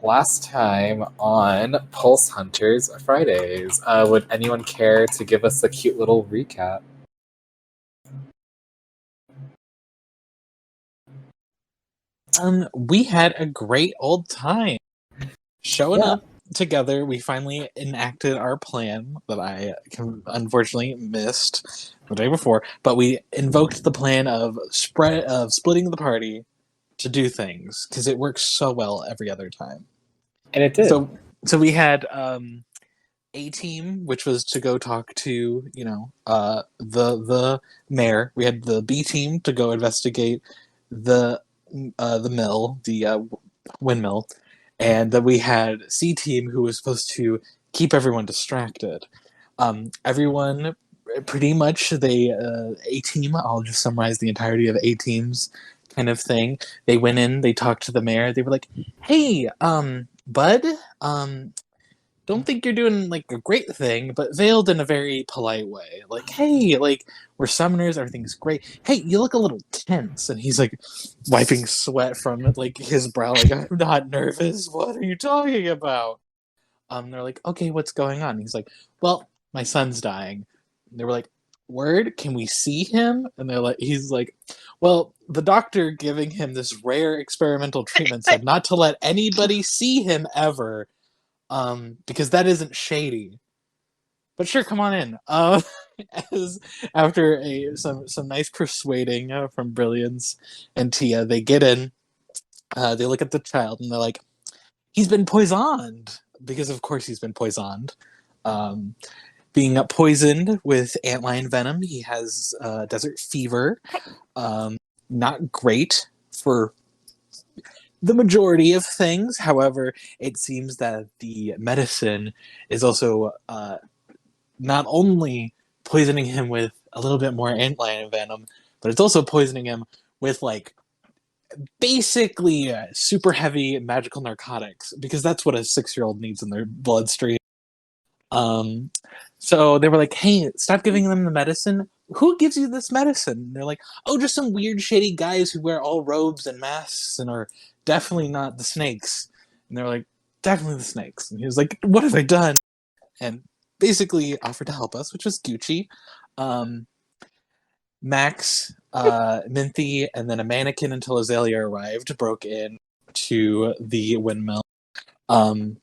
Last time on Pulse Hunters Fridays, would anyone care to give us a cute little recap? We had a great old time showing Yeah. up together. We finally enacted our plan that I unfortunately missed the day before, but we invoked the plan of splitting the party to do things because it works so well every other time. And it did. So we had A team, which was to go talk to the mayor. We had the B team to go investigate the mill, the windmill, and then we had C team who was supposed to keep everyone distracted. Everyone pretty much A team. I'll just summarize the entirety of A team's kind of thing. They went in, they talked to the mayor. They were like, "Hey, bud, don't think you're doing like a great thing, but veiled in a very polite way. Like, hey, like we're summoners, everything's great. Hey, you look a little tense." And he's like wiping sweat from like his brow, like, "I'm not nervous. What are you talking about?" They're like, "Okay, what's going on?" And he's like, "Well, my son's dying." And they were like, "Word, can we see him?" And he's like, "Well, the doctor giving him this rare experimental treatment said not to let anybody see him ever, because that isn't shady. But sure, come on in." As after some nice persuading from Brilliance and Tia, they get in. They look at the child and they're like, "He's been poisoned," because of course he's been poisoned. Um, Being poisoned with antlion venom, he has desert fever. Not great for the majority of things. However, it seems that the medicine is also not only poisoning him with a little bit more antlion venom, but it's also poisoning him with like basically super heavy magical narcotics because that's what a 6-year-old needs in their bloodstream. Um, so they were like, "Hey, stop giving them the medicine. Who gives you this medicine?" And they're like, "Oh, just some weird, shady guys who wear all robes and masks and are definitely not the snakes." And they're like, "Definitely the snakes." And he was like, "What have I done?" And basically offered to help us, which was Gucci. Um, Max, Minthy, and then a mannequin until Azalea arrived, broke in to the windmill. Um,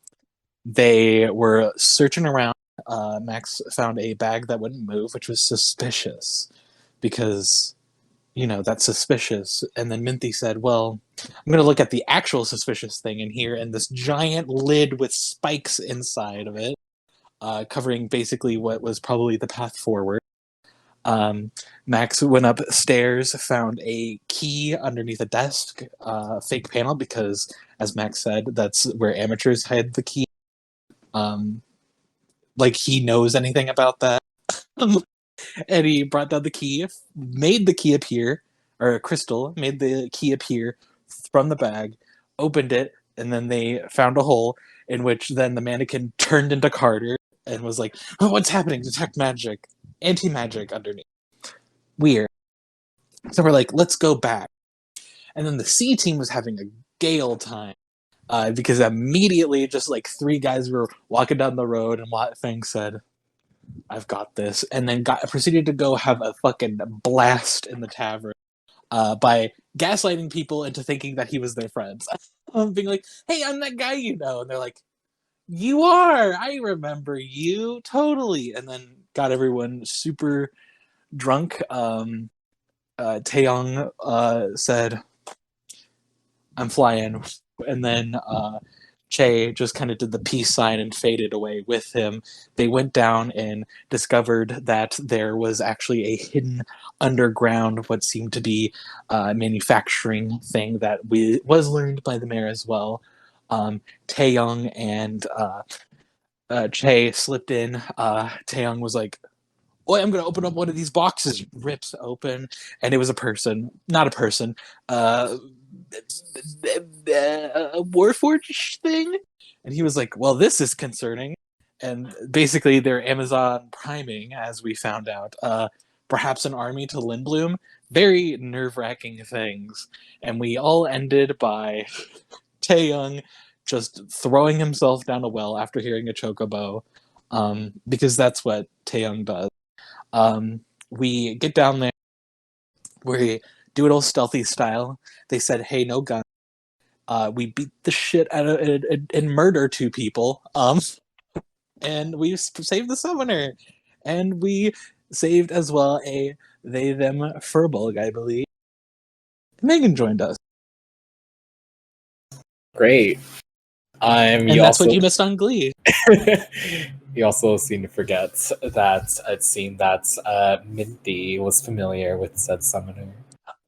they were searching around. Max found a bag that wouldn't move, which was suspicious because, that's suspicious. And then Minthy said, "Well, I'm going to look at the actual suspicious thing in here," and this giant lid with spikes inside of it, covering basically what was probably the path forward. Max went upstairs, found a key underneath a desk, fake panel, because, as Max said, that's where amateurs hide the key. Um, like he knows anything about that. And he brought down the key, made the key appear, or Crystal made the key appear from the bag, opened it, and then they found a hole in which then the mannequin turned into Carter and was like, "Oh, what's happening? Detect magic, anti-magic underneath." Weird. So we're like, "Let's go back." And then the C team was having a gale time. Because immediately, just like 3 guys were walking down the road, and Watt Fang said, "I've got this," and then proceeded to go have a fucking blast in the tavern by gaslighting people into thinking that he was their friends. Being like, "Hey, I'm that guy you know," and they're like, "You are. I remember you totally." And then got everyone super drunk. Taeyong said, "I'm flying," and then Che just kind of did the peace sign and faded away with him. They went down and discovered that there was actually a hidden underground, what seemed to be a manufacturing thing that was learned by the mayor as well. Taeyong and Che slipped in. Taeyong was like, "Oh, I'm going to open up one of these boxes." Rips open, and it was a person. Not a person. Uh, a Warforged thing? And he was like, "Well, this is concerning." And basically, they're Amazon priming, as we found out. Perhaps an army to Lindblom. Very nerve wracking things. And we all ended by Taeyong just throwing himself down a well after hearing a chocobo, because that's what Taeyong does. We get down there, we do it all stealthy style. They said, "Hey, no gun." We beat the shit out of and murder 2 people. And we saved the summoner, and we saved as well a they them Furbolg, I believe. Megan joined us, Great. and You that's also what you missed on Glee. you also seem to forget that it seemed that Minty was familiar with said summoner.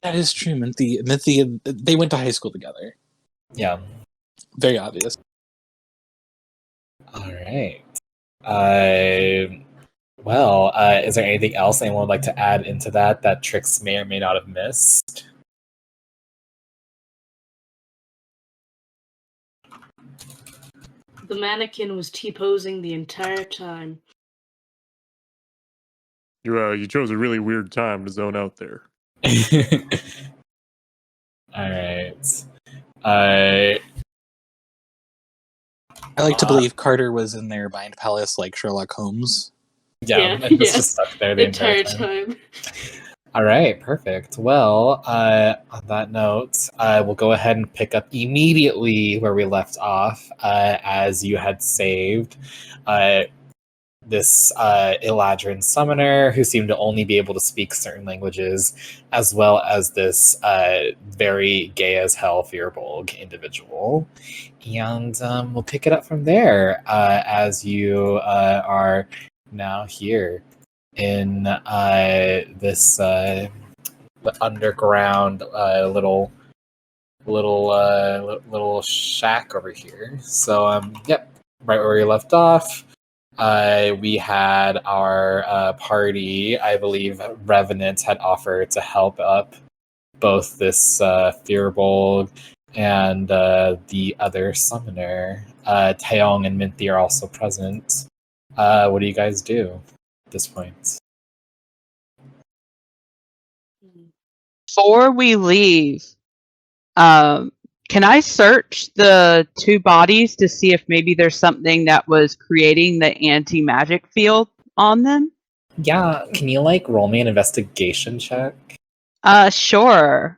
That is true. Minty, they went to high school together. Yeah. Very obvious. All right. Well, is there anything else anyone would like to add into that Trix may or may not have missed? The mannequin was T-posing the entire time. You chose a really weird time to zone out there. All right. I like to believe Carter was in their mind palace like Sherlock Holmes. Yeah, and this just stuck there the entire time. All right, perfect. Well, on that note, we'll go ahead and pick up immediately where we left off, as you had saved this Eladrin summoner who seemed to only be able to speak certain languages, as well as this very gay as hell Firbolg individual. And we'll pick it up from there as you are now here in this underground little shack over here. So yep, right where we left off. We had our party. I believe Revenant had offered to help up both this Firbolg and the other summoner. Taeyong and Minty are also present. What do you guys do at this point? Before we leave, can I search the 2 bodies to see if maybe there's something that was creating the anti-magic field on them? Yeah, can you roll me an investigation check? Sure.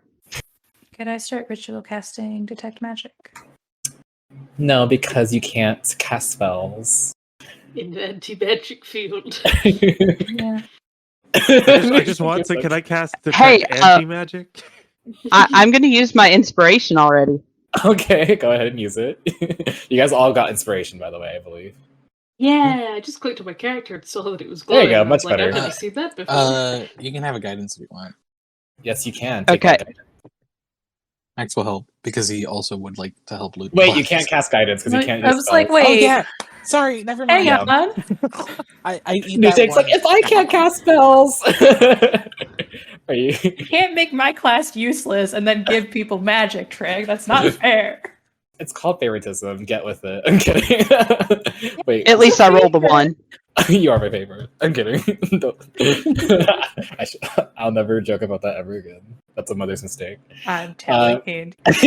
Could I start ritual casting detect magic? No, because you can't cast spells. In the anti-magic field. Yeah. I just want to. Can I cast detect anti-magic? I'm going to use my inspiration already. Okay, go ahead and use it. You guys all got inspiration, by the way, I believe. Yeah, I just clicked on my character and saw that it was glowing. There you go, much better. I've never seen that before. You can have a guidance if you want. Yes, you can. Okay. Max will help because he also would like to help Luke. Wait, you can't cast guidance because you can't. I was like, wait. Oh yeah. Sorry, never mind. Hang on. I eat that Nutek's like, if I can't cast spells. Are you? You can't make my class useless and then give people magic, Trig. That's not fair. It's called favoritism. Get with it. I'm kidding. Wait. At least I rolled a 1. You are my favorite. I'm kidding. I'll never joke about that ever again. That's a mother's mistake. I'm telling with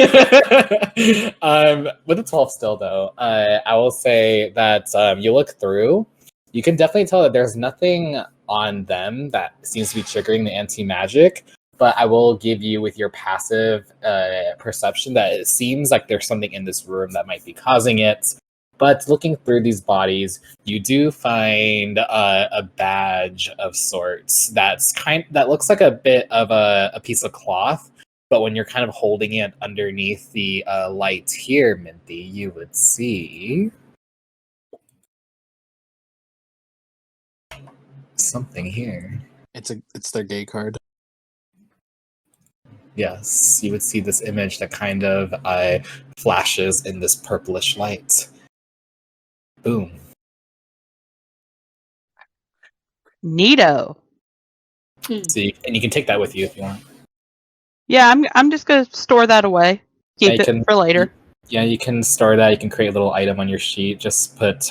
the 12 still, though, I will say that you look through, you can definitely tell that there's nothing on them that seems to be triggering the anti-magic, but I will give you with your passive perception that it seems like there's something in this room that might be causing it. But looking through these bodies, you do find a badge of sorts that looks like a bit of a piece of cloth. But when you're kind of holding it underneath the light here, Minty, you would see something here. It's their gay card. Yes, you would see this image that kind of flashes in this purplish light. Boom. Neato. So you can take that with you if you want. Yeah, I'm just gonna store that away. Keep it for later. Yeah, you can store that. You can create a little item on your sheet. Just put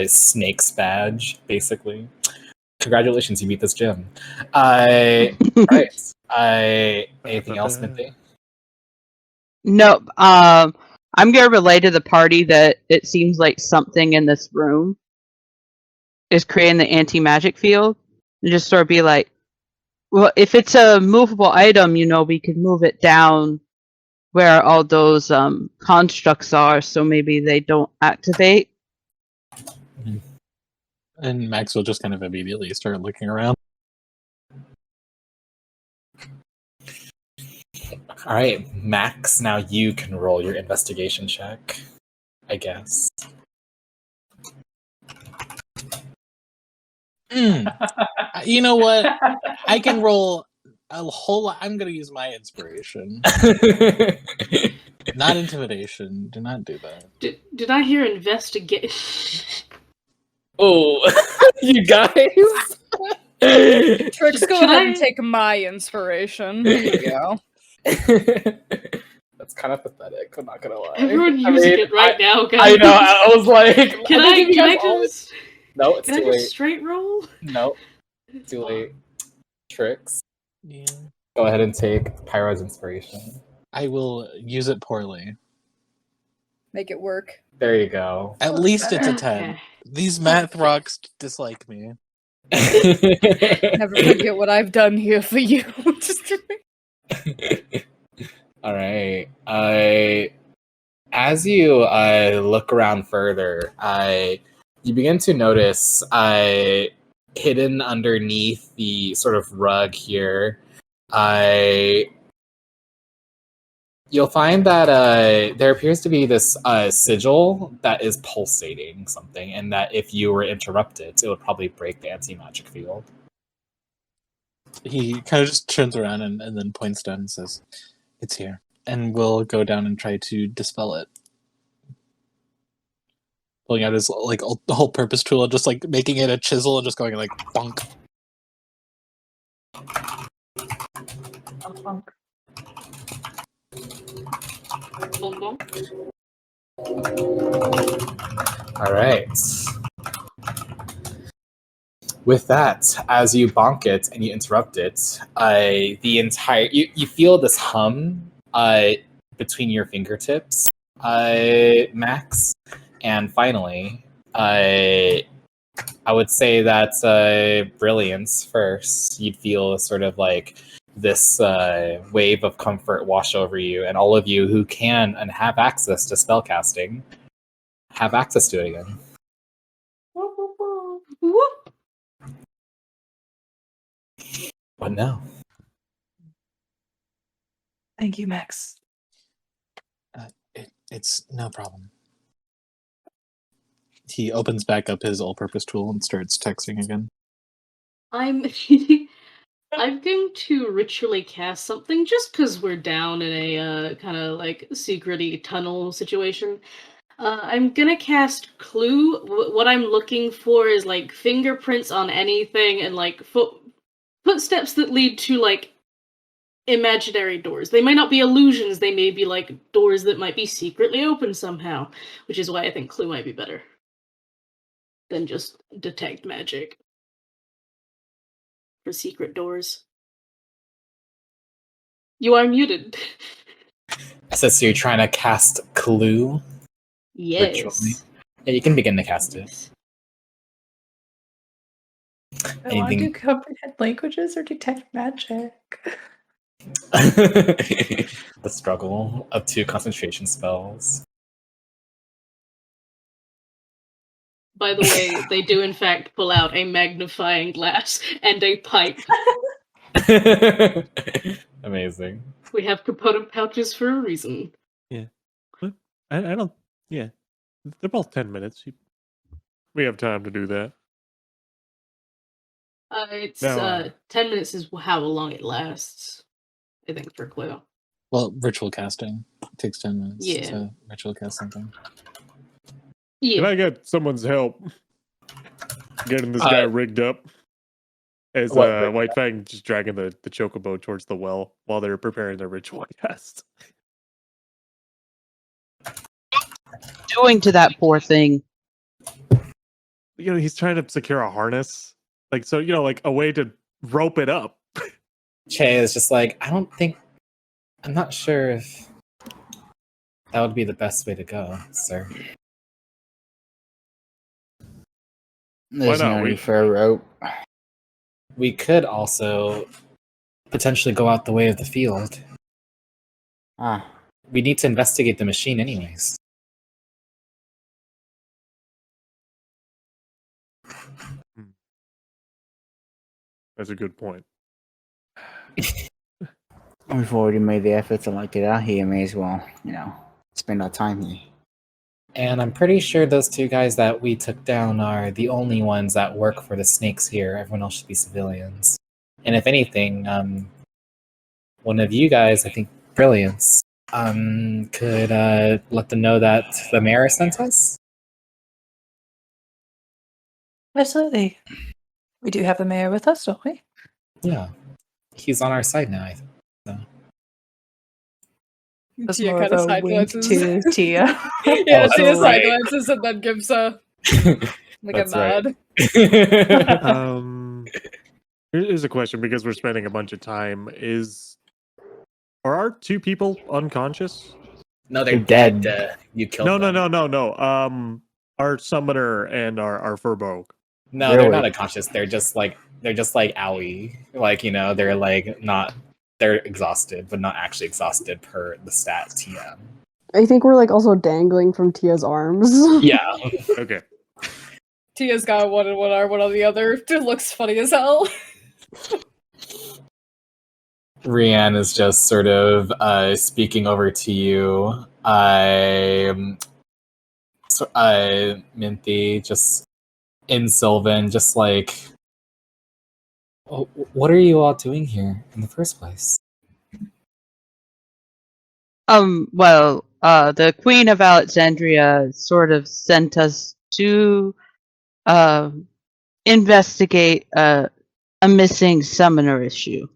Snake's badge, basically. Congratulations, you beat this gym. Alright. Anything else, Minty? No. I'm gonna relay to the party that it seems like something in this room is creating the anti-magic field, and just sort of be like, well, if it's a movable item, we could move it down where all those constructs are, so maybe they don't activate. And Max will just kind of immediately start looking around. All right, Max, now you can roll your investigation check, I guess. You know what? I can roll a whole lot. I'm going to use my inspiration. Not intimidation. Do not do that. Did I hear investigate? Oh, you guys. Trix, go Can ahead I- and take my inspiration. There you go. That's kind of pathetic. I'm not gonna lie. Everyone using it right now, guys. I know. I was like, Can I just? No, it's Can I too just late. straight roll? No, too late. Tricks. Yeah. Go ahead and take Pyro's inspiration. I will use it poorly. Make it work. There you go. At least it's a 10. Okay. These math rocks dislike me. Never forget what I've done here for you. All right. As you look around further, you begin to notice hidden underneath the sort of rug here, you'll find that there appears to be this sigil that is pulsating something, and that if you were interrupted, it would probably break the anti-magic field. He kind of just turns around and then points down and says, "It's here." And we'll go down and try to dispel it. Pulling out his the whole purpose tool, just like making it a chisel and just going like bonk. Boom, boom. All right. With that, as you bonk it and you interrupt it, the entire you feel this hum between your fingertips, Max, and finally, I would say that Brilliance first. You'd feel sort of like this wave of comfort wash over you, and all of you who can and have access to spellcasting have access to it again. Whoop. What now? Thank you, Max. It's no problem. He opens back up his all-purpose tool and starts texting again. I'm going to ritually cast something just because we're down in a kind of like secret-y tunnel situation. I'm gonna cast Clue. What I'm looking for is like fingerprints on anything and like footsteps that lead to like imaginary doors. They might not be illusions, they may be like doors that might be secretly open somehow, which is why I think Clue might be better than just detect magic for secret doors. You are muted. So you're trying to cast Clue? Yes. Ritually. Yeah, you can begin to cast it. I want to do comprehend languages or detect magic. The struggle of 2 concentration spells. By the way, they do in fact pull out a magnifying glass and a pipe. Amazing. We have component pouches for a reason. I don't. Yeah, they're both 10 minutes. We have time to do that. It's No, 10 minutes is how long it lasts, I think, for Clue. Well, ritual casting takes 10 minutes. Yeah. To ritual cast something. Can Yeah. I get someone's help getting this guy rigged up? As What rigged White Fang just dragging the chocobo towards the well while they're preparing their ritual cast. Doing to that poor thing. He's trying to secure a harness, like so. Like a way to rope it up. Che is just like, I'm not sure if That would be the best way to go, sir. There's not? no We- need for a rope. We could also potentially go out the way of the field. Ah, We need to investigate the machine anyways. That's a good point. we've already made the effort to like get out here. May as well, spend our time here. And I'm pretty sure those two guys that we took down are the only ones that work for the snakes here. Everyone else should be civilians. And if anything, one of you guys, I think Brilliance, could let them know that the mayor sent us. Absolutely. We do have the mayor with us, don't we? Yeah, he's on our side now. I think. So. That's Tia more of kind of a side wink glances. to Tia. Yeah, Oh, Tia that's side right. glances and then gives a like That's a right. nod. Here's a question because we're spending a bunch of time. Are our two people unconscious? No, they're dead. You killed No, them. no. Our summoner and our Furbolg. No, they're Really? not unconscious. They're just like owie. Like, they're like not. They're exhausted, but not actually exhausted per the stat TM. I think we're like also dangling from Tia's arms. Yeah. Okay. Tia's got one in one arm, one on the other. It looks funny as hell. Rianne is just sort of speaking over to you. Minty, just in Sylvan, just like, what are you all doing here in the first place? Well, the Queen of Alexandria sort of sent us to investigate a missing summoner issue.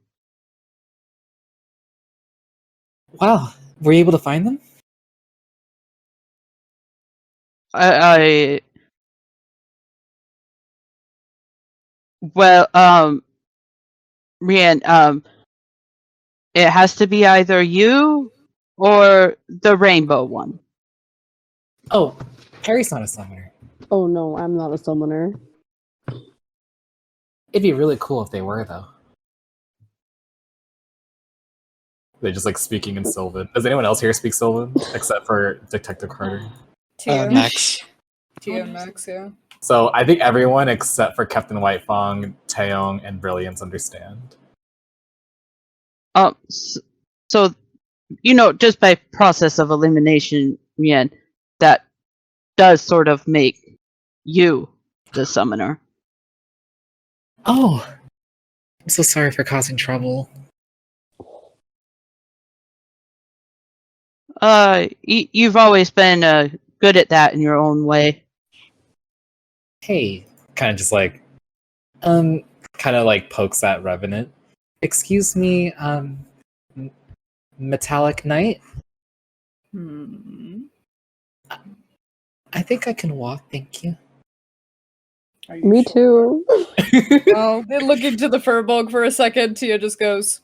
Wow, were you able to find them? Well, Rian, it has to be either you or the rainbow one. Oh, Harry's not a summoner. Oh no, I'm not a summoner. It'd be really cool if they were, though. They're just like speaking in Sylvan. Does anyone else here speak Sylvan except for Detective Carter? Tia, Max. Tia and Max, yeah. So I think everyone except for Captain Whitefong, Taeyong, and Brilliance understand. So, just by process of elimination, Rian, that does sort of make you the summoner. Oh, I'm so sorry for causing trouble. You've always been good at that in your own way. Hey, kind of just like, kind of like pokes at Revenant. Excuse me, Metallic Knight? I think I can walk, thank you. Me too. Oh, then looking to the furbog for a second, Tia just goes,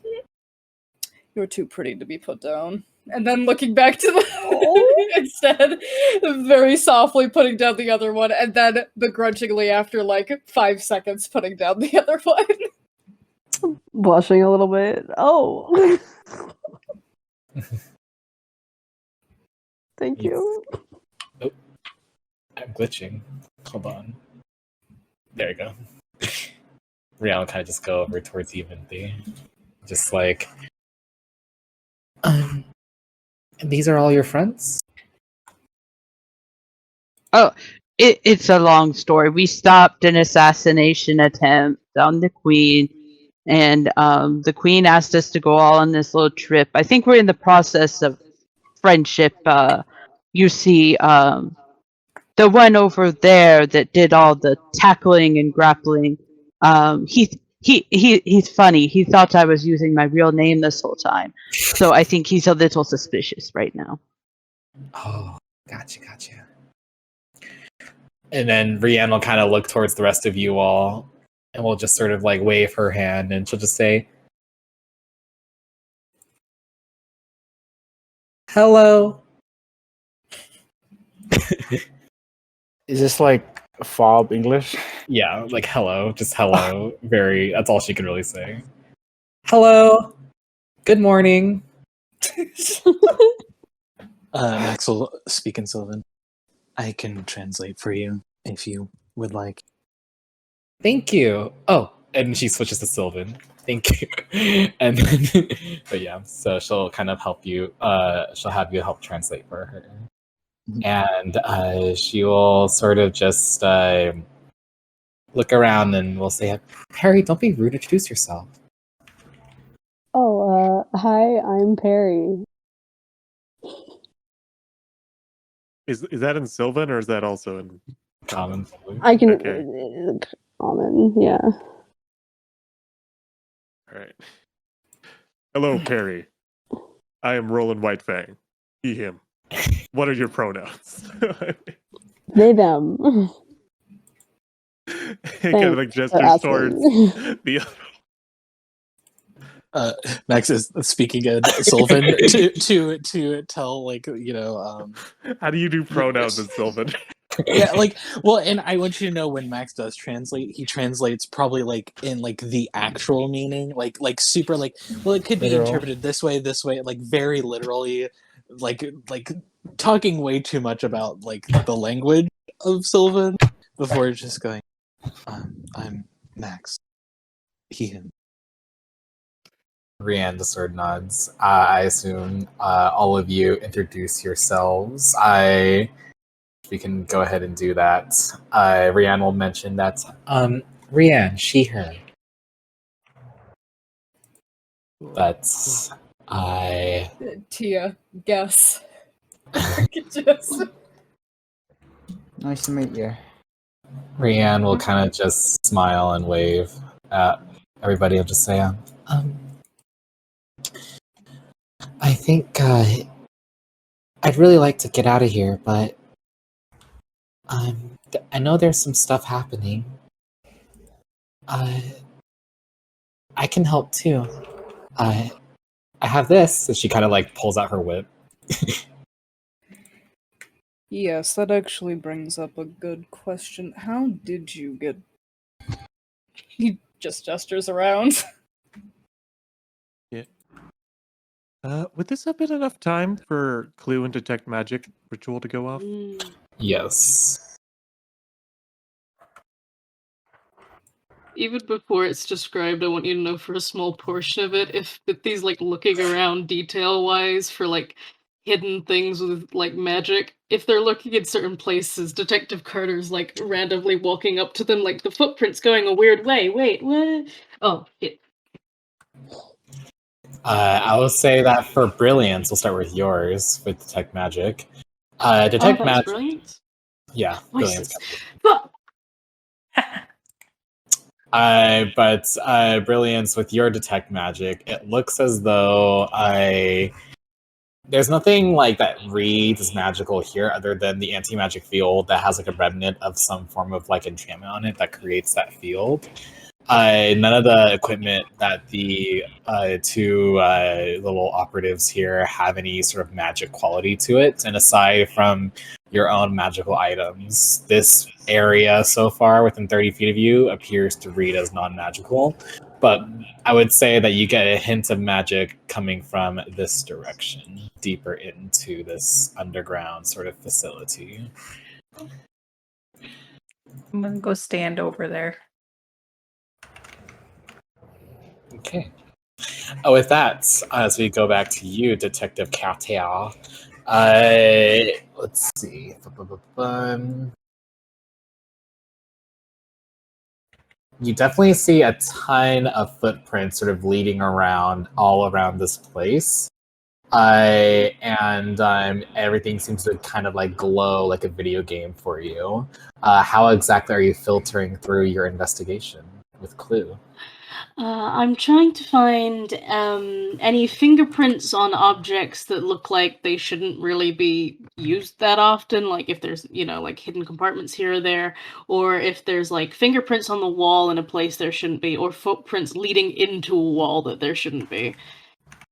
"You're too pretty to be put down." And then looking back to the instead, very softly putting down the other one, and then begrudgingly after like 5 seconds putting down the other one. Blushing a little bit. Oh. Thank you. Oh, I'm glitching. Hold on. There you go. Rihanna kind of just go over towards Eventy. Just like, these are all your friends? Oh, it's a long story. We stopped an assassination attempt on the Queen, and the Queen asked us to go all on this little trip. I think we're in the process of friendship. You see, the one over there that did all the tackling and grappling, he's funny. He thought I was using my real name this whole time. So I think he's a little suspicious right now. Oh, gotcha. And then Rianne will kind of look towards the rest of you all and will just sort of like wave her hand and she'll just say, "Hello, Is this like fob English? Yeah, like hello, just hello. Very. That's all she can really say. Hello. Good morning. Max will speak in Sylvan. I can translate for you if you would like. Thank you. Oh, and she switches to Sylvan. Thank you. And then, but yeah, so she'll kind of help you. She'll have you help translate for her, and she will sort of just look around and will say, "Perry, don't be rude. Introduce yourself." Oh, hi, I'm Perry. Is that in Sylvan or is that also in Common. I can Okay. common, yeah. All right. Hello, Perry. I am Roland Whitefang. He, him. What are your pronouns? They them. Kind of like gestures asking. towards the Max is speaking in Sylvan to tell, like, How do you do pronouns in Sylvan? yeah, like, well, and I want you to know when Max does translate, he translates probably like in like the actual meaning, like super, like, well, it could be Literal. interpreted this way, like very literally, like talking way too much about like the language of Sylvan before just going, I'm Max. He, him. Rianne just sort of nods. I assume all of you introduce yourselves. We can go ahead and do that. Rianne will mention that. Rianne, she, her. But Tia, guess. Just... Nice to meet you. Rianne will kind of just smile and wave at everybody. Will just say, I think I'd really like to get out of here, but I know there's some stuff happening. I can help too. I have this. So she kind of like pulls out her whip. Yes, that actually brings up a good question. How did you get... He just gestures around. Would this have been enough time for Clue and Detect Magic ritual to go off? Yes. Even before it's described, I want you to know for a small portion of it, if these like looking around detail wise for like hidden things with like magic, if they're looking in certain places, Detective Carter's like randomly walking up to them, like the footprint's going a weird way. Wait, what? Oh, it. I will say that for brilliance, we'll start with yours with detect magic. Detect that was magic. brilliant. Yeah, brilliance. Voices. But But brilliance with your detect magic, it looks as though there's nothing like that reads as magical here other than the anti-magic field that has like a remnant of some form of like enchantment on it that creates that field. None of the equipment that the two little operatives here have any sort of magic quality to it. And aside from your own magical items, this area so far within 30 feet of you appears to read as non-magical. But I would say that you get a hint of magic coming from this direction, deeper into this underground sort of facility. I'm gonna go stand over there. Okay. With that, as we go back to you, Detective Cartel, let's see. You definitely see a ton of footprints sort of leading around all around this place. And everything seems to kind of like glow like a video game for you. How exactly are you filtering through your investigation with Clue? I'm trying to find any fingerprints on objects that look like they shouldn't really be used that often, like if there's, like hidden compartments here or there, or if there's like fingerprints on the wall in a place there shouldn't be, or footprints leading into a wall that there shouldn't be.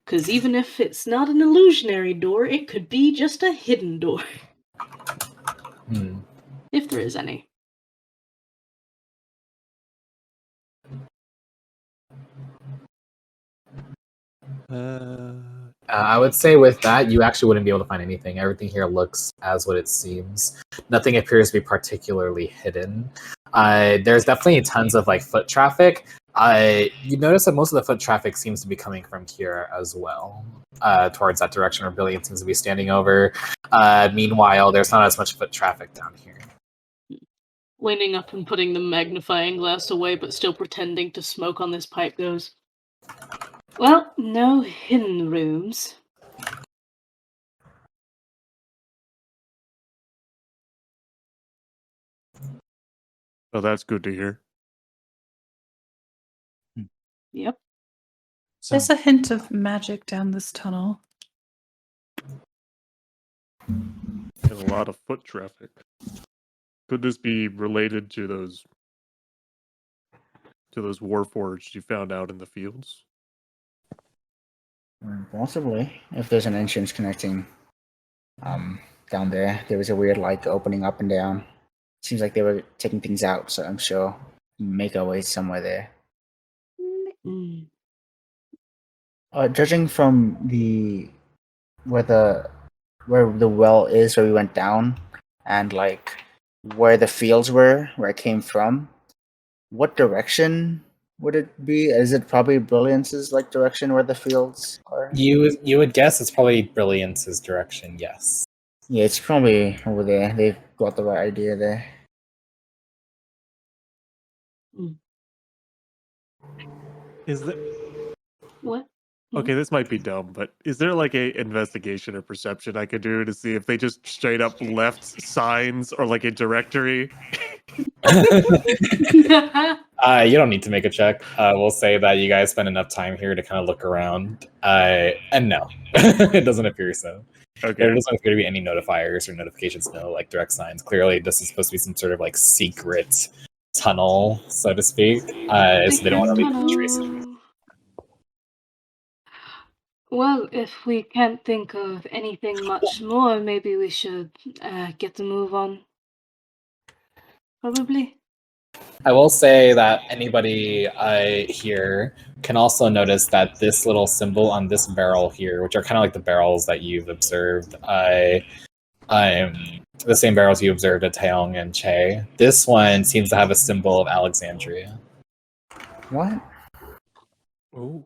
Because even if it's not an illusionary door, it could be just a hidden door. If there is any. I would say with that, you actually wouldn't be able to find anything. Everything here looks as what it seems. Nothing appears to be particularly hidden. There's definitely tons of like foot traffic. You notice that most of the foot traffic seems to be coming from here as well, towards that direction where Brilliant seems to be standing over. Meanwhile, there's not as much foot traffic down here. Leaning up and putting the magnifying glass away, but still pretending to smoke on this pipe goes, well, no hidden rooms. Oh, that's good to hear. Yep. There's a hint of magic down this tunnel. And a lot of foot traffic. Could this be related to those warforged you found out in the fields? Possibly. If there's an entrance connecting down there. There was a weird light opening up and down. Seems like they were taking things out, so I'm sure we can make our way somewhere there. Judging from where the well is where we went down, and like where the fields were, where it came from, what direction would it be? Is it probably Brilliance's like direction where the fields are? You would guess it's probably Brilliance's direction, yes. Yeah, it's probably over there. They've got the right idea there. Is there... What? Okay, this might be dumb, but is there like a investigation or perception I could do to see if they just straight up left signs or like a directory? You don't need to make a check. We'll say that you guys spend enough time here to kind of look around. And no, it doesn't appear so. Okay. There doesn't appear to be any notifiers or notifications, no like direct signs. Clearly, this is supposed to be some sort of like secret tunnel, so to speak. So they don't want to leave any traces. Well, if we can't think of anything much more, maybe we should get the move on. Probably. I will say that anybody here can also notice that this little symbol on this barrel here, which are kind of like the barrels that you've observed, the same barrels you observed at Taeyong and Che, this one seems to have a symbol of Alexandria. What? Oh.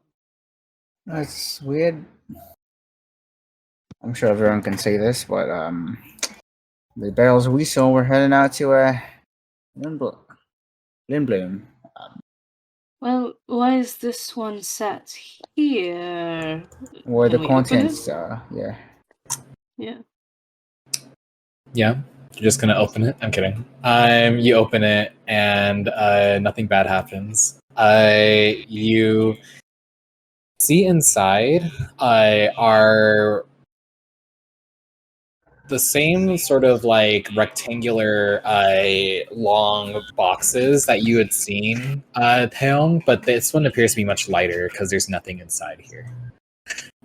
That's weird. I'm sure everyone can see this, but the barrels we saw were heading out to Lindblom. Well, why is this one set here? Where Can the we open contents it? are, yeah. Yeah. Yeah, you're just gonna open it? I'm kidding. You open it and nothing bad happens. You see inside are the same sort of like rectangular long boxes that you had seen Taeyong, but this one appears to be much lighter because there's nothing inside here.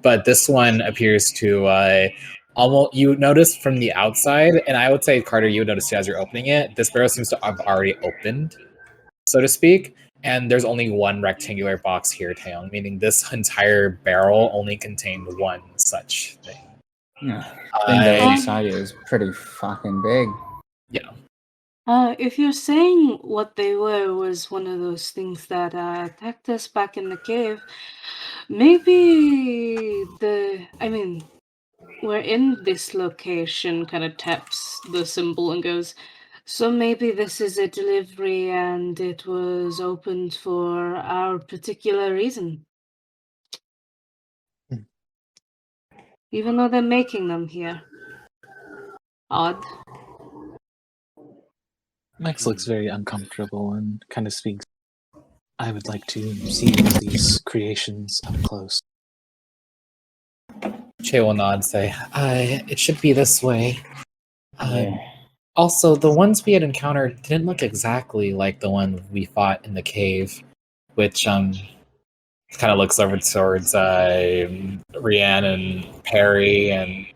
But this one appears to almost, you notice from the outside, and I would say, Carter, you would notice too as you're opening it, this barrel seems to have already opened, so to speak. And there's only one rectangular box here, Taeyong, meaning this entire barrel only contained one such thing. Yeah. I think the inside is pretty fucking big. Yeah. If you're saying what they were was one of those things that attacked us back in the cave, maybe we're in this location, kind of taps the symbol and goes, so maybe this is a delivery and it was opened for our particular reason. Even though they're making them here. Odd. Max looks very uncomfortable and kind of speaks. I would like to see these creations up close. Che will nod and say, it should be this way. Also, the ones we had encountered didn't look exactly like the one we fought in the cave, which kind of looks over towards Rianne and Perry and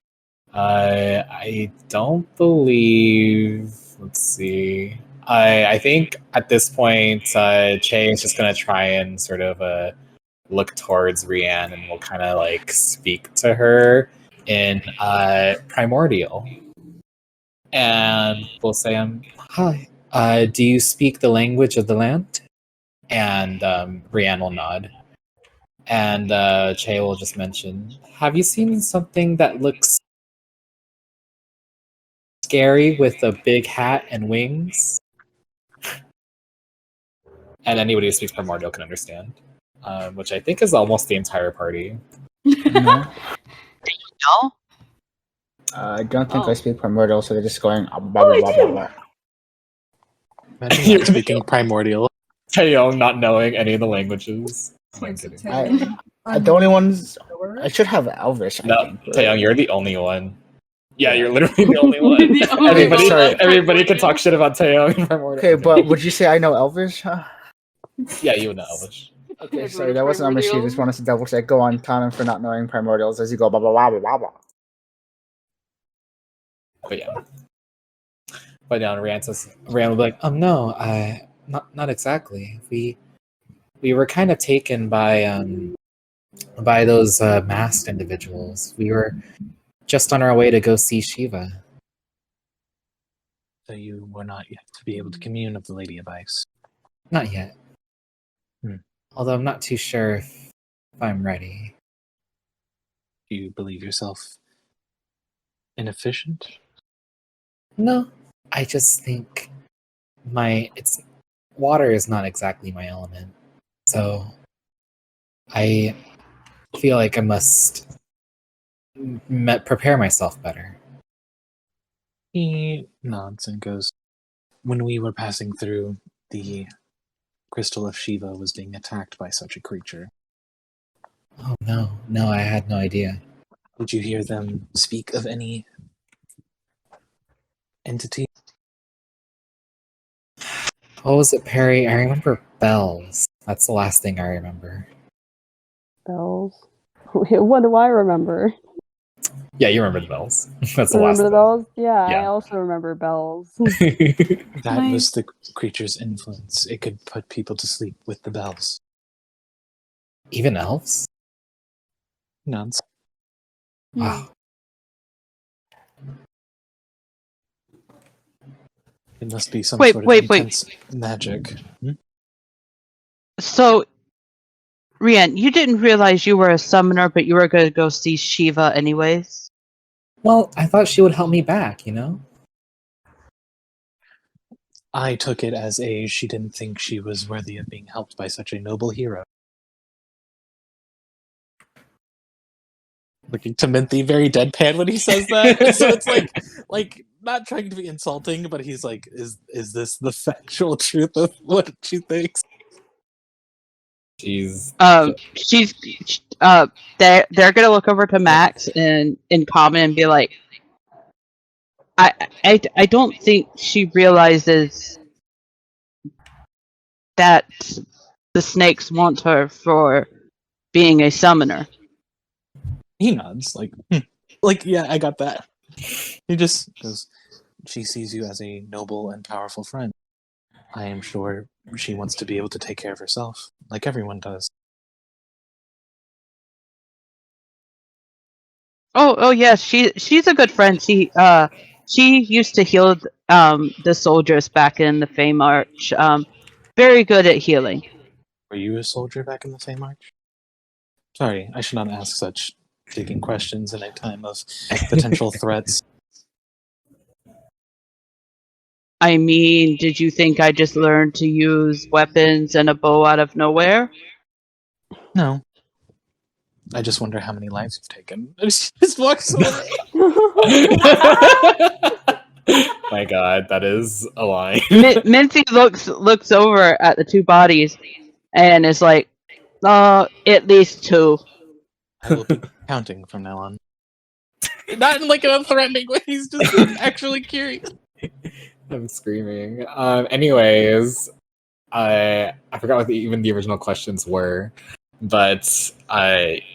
I don't believe. Let's see. I think at this point, Che is just gonna try and sort of look towards Rianne, and will kind of like speak to her in primordial, and we'll say, "Hi. Do you speak the language of the land?" And Rianne will nod, and Che will just mention, "Have you seen something that looks scary with a big hat and wings?" And anybody who speaks primordial can understand, which I think is almost the entire party. No, No? I don't think I Oh. speak primordial, so they're just going. Blah, Oh, blah, I blah, do. blah, blah. Imagine you're speaking primordial. Taeyong not knowing any of the languages. I'm Kids kidding. of Taeyong. The only ones Unaware? I should have Elvish. I No, think. but- Taeyong, you're the only one. Yeah, Yeah. you're literally the only one. The only everybody, one that's everybody can primordial. talk shit about Taeyong and primordial. Okay, but would you say I know Elvish? Huh? yeah, you would know Elvish. Okay, Everyone sorry, is that wasn't on my sheet. primordial. Just wanted to double check. Go on, Conan, for not knowing primordials as you go. Blah blah blah blah blah blah. But yeah. But now Rianne will be like, no, not exactly. We were kind of taken by those masked individuals. We were just on our way to go see Shiva. So you were not yet to be able to commune of the Lady of Ice. Not yet. Hmm. Although I'm not too sure if I'm ready. Do you believe yourself inefficient? No, I just think water is not exactly my element. So I feel like I must prepare myself better. He nods and goes, when we were passing through, the crystal of Shiva was being attacked by such a creature. Oh no, I had no idea. Did you hear them speak of any entity? What was it, Perry? I remember bells. That's the last thing I remember. Bells. What do I remember? Yeah, you remember the bells. That's the Remember last the bells? Yeah, I Yeah. also remember bells. thing. That was the creature's influence. It could put people to sleep with the bells. Even elves? Nods. Wow. It must be some Wait, sort of wait. intense magic. So, Rian, you didn't realize you were a summoner, but you were going to go see Shiva anyways? Well, I thought she would help me back, you know? I took it as she didn't think she was worthy of being helped by such a noble hero. Looking to Minthy very deadpan when he says that. So it's like not trying to be insulting, but he's like, is this the factual truth of what she thinks? She's They're gonna look over to Max and in common and be like, I don't think she realizes that the snakes want her for being a summoner. He nods, like yeah, I got that. He just goes, she sees you as a noble and powerful friend. I am sure she wants to be able to take care of herself, like everyone does. Oh yes, she's a good friend. She used to heal the soldiers back in the Fey March. Very good at healing. Were you a soldier back in the Fey March? Sorry, I should not ask such digging questions in a time of potential threats. I mean, did you think I just learned to use weapons and a bow out of nowhere? No. I just wonder how many lives you've taken. She just walks away. My god, that is a lie. Mincy looks over at the two bodies and is like, at least two. I will be counting from now on. Not in like a threatening way, he's just actually curious. I'm screaming. Anyways, I forgot what even the original questions were, but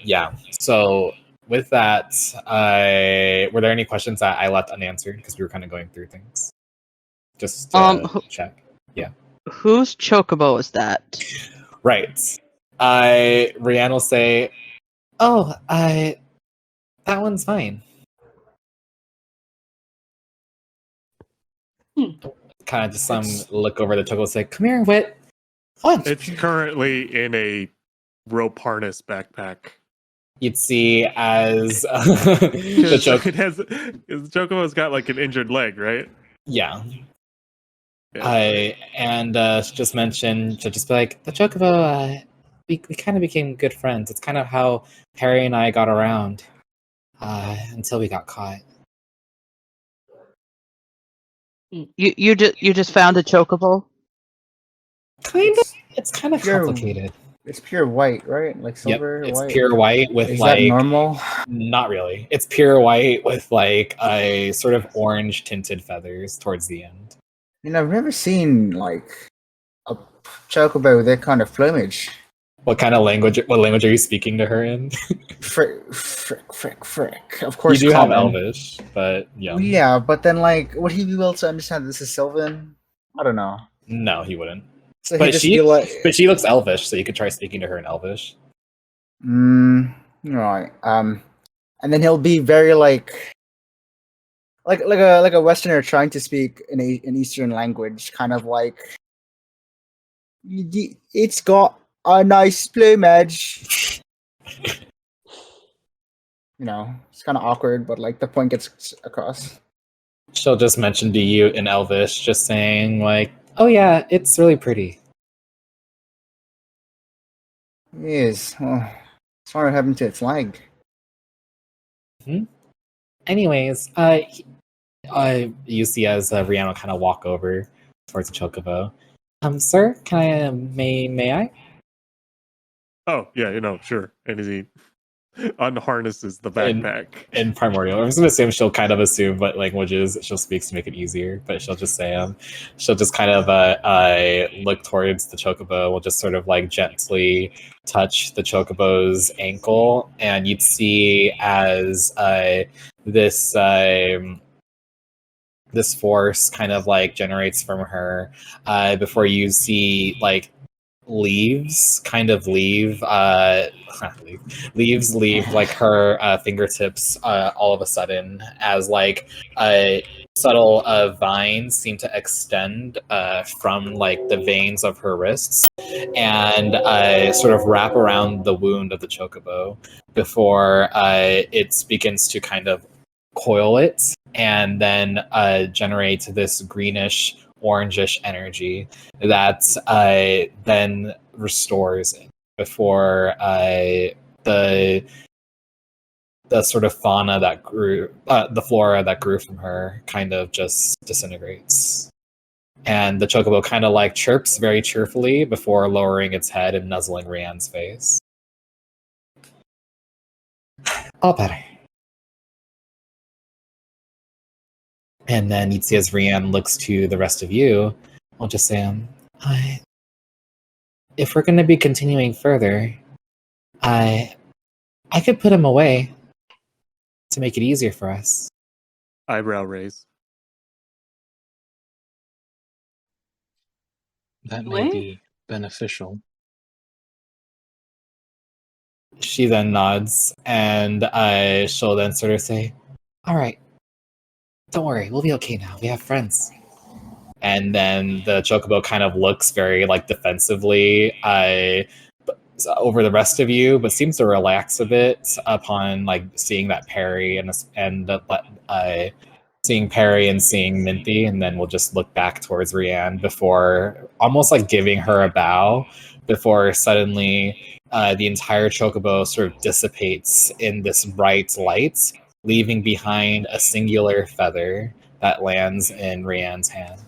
yeah. So with that, were there any questions that I left unanswered because we were kind of going through things? Just check. Whose chocobo is that? Right. Rianne will say, "Oh, that one's fine." Kind of just look over the chocobo and say, "Come here, Wit." What? It's currently in a rope harness backpack. You'd see as the Chocobo's got like an injured leg, right? Yeah. Yeah. She just mentioned, she'll just be like, the Chocobo, we kind of became good friends. It's kind of how Harry and I got around until we got caught. You just found a chocobo? Kind of. It's kind of Pure- complicated. It's pure white, right? Like silver It's white. pure white with Is like that normal? Not really. It's pure white with like a sort of orange tinted feathers towards the end. You know, I've never seen like a chocobo with that kind of plumage. What kind of language? What language are you speaking to her in? Frick. Of course, You do have common. Elvish, but yeah. Yeah, but then like, would he be able to understand this is Sylvan? I don't know. No, he wouldn't. So he'd But just be like, she looks Elvish, so you could try speaking to her in Elvish. right. And then he'll be very like a Westerner trying to speak an Eastern language, kind of like it's got a nice plumage. You know, it's kind of awkward, but like the point gets across. She'll just mention to you in Elvish, just saying like, "Oh yeah, it's really pretty." Yes. Well, sorry what happened to its leg. Anyways, you see as Rihanna kind of walk over towards the Chocobo. Sir, can I? May I? Oh yeah, sure. And he unharnesses the backpack. In Primordial, I'm just gonna assume she'll kind of assume what languages she'll speak to make it easier, but she'll just say she'll just kind of look towards the Chocobo. Will just sort of like gently touch the Chocobo's ankle, and you'd see as this force kind of like generates from her before you see like leaves kind of leave like her fingertips all of a sudden as like subtle vines seem to extend from like the veins of her wrists and sort of wrap around the wound of the Chocobo before it begins to kind of coil it and then generate this greenish orangish energy that then restores it before the sort of fauna that grew, the flora that grew from her kind of just disintegrates. And the Chocobo kind of like chirps very cheerfully before lowering its head and nuzzling Rianne's face. All better. And then you'd see as Rianne looks to the rest of you, I'll just say, if we're going to be continuing further, I could put him away to make it easier for us. Eyebrow raise. That may be beneficial. She then nods, and she'll then sort of say, all right, don't worry, we'll be okay now. We have friends. And then the Chocobo kind of looks very like defensively over the rest of you, but seems to relax a bit upon like seeing that Perry and seeing Perry and seeing Minty, and then we'll just look back towards Rianne before almost like giving her a bow before suddenly the entire Chocobo sort of dissipates in this bright light, leaving behind a singular feather that lands in Rianne's hand.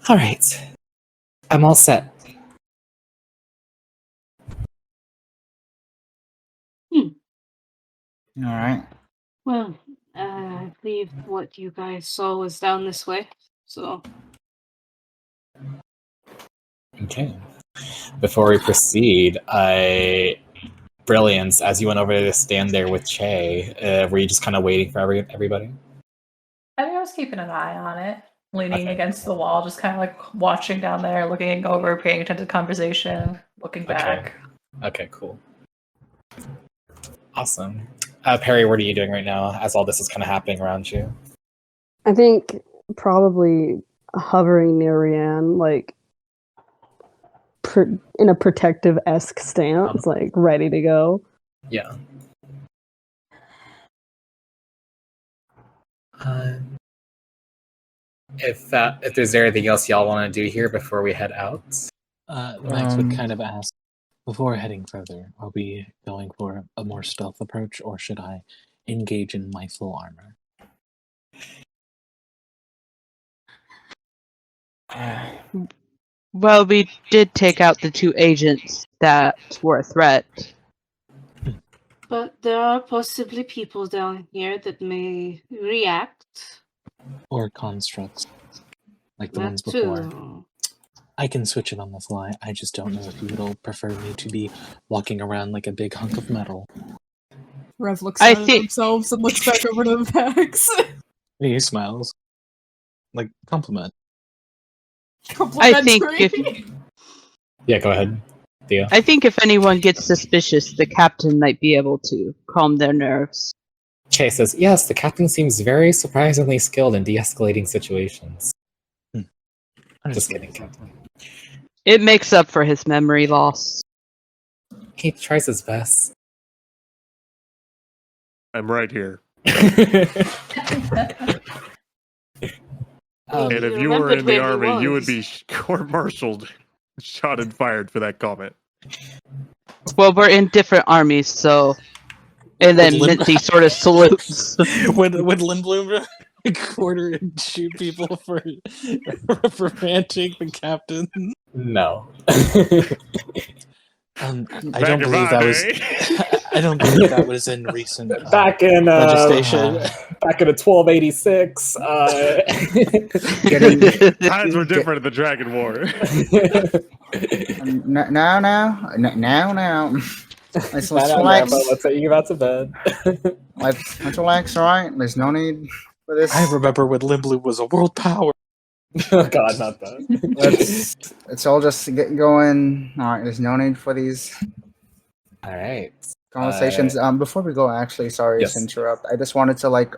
All right. I'm all set. All right. Well, I believe what you guys saw was down this way, so... Okay. Before we proceed, Brilliance, as you went over to stand there with Che, were you just kind of waiting for everybody? I mean, I was keeping an eye on it, leaning Okay. against the wall, just kind of like watching down there, looking over, paying attention to the conversation, looking back. Okay, cool. Awesome. Perry, what are you doing right now as all this is kind of happening around you? I think probably hovering near Rianne, like in a protective-esque stance, like ready to go. Yeah. If there's anything else y'all want to do here before we head out, Max would kind of ask, before heading further, are we going for a more stealth approach, or should I engage in my full armor? Well, we did take out the 2 agents that were a threat. But there are possibly people down here that may react. Or constructs, like the That ones before. too. I can switch it on the fly. I just don't know if you would all prefer me to be walking around like a big hunk of metal. Rev looks I down at think- themselves and looks back over to the Vax. He smiles. Like, compliment. I think Complimentary. yeah, go ahead, Theo. I think if anyone gets suspicious, the captain might be able to calm their nerves. Che says, yes, the captain seems very surprisingly skilled in de-escalating situations. Just kidding, Captain. It makes up for his memory loss. He tries his best. I'm right here. Um, And if you were in the army, you would be court-martialed, shot and fired for that comment. Well, we're in different armies, so... And then Minty sort of salutes. Would Lindblom quarter and shoot people for reprimanding the captain? No. I Back don't in believe my that was. day. I don't believe that was in recent back in legislation. back in a 1286. Times were different in the Dragon War. Now. Let's Not out there, relax. but let's say you about to bed. Let's relax, alright? There's no need for this. I remember when Lindblom was a world power. Oh God, not that. Let's all just get going. Alright, there's no need for these All right. conversations. Before we go, actually, sorry Yes. to interrupt. I just wanted to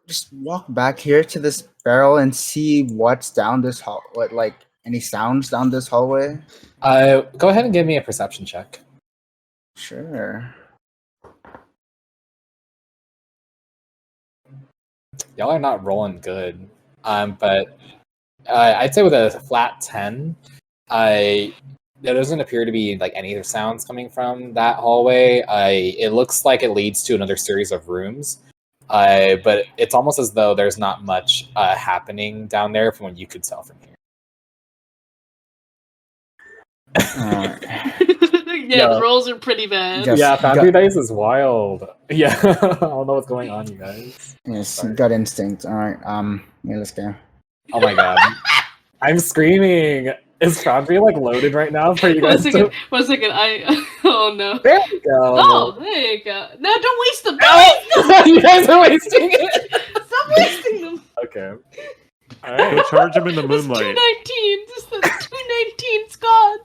just walk back here to this barrel and see what's down this hall. Any sounds down this hallway? Go ahead and give me a perception check. Sure. Y'all are not rolling good. But I'd say with a flat 10, there doesn't appear to be like any other sounds coming from that hallway. It looks like it leads to another series of rooms. But it's almost as though there's not much happening down there from what you could tell from here. Alright. Yeah, the rolls are pretty bad. Yes. Yeah, Foundry Gut- Dice is wild. Yeah, I don't know what's going on, you guys. Yes, Sorry. gut instinct. Alright, yeah, let's go. Oh my God. I'm screaming. Is Foundry like loaded right now for you One guys second, to... one second. Oh no. There we go. Oh, there you go. No, don't waste them. Oh! You guys are wasting it. Stop wasting them. Okay. All Go right. charge him in the It's moonlight. 219. Just the 219. It's gone.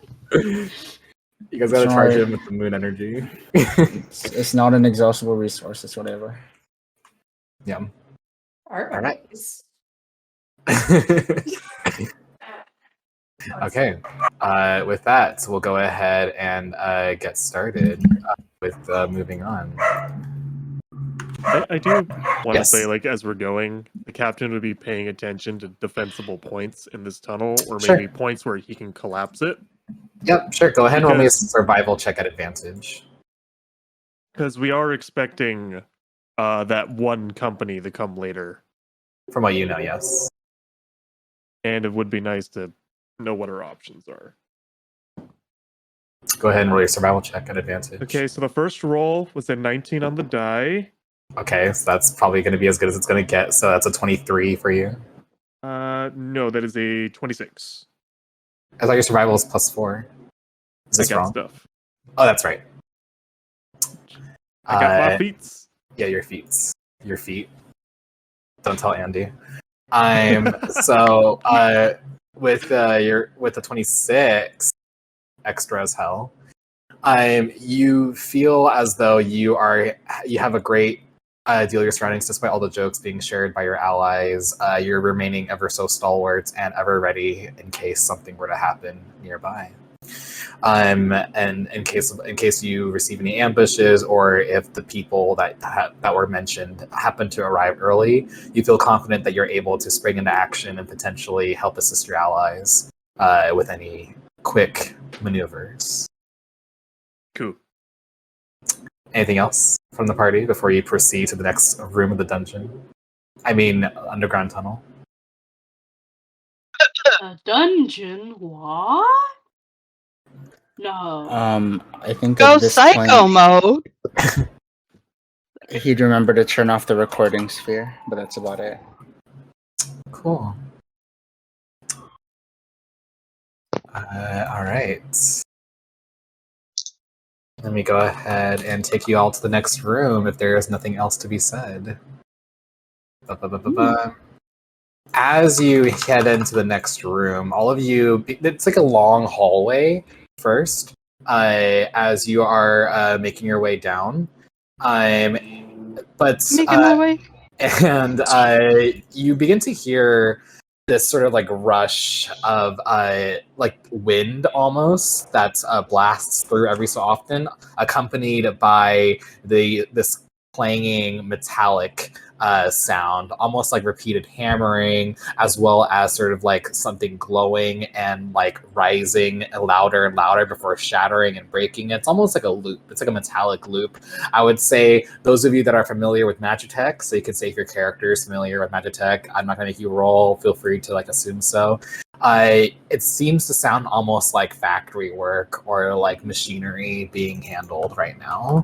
You guys gotta charge Sorry. him with the moon energy. It's not an exhaustible resource, it's whatever. Yeah. All right. Okay. Okay. With that, we'll go ahead and get started with moving on. I do want to Yes. say, as we're going, the captain would be paying attention to defensible points in this tunnel, or Sure. maybe points where he can collapse it. Yep, sure. Go ahead and roll me a Because- survival check at advantage. Because we are expecting that one company to come later, From what you know, yes. and it would be nice to know what our options are. Go ahead and roll your survival check at advantage. Okay, so the first roll was a 19 on the die. Okay, so that's probably going to be as good as it's going to get. So that's a 23 for you. No, that is a 26. I thought your survival is +4. Is I this got wrong? stuff. Oh, that's right. I got my feet. Yeah, your feet. Your feet. Don't tell Andy. I'm so with the 26 extra as hell. You feel as though you have a great deal of your surroundings, despite all the jokes being shared by your allies. You're remaining ever so stalwart and ever ready in case something were to happen nearby. And in case you receive any ambushes, or if the people that were mentioned happen to arrive early, you feel confident that you're able to spring into action and potentially help assist your allies with any quick maneuvers. Cool. Anything else from the party before you proceed to the next room of the dungeon? I mean, underground tunnel. A dungeon? What? No. I think Go at this psycho point mode. he'd remember to turn off the recording sphere, but that's about it. Cool. All right. Let me go ahead and take you all to the next room if there is nothing else to be said. Ba-ba-ba-ba-ba. As you head into the next room, all of you, it's like a long hallway first, as you are making your way down. But Making my way. and you begin to hear this sort of like rush of like wind almost that blasts through every so often, accompanied by this clanging metallic sound, almost like repeated hammering, as well as sort of like something glowing and like rising louder and louder before shattering and breaking. It's almost like a loop. It's like a metallic loop. I would say those of you that are familiar with Magitech, so you can say if your character is familiar with Magitech, I'm not going to make you roll. Feel free to like assume so. It seems to sound almost like factory work or like machinery being handled right now,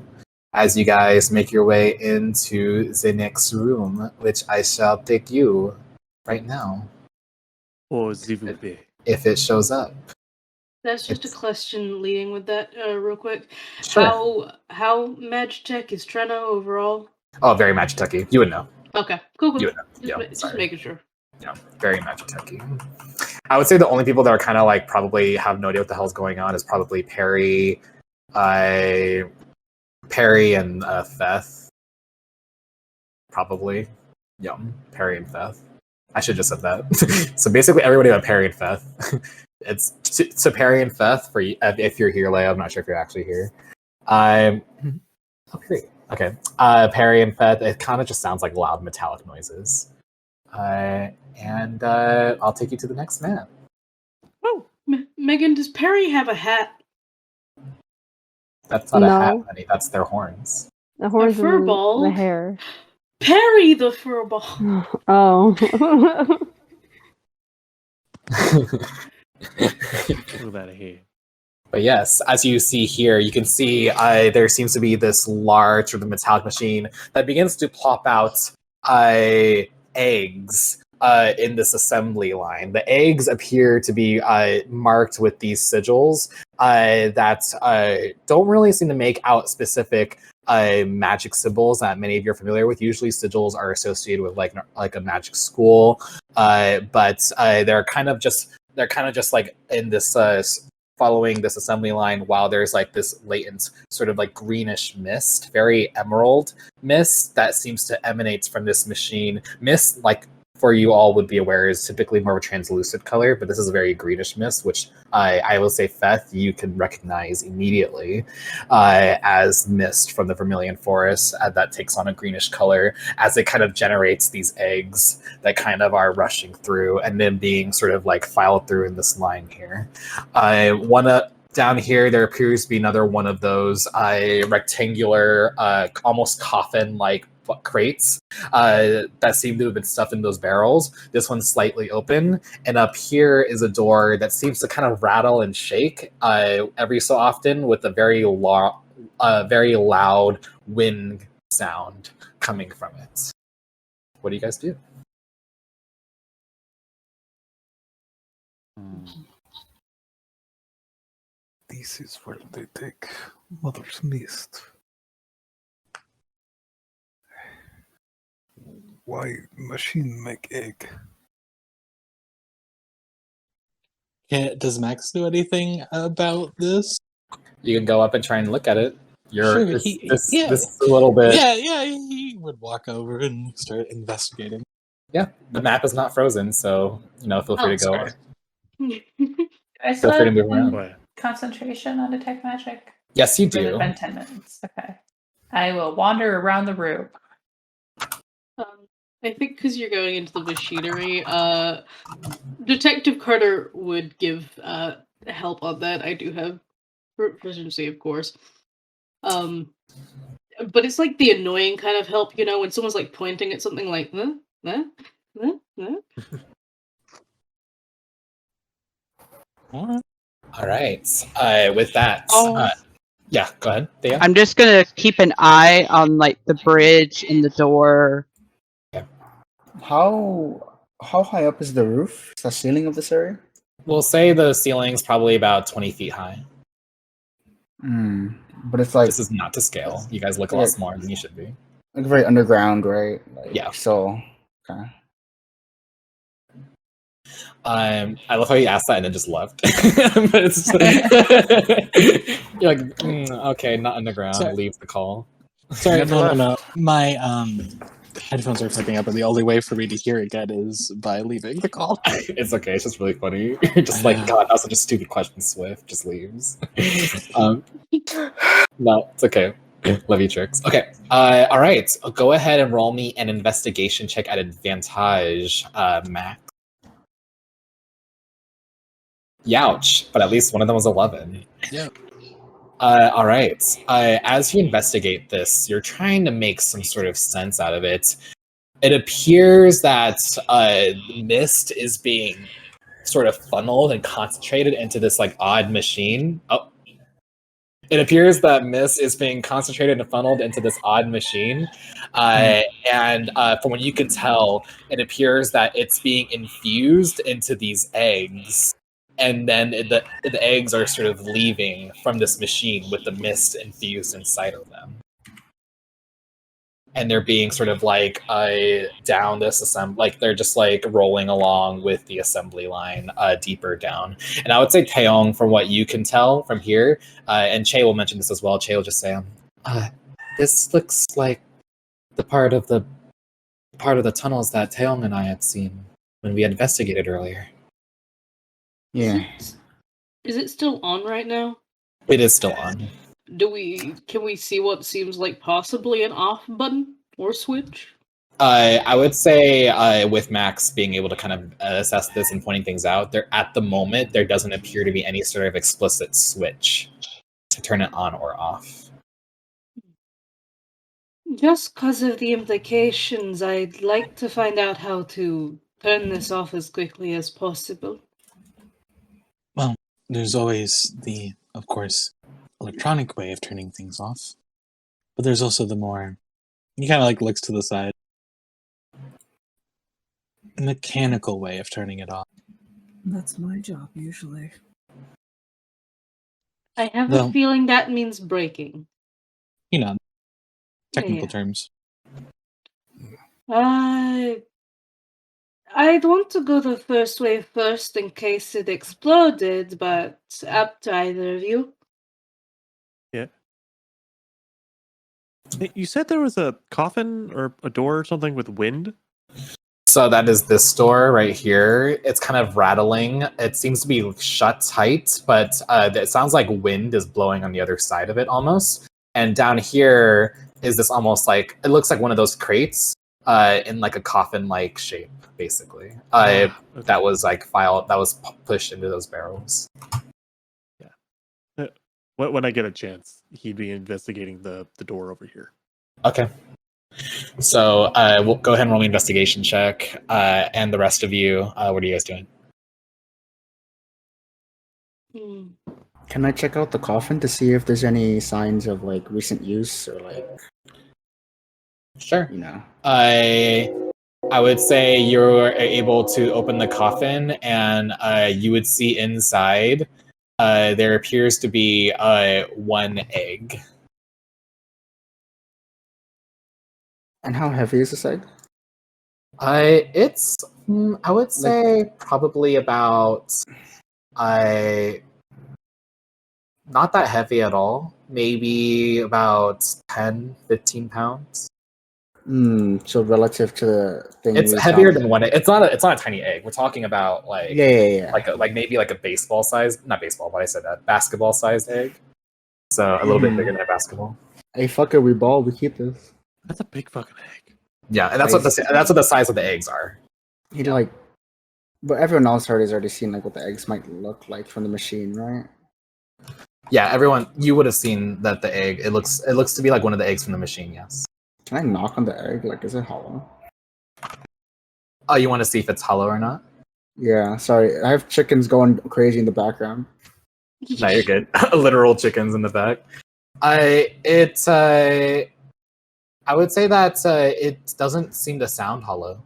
as you guys make your way into the next room, which I shall take you right now, Or s'il vous plaît. if it shows up. That's just a question leading with that, real quick. Sure. How Magitech is Treno overall? Oh, very Magitech-y. You would know. Okay, cool. You would know. Just Sorry. making sure. Yeah, very Magitech-y. I would say the only people that are kind of like probably have no idea what the hell's going on is probably Perry, and Theth. Probably. Yeah, Perry and Theth. I should just said that. So basically everybody but Perry and Theth. It's so Perry and Theth for you, if you're here, Leia. I'm not sure if you're actually here. Oh, great. Okay. Perry and Theth, it kind of just sounds like loud metallic noises. And I'll take you to the next man. Oh, Megan, does Perry have a hat? That's not a hat, No. honey. That's their horns. The horns and furball? the hair. Perry the furball. Oh. Move out of here. But yes, as you see here, you can see there seems to be this large sort of metallic machine that begins to plop out eggs in this assembly line. The eggs appear to be marked with these sigils that don't really seem to make out specific magic symbols that many of you are familiar with. Usually sigils are associated with like a magic school, but they're kind of just like in this following this assembly line, while there's like this latent sort of like greenish mist, very emerald mist that seems to emanate from this machine. Mist, like for you all would be aware, is typically more of a translucent color, but this is a very greenish mist, which I will say, Theth, you can recognize immediately as mist from the Vermilion Forest that takes on a greenish color as it kind of generates these eggs that kind of are rushing through and then being sort of like filed through in this line here. Down here, there appears to be another one of those rectangular, almost coffin-like crates that seem to have been stuffed in those barrels. This one's slightly open, and up here is a door that seems to kind of rattle and shake every so often, with a very loud wind sound coming from it. What do you guys do? This is where they take Mother's Mist. Why machine make egg? Does Max do anything about this? You can go up and try and look at it. Sure, This he- is yeah. a little bit. Yeah, he would walk over and start investigating. Yeah, the map is not frozen, so feel free to go. sorry. I Feel free to move around. Boy. concentration on detect magic. Yes, you Or has it do. been 10 minutes? Okay. I will wander around the room. I think because you're going into the machinery, Detective Carter would give help on that. I do have proficiency, of course. But it's like the annoying kind of help, when someone's like pointing at something like, huh? All right. With that, yeah, go ahead, Thea. I'm just gonna keep an eye on like the bridge and the door. How high up is the roof? Is the ceiling of this area? We'll say the ceiling's probably about 20 feet high. But it's like This is not to scale. You guys look a lot smaller than you should be. like very underground, right? Yeah. So, okay. I love how you asked that and then just left. But it's you're like, okay, not underground. Sorry. Leave the call. Sorry, Never no. left. My headphones are flipping up, and the only way for me to hear again is by leaving the call. It's okay. It's just really funny. You're just like, God, that was such a stupid question. Swift just leaves. No, it's okay. Love you, Tricks. Okay. All right. Go ahead and roll me an investigation check at advantage, Max. Youch, but at least one of them was 11. Yeah. All right. As you investigate this, you're trying to make some sort of sense out of it. It appears that mist is being sort of funneled and concentrated into this like odd machine. Oh. It appears that mist is being concentrated and funneled into this odd machine. And from what you can tell, it appears that it's being infused into these eggs. And then the eggs are sort of leaving from this machine with the mist infused inside of them. And they're being sort of like down this assembly, like they're just like rolling along with the assembly line deeper down. And I would say Taeyong, from what you can tell from here, and Che will mention this as well. Che will just say, "This looks like the part of the tunnels that Taeyong and I had seen when we investigated earlier." Yeah. Is it still on right now? It is still on. Can we see what seems like possibly an off button or switch? I would say with Max being able to kind of assess this and pointing things out, at the moment there doesn't appear to be any sort of explicit switch to turn it on or off. Just because of the implications, I'd like to find out how to turn this off as quickly as possible. Well, there's always of course, electronic way of turning things off. But there's also the more, he kind of like looks to the side, mechanical way of turning it off. That's my job, usually. I have a feeling that means breaking. Technical terms. I'd want to go the first way first in case it exploded, but up to either of you. Yeah. Hey, you said there was a coffin or a door or something with wind? So that is this door right here. It's kind of rattling. It seems to be shut tight, but it sounds like wind is blowing on the other side of it almost. And down here is this almost like, it looks like one of those crates in like a coffin-like shape, basically. Okay. That was like that was pushed into those barrels. Yeah. When I get a chance, he'd be investigating the door over here. Okay. So we'll go ahead and roll an investigation check. And the rest of you, what are you guys doing? Can I check out the coffin to see if there's any signs of like recent use or like? Sure. I would say you're able to open the coffin, and you would see inside there appears to be one egg. And how heavy is this egg? It's I would say probably about not that heavy at all. Maybe about 10, 15 pounds. So relative to the thing, It's we heavier found- than one egg. It's not a tiny egg. We're talking about like Yeah. like maybe like a baseball size, not baseball, but I said that basketball sized egg. So a little bit bigger than a basketball. Hey, fuck it, we ball. We keep this. That's a big fucking egg. Yeah, and that's what the size of the eggs are. He like, but everyone else has already seen like what the eggs might look like from the machine, right? Yeah, everyone, you would have seen that the egg. It looks to be like one of the eggs from the machine. Yes. Can I knock on the egg? Like, is it hollow? Oh, you want to see if it's hollow or not? Yeah. Sorry, I have chickens going crazy in the background. No, you're good. Literal chickens in the back. I would say that it doesn't seem to sound hollow.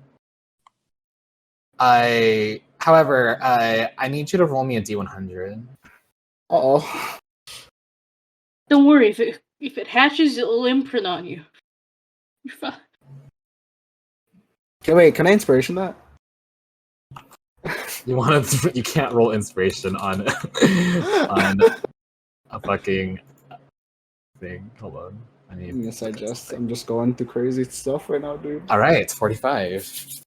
However, I need you to roll me a D100. Oh. Don't worry, if it hatches, it'll imprint on you. You're fine. Okay, wait. Can I inspiration that? You can't roll inspiration on on a fucking thing. Hold on. Yes, I'm just going through crazy stuff right now, dude. All right, 45.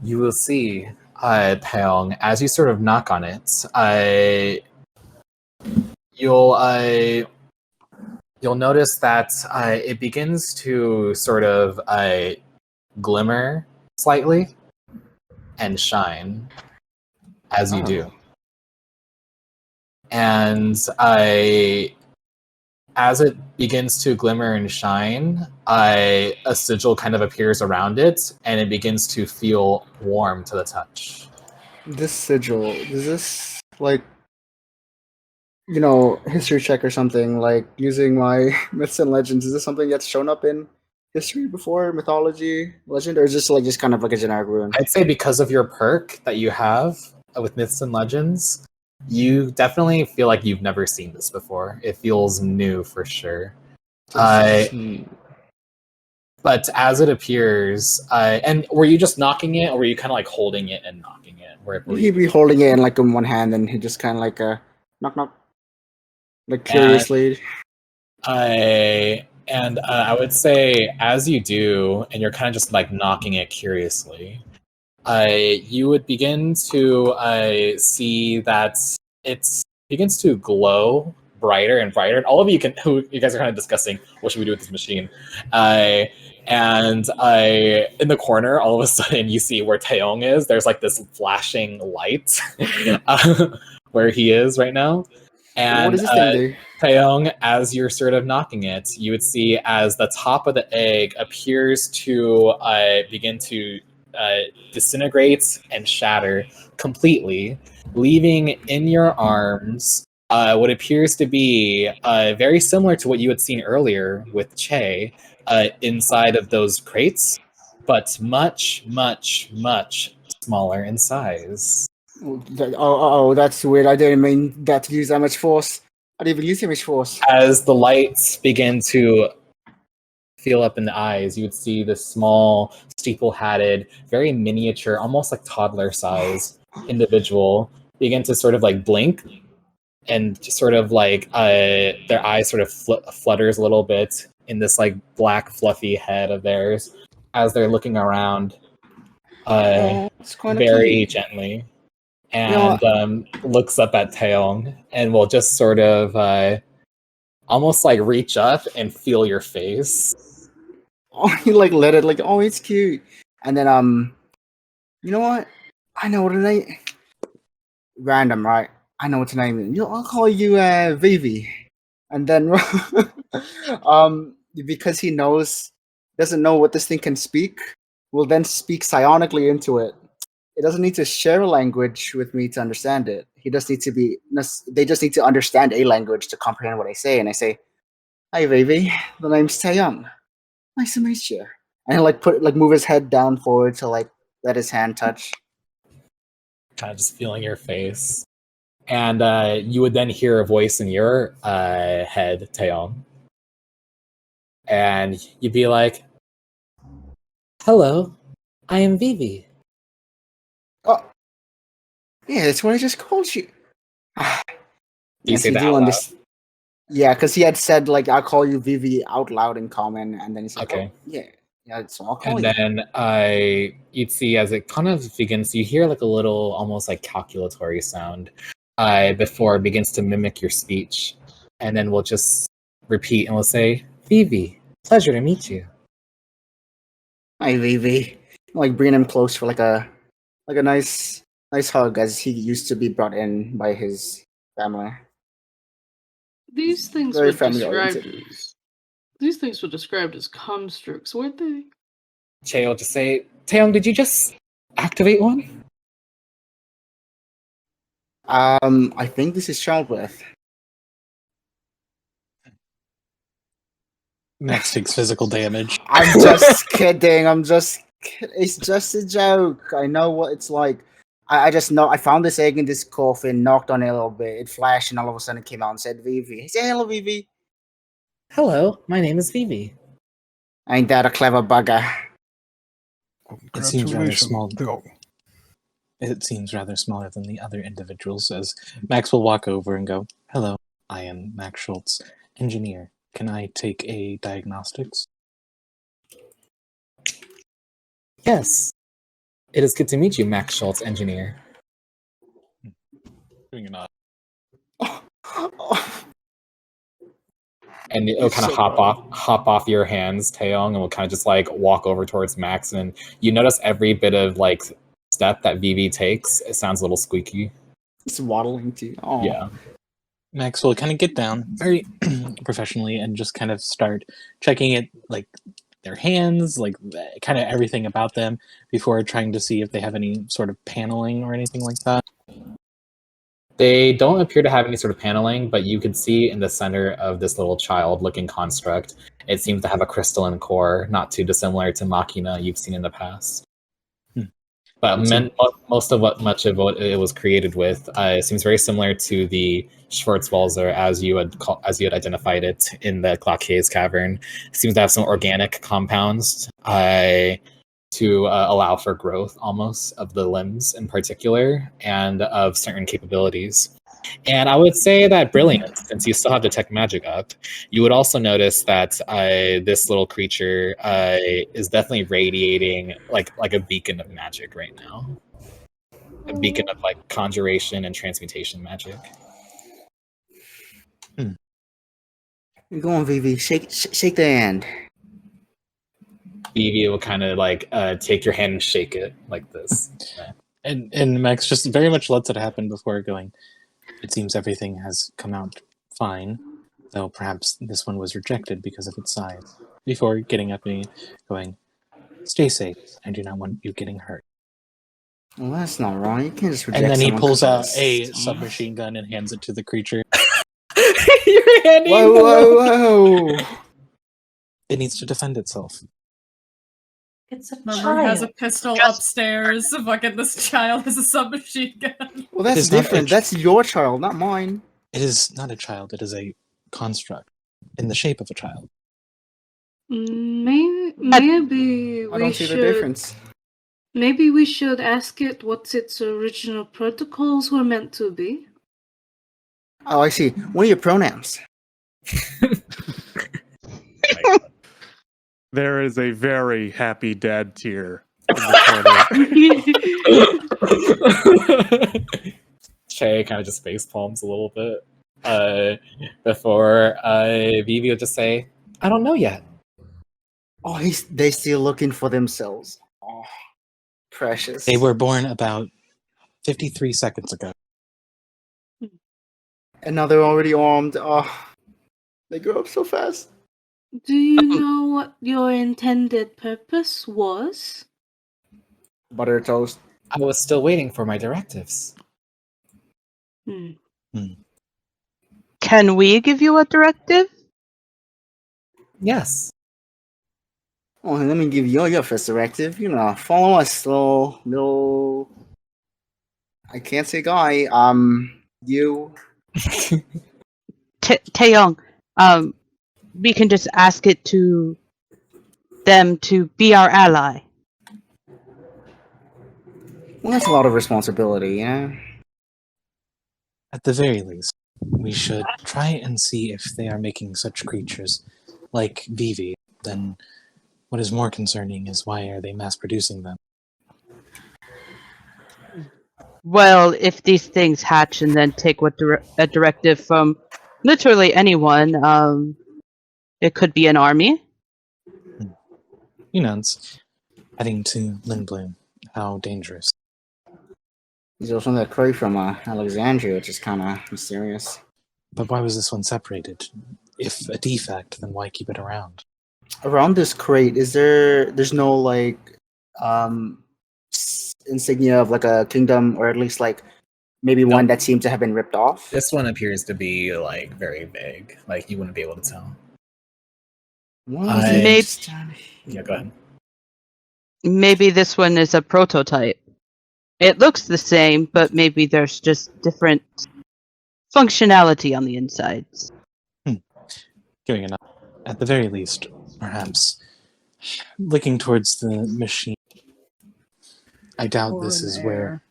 You will see, Taeyong, as you sort of knock on it, you'll notice that it begins to sort of glimmer slightly and shine as you do. And as it begins to glimmer and shine, a sigil kind of appears around it, and it begins to feel warm to the touch. This sigil, is this like, history check or something? Like using my myths and legends, is this something that's shown up in history before, mythology, legend, or is this like just kind of like a generic rune? I'd say because of your perk that you have with myths and legends, you definitely feel like you've never seen this before. It feels new for sure. But as it appears, and were you just knocking it, or were you kind of like holding it and knocking it? He'd be holding it in one hand, and he just kind of like knock knock, like curiously. And I would say as you do, and you're kind of just like knocking it curiously, you would begin to see that it begins to glow brighter and brighter. And all of you you guys are kind of discussing what should we do with this machine. And in the corner, all of a sudden, you see where Taeyong is. There's like this flashing light where he is right now. And what does this thing do? Taeyong, as you're sort of knocking it, you would see as the top of the egg appears to begin to disintegrate and shatter completely, leaving in your arms what appears to be very similar to what you had seen earlier with Che inside of those crates, but much, much, much smaller in size. Oh, that's weird. I didn't mean that to use that much force. I didn't even use that much force. As the lights begin to feel up in the eyes, you would see this small, steeple-hatted, very miniature, almost like toddler size individual begin to sort of like blink, and just sort of like their eyes sort of flutters a little bit in this like black fluffy head of theirs as they're looking around very cute. gently, and looks up at Taeyong and will just sort of almost like reach up and feel your face. Oh, he like let it like, oh, it's cute. And then you know what? I know what a name. Random, right? I know what to name it. I'll call you Vivi. And then because he doesn't know what this thing can speak, will then speak psionically into it. It doesn't need to share a language with me to understand it. They just need to understand a language to comprehend what I say. And I say, "Hi, Vivi. The name's Taeyong. Nice to meet you." And he'll move his head down forward to like let his hand touch. Kind of just feeling your face. And you would then hear a voice in your head, Taeyong. And you'd be like, "Hello, I am Vivi." Oh, yeah, that's what I just called you. Do you Yes, say you that do out loud? understand. Yeah, because he had said like I'll call you Vivi out loud in common, and then he said, Okay. "Oh, yeah, so I'll call And you." then you'd see as it kind of begins, you hear like a little almost like calculatory sound before it begins to mimic your speech. And then we'll just repeat and we'll say, "Vivi, pleasure to meet you." Hi, Vivi. Like bringing him close for like a nice hug, as he used to be brought in by his family. These things Very were family described oriented. as these things were described as constructs, weren't they? Che will just say, "Taeyong, did you just activate one?" I think this is childbirth. Max takes physical damage. I'm just kidding. It's just a joke. I know what it's like. I just know. I found this egg in this coffin, knocked on it a little bit. It flashed, and all of a sudden it came out and said, "Vivi." Say hello, Vivi. "Hello, my name is Vivi." Ain't that a clever bugger? It seems rather Congratulations, small. dog. It seems rather smaller than the other individuals, as Max will walk over and go, "Hello, I am Max Schultz, engineer. Can I take a diagnostics?" "Yes, it is good to meet you, Max Schultz, engineer." Doing a nod. And it'll It's kind of so hop off your hands, Taeyong, and will kind of just like walk over towards Max. And you notice every bit of like step that Vivi takes, it sounds a little squeaky. It's waddling too. Oh, Yeah. Max will kind of get down very professionally and just kind of start checking it, like their hands, like kind of everything about them, before trying to see if they have any sort of paneling or anything like that. They don't appear to have any sort of paneling, but you can see in the center of this little child-looking construct, it seems to have a crystalline core, not too dissimilar to Machina you've seen in the past. But much of what it was created with seems very similar to the Schwarzwalzer as you had identified it in the Claquet's cavern. It seems to have some organic compounds to allow for growth almost of the limbs in particular and of certain capabilities. And I would say that Brilliant, since you still have Detect Magic up, you would also notice that this little creature is definitely radiating like a beacon of magic right now. A beacon of like conjuration and transmutation magic. go on, Vivi. Shake the hand. Vivi will kind of like take your hand and shake it like this. And Max just very much lets it happen before going, "It seems everything has come out fine, though perhaps this one was rejected because of its size." Before getting up and going, "Stay safe. I do not want you getting hurt." Well, that's not wrong. You can't just reject And then he someone pulls 'cause out of a this. submachine gun and hands it to the creature. You're handing Whoa! It needs to defend itself. It's a Remember, has a child. pistol Just- upstairs. Fucking this child has a submachine gun. Well, that's is not a different. ch- That's your child, not mine. It is not a child, it is a construct in the shape of a child. Maybe I don't see the difference. Maybe we should ask it what its original protocols were meant to be. Oh, I see. What are your pronouns? There is a very happy dad tear in the corner. Che kind of just face palms a little bit before Vivi will just say, "I don't know yet." Oh, they still looking for themselves. Oh, precious. They were born about 53 seconds ago. And now they're already armed. Oh, they grow up so fast. Do you know what your intended purpose was? Butter toast. I was still waiting for my directives. Can we give you a directive? Yes. Oh, let me give you your first directive. You know, follow us, little. I can't say guy. You. Taeyong, we can just ask it to them to be our ally. Well, that's a lot of responsibility, yeah. At the very least, we should try and see if they are making such creatures like Vivi. Then what is more concerning is why are they mass producing them? Well, if these things hatch and then take a directive from literally anyone, it could be an army. He nods, adding to Lindblom. How dangerous. He's also that crow from Alexandria, which is kind of mysterious. But why was this one separated? If a defect, then why keep it around? Around this crate, there's no like insignia of like a kingdom, or at least like maybe one that seemed to have been ripped off? This one appears to be like very vague. Like you wouldn't be able to tell. Yeah, go ahead. Maybe this one is a prototype. It looks the same, but maybe there's just different functionality on the insides. Giving enough. At the very least, perhaps, looking towards the machine. I doubt this is where...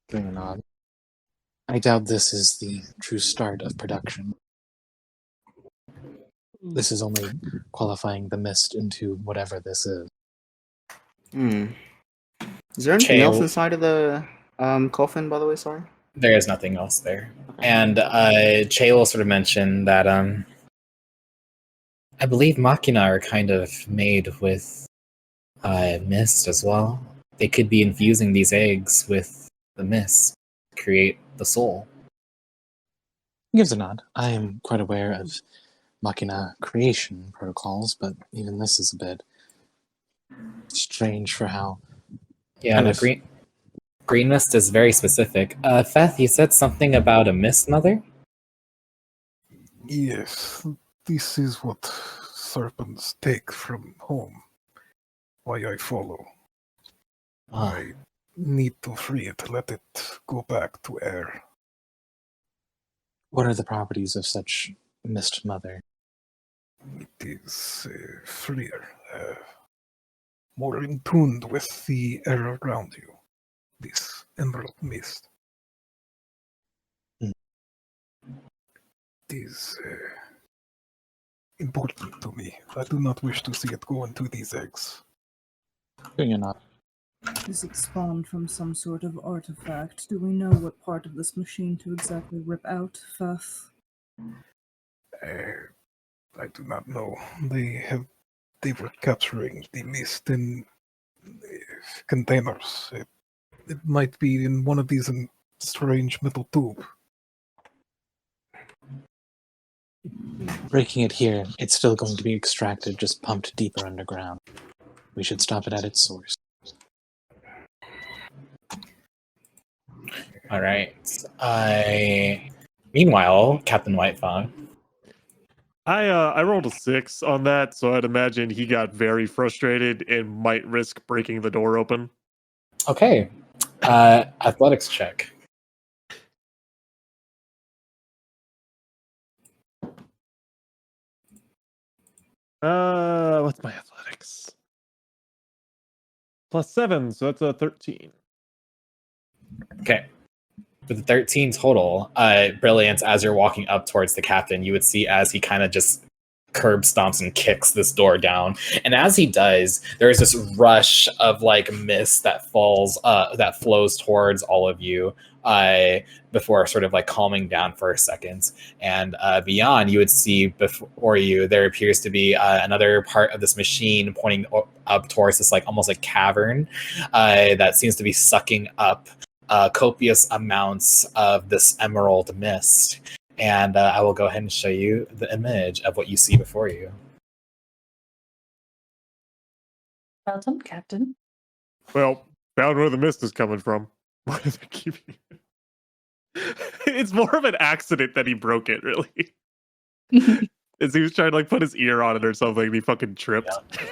Giving a nod. I doubt this is the true start of production. This is only qualifying the mist into whatever this is. Is there anything else inside of the coffin, by the way? Sorry. There is nothing else there. And Che will sort of mention that I believe Machina are kind of made with mist as well. They could be infusing these eggs with the mist to create the soul. He gives a nod. I am quite aware of Machina creation protocols, but even this is a bit strange for how... Yeah, the green mist is very specific. Feth, you said something about a mist mother? Yes, this is what serpents take from home. Why I follow. I need to free it, let it go back to air. What are the properties of such mist mother? It is freer, more in tune with the air around you. This emerald mist. It is important to me. I do not wish to see it go into these eggs. You're not. Is it spawned from some sort of artifact? Do we know what part of this machine to exactly rip out, Feth? I do not know. They were capturing the mist in containers. It might be in one of these strange metal tube. Breaking it here, it's still going to be extracted, just pumped deeper underground. We should stop it at its source. All right. Meanwhile, Captain Whitefang. I rolled a 6 on that, so I'd imagine he got very frustrated and might risk breaking the door open. Okay. Athletics check. What's my athletics? +7, so that's a 13. Okay. For the 13 total, Brilliance, as you're walking up towards the captain, you would see as he kind of just curb stomps and kicks this door down. And as he does, there is this rush of like mist that flows towards all of you before sort of like calming down for a second. And beyond, you would see before you, there appears to be another part of this machine pointing up towards this like almost like cavern that seems to be sucking up copious amounts of this emerald mist. And I will go ahead and show you the image of what you see before you. Well done, Captain. Well, found where the mist is coming from. Why does it keep... It's more of an accident that he broke it, really. As he was trying to like put his ear on it or something, and he fucking tripped. Yeah.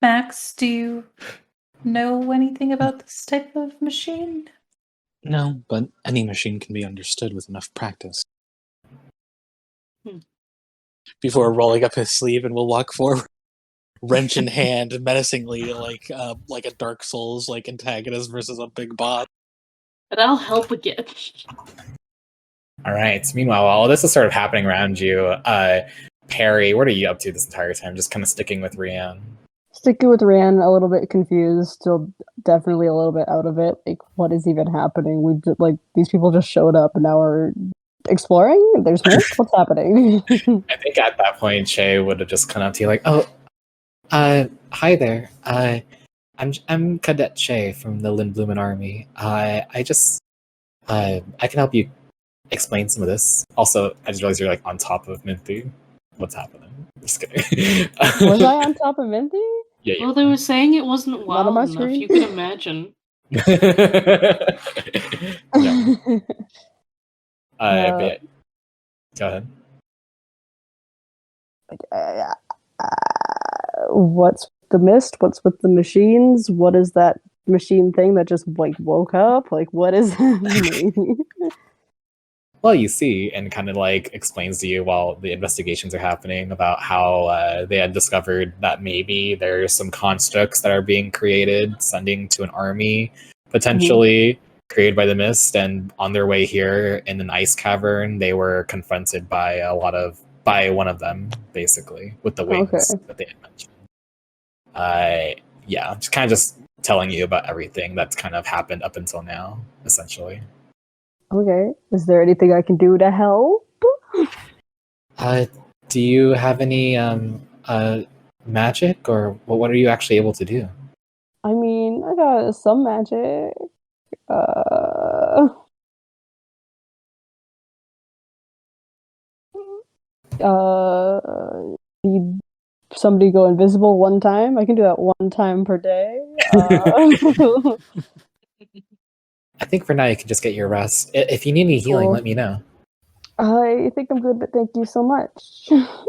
Max, do you know anything about this type of machine? No, but any machine can be understood with enough practice. Hmm. Before rolling up his sleeve, and we'll walk forward, wrench in hand, menacingly, like a Dark Souls like antagonist versus a big bot. But I'll help again. All right. Meanwhile, while this is sort of happening around you, Perry, what are you up to this entire time? Just kind of sticking with Rian. Sticking with Rand, a little bit confused, still definitely a little bit out of it. Like, what is even happening? We just, like, these people just showed up and now we're exploring. There's more. What's happening? I think at that point, Shay would have just come up to you like, "Oh, hi there. I'm Cadet Shay from the Lindblumen Army. I can help you explain some of this. Also, I just realized you're like on top of Minty. What's happening? Just kidding. Was I on top of Minty? Yeah, Well, they were saying it wasn't Not on wild my enough. screen. You can imagine. No. But go ahead. What's the mist? What's with the machines? What is that machine thing that just like woke up? Like, what is happening? Well, you see, and kind of like explains to you while the investigations are happening about how they had discovered that maybe there's some constructs that are being created, sending to an army, potentially created by the mist. And on their way here in an ice cavern, they were confronted by one of them, basically, with the wings that they had mentioned. Yeah, just kind of just telling you about everything that's kind of happened up until now, essentially. Okay. Is there anything I can do to help? Do you have any magic, or what are you actually able to do? I mean, I got some magic. Need somebody go invisible one time? I can do that one time per day. I think for now you can just get your rest. If you need any healing, Cool. let me know. I think I'm good, but thank you so much. All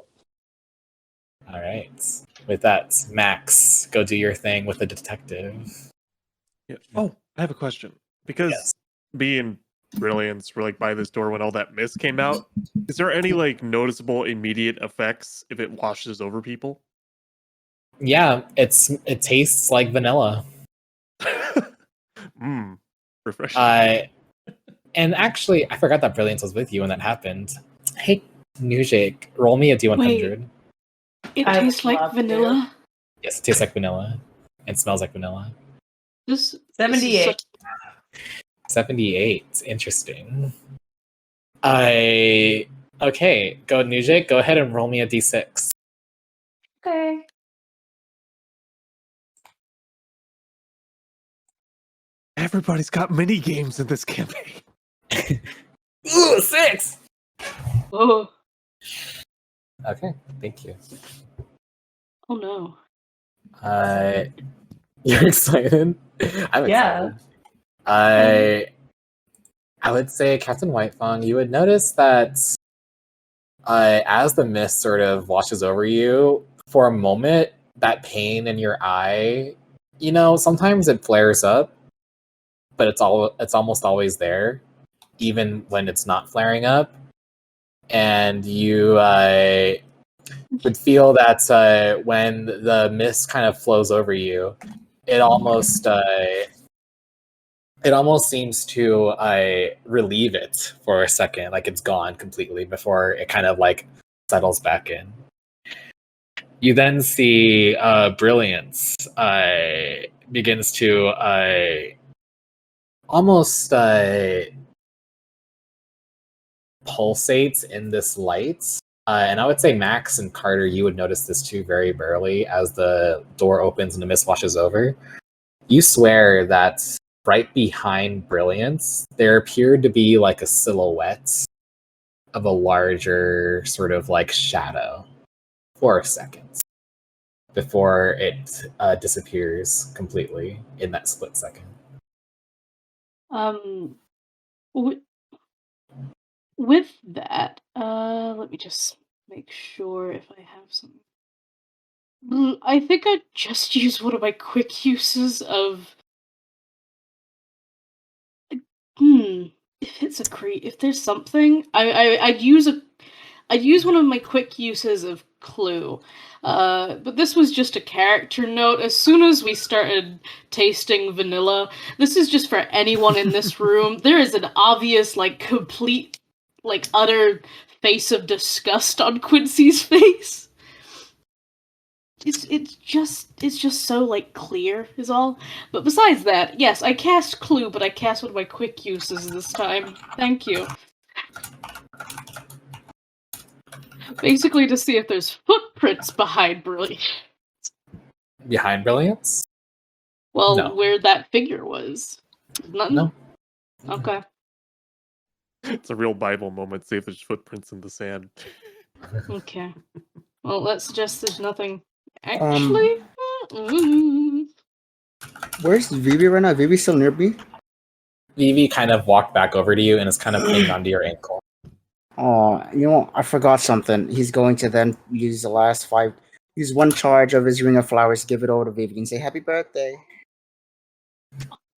right. With that, Max, go do your thing with the detective. Yeah. Oh, I have a question. Because being Brilliance were like by this door when all that mist came out, is there any like noticeable immediate effects if it washes over people? Yeah, it tastes like vanilla. Refreshing. And actually, I forgot that Brilliance was with you when that happened. Hey, Nujik, roll me a D100. It I tastes would like love vanilla. Yes, it tastes like vanilla. And smells like vanilla. This 78. 78. Interesting. Okay, go Nujik, go ahead and roll me a D6. Okay. Everybody's got mini games in this campaign. Ooh, 6! Oh. Okay, thank you. Oh no. You're excited? I'm Yeah. excited. I would say, Captain Whitefang, you would notice that as the mist sort of washes over you, for a moment, that pain in your eye, sometimes it flares up, but it's almost always there, even when it's not flaring up. And you would feel that when the mist kind of flows over you, it almost seems to relieve it for a second, like it's gone completely before it kind of like settles back in. You then see Brilliance begins to almost pulsates in this light. And I would say Max and Carter, you would notice this too very barely as the door opens and the mist washes over. You swear that right behind Brilliance, there appeared to be like a silhouette of a larger sort of like shadow for a second before it disappears completely in that split second. With that, let me just make sure if I have some. I think I just used one of my quick uses of If it's if there's something, I'd use one of my quick uses of clue. But this was just a character note. As soon as we started tasting vanilla, this is just for anyone in this room. There is an obvious, like, complete, like, utter face of disgust on Quincy's face. It's just so, like, clear is all. But besides that, yes, I cast clue, but I cast one of my quick uses this time. Thank you. Basically to see if there's footprints behind Brilliance. Behind Brilliance? Well, No. where that figure was. Nothing? No. Okay. It's a real Bible moment. See if there's footprints in the sand. Okay. Well, that suggests there's nothing. Actually? Where's Vivi right now? Vivi still near me? Vivi kind of walked back over to you and is kind of pinned onto your ankle. Oh, you know, I forgot something. He's going to then use use one charge of his ring of flowers, give it over to Vivi, and say happy birthday.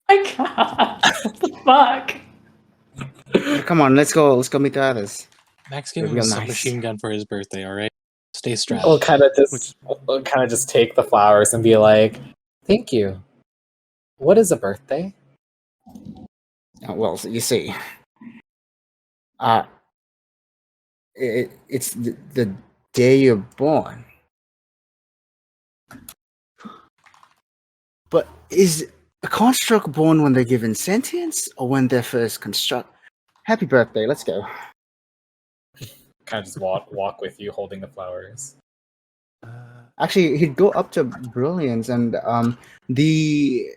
My God, what the fuck? Come on, let's go meet the others. Max gave him Real a nice. submachine gun for his birthday, alright? Stay strapped. We'll kind of just take the flowers and be like, "Thank you. What is a birthday?" Well, you see, it's the day you're born. But is a construct born when they're given sentience or when they're first construct? Happy birthday, let's go. Kind of just walk with you, holding the flowers. Actually, he'd go up to Brilliance, and the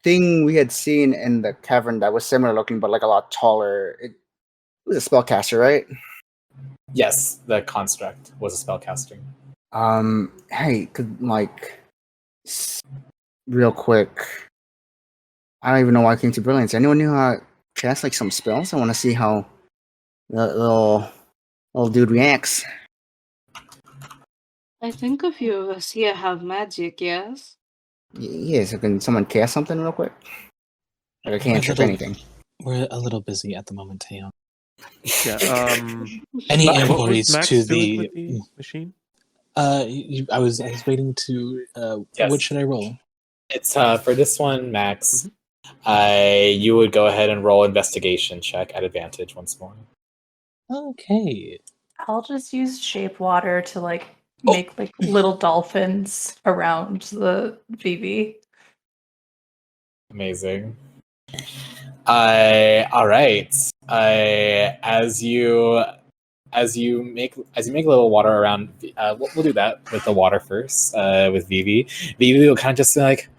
thing we had seen in the cavern that was similar looking but like a lot taller, it was a spellcaster, right? Yes, the construct was a spellcaster. Hey, real quick, I don't even know why I came to Brilliance. Anyone knew how to cast like some spells? I want to see how the little dude reacts. I think a few of us here have magic, yes? Yeah, so can someone cast something real quick? Like I can't trip anything. We're a little busy at the moment, Taeyeon. Yeah. Any what was inquiries Max to doing the with the machine? I was waiting to Yes. what should I roll? It's for this one, Max. You would go ahead and roll investigation check at advantage once more. Okay. I'll just use shape water to like make like little dolphins around the Vivi. Amazing. All right. As you make a little water around, we'll do that with the water first. With Vivi, Vivi will kind of just be like,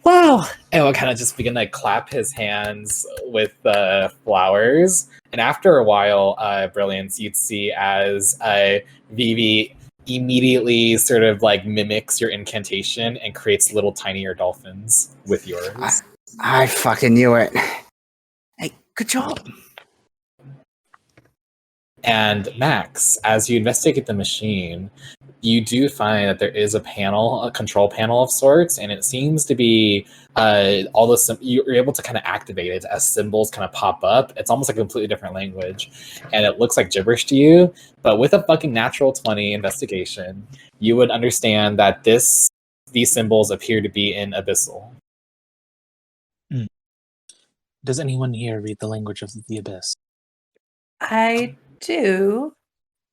"Wow!" and will kind of just begin to clap his hands with the flowers. And after a while, Brilliance, you'd see as Vivi immediately sort of like mimics your incantation and creates little tinier dolphins with yours. I fucking knew it. Hey, good job. And Max, as you investigate the machine, you do find that there is a control panel of sorts, and it seems to be you're able to kind of activate it as symbols kind of pop up. It's almost like a completely different language, and it looks like gibberish to you. But with a fucking natural 20 investigation, you would understand that these symbols appear to be in Abyssal. Does anyone here read the language of the Abyss? I do.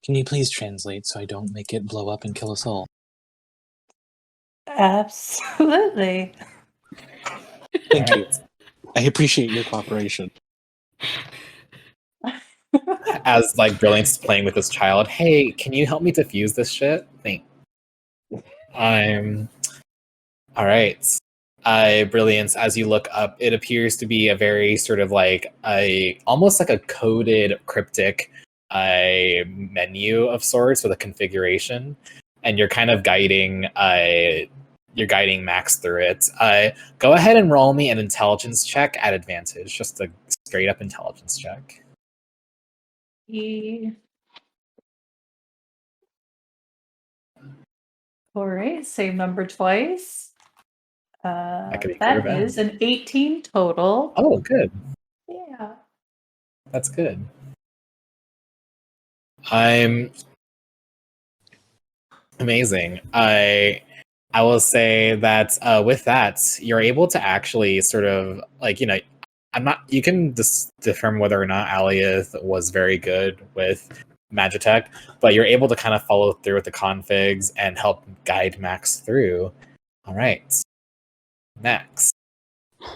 Can you please translate so I don't make it blow up and kill us all? Absolutely. Thank you. I appreciate your cooperation. As like Brilliance is playing with this child, hey, can you help me defuse this shit? Thanks. All right. Brilliance, as you look up, it appears to be a very sort of like almost like a coded cryptic menu of sorts with a configuration, and you're kind of guiding Max through it. Go ahead and roll me an intelligence check at advantage, just a straight up intelligence check. All right, same number twice. could be That good or bad. is an 18 total. Oh, good. Yeah. That's good. I'm amazing. I will say that with that, you're able to actually sort of like, you know, I'm not. You can determine whether or not Alioth was very good with Magitech, but you're able to kind of follow through with the configs and help guide Max through. All right, Max,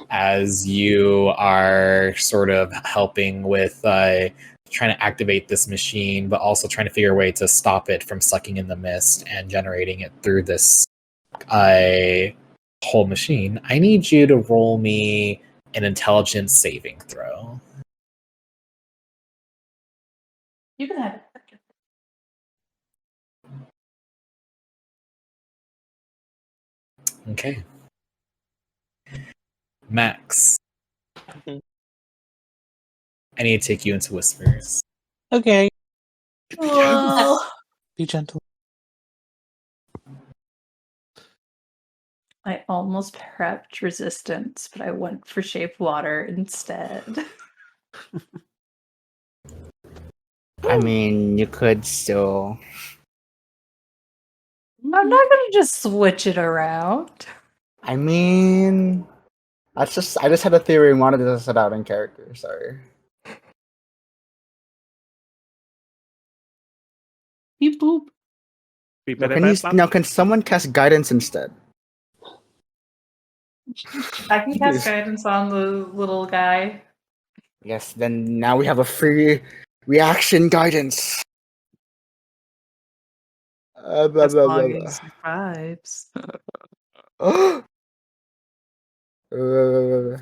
as you are sort of helping with trying to activate this machine, but also trying to figure a way to stop it from sucking in the mist and generating it through this whole machine, I need you to roll me an intelligence saving throw. You can have it. Okay. Max, Mhm. I need to take you into Whispers. Okay. Oh. Be gentle. I almost prepped resistance, but I went for shape water instead. I mean, you could still. I'm not gonna just switch it around. I mean, I just had a theory and wanted to test it out in character. Sorry. Beep boop. Can someone cast guidance instead? I can cast Please. guidance on the little guy. Yes. Then now we have a free reaction guidance. Blah, As blah, long blah, as he survives. blah. Oh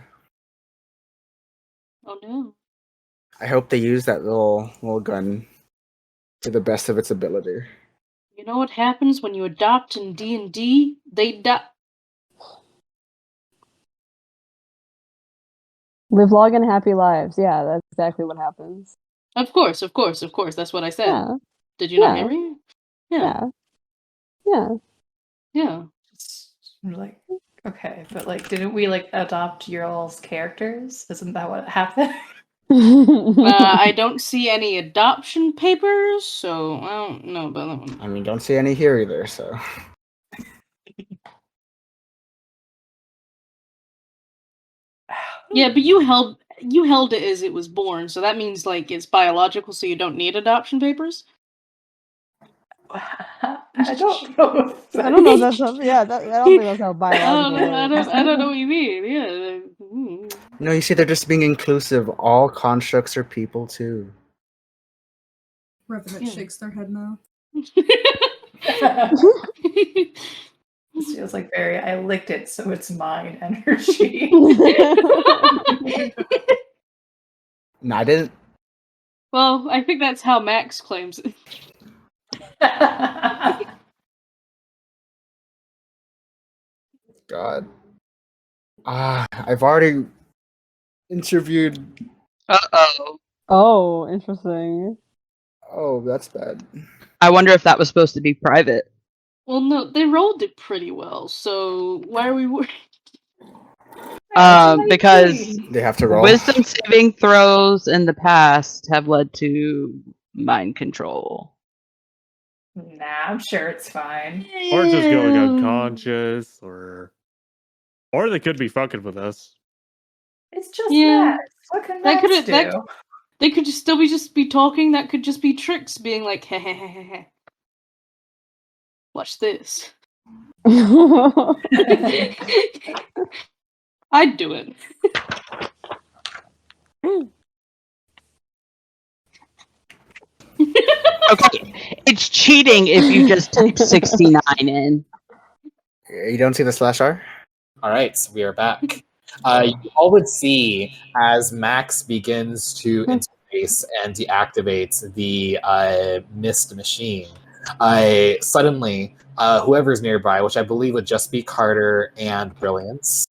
no. I hope they use that little gun to the best of its ability. You know what happens when you adopt in D&D? They die. Live long and happy lives. Yeah, that's exactly what happens. Of course. That's what I said. Yeah. Did you not Yeah. hear me? Yeah. Yeah. Yeah. Like, okay, but like, didn't we like adopt your all's characters? Isn't that what happened? I don't see any adoption papers, so I don't know about that one. I mean, don't see any here either. So. Yeah, but you held it as it was born, so that means like it's biological, so you don't need adoption papers. I don't know. I don't know if that's how, yeah, I don't think that's how biological works. I don't know what you mean. Yeah. No, you see, they're just being inclusive. All constructs are people too. Revenant shakes their head no. This feels like very, I licked it, so it's mine energy. No, I didn't. Well, I think that's how Max claims it. God. I've already interviewed. Uh-oh. Oh, interesting. Oh, that's bad. I wonder if that was supposed to be private. Well, no, they rolled it pretty well, so why are we worried? Because They have to roll. wisdom saving throws in the past have led to mind control. Nah, I'm sure it's fine. Or just going unconscious, or they could be fucking with us. It's just Yeah. Max. What can That Max could do? they could just still be talking. That could just be tricks, being like, "Heh heh heh heh heh. Watch this." I'd do it. Okay, it's cheating if you just type 69 in. You don't see the /R? All right, so we are back. You all would see as Max begins to interface and deactivate the mist machine. Suddenly, whoever's nearby, which I believe would just be Carter and Brilliance,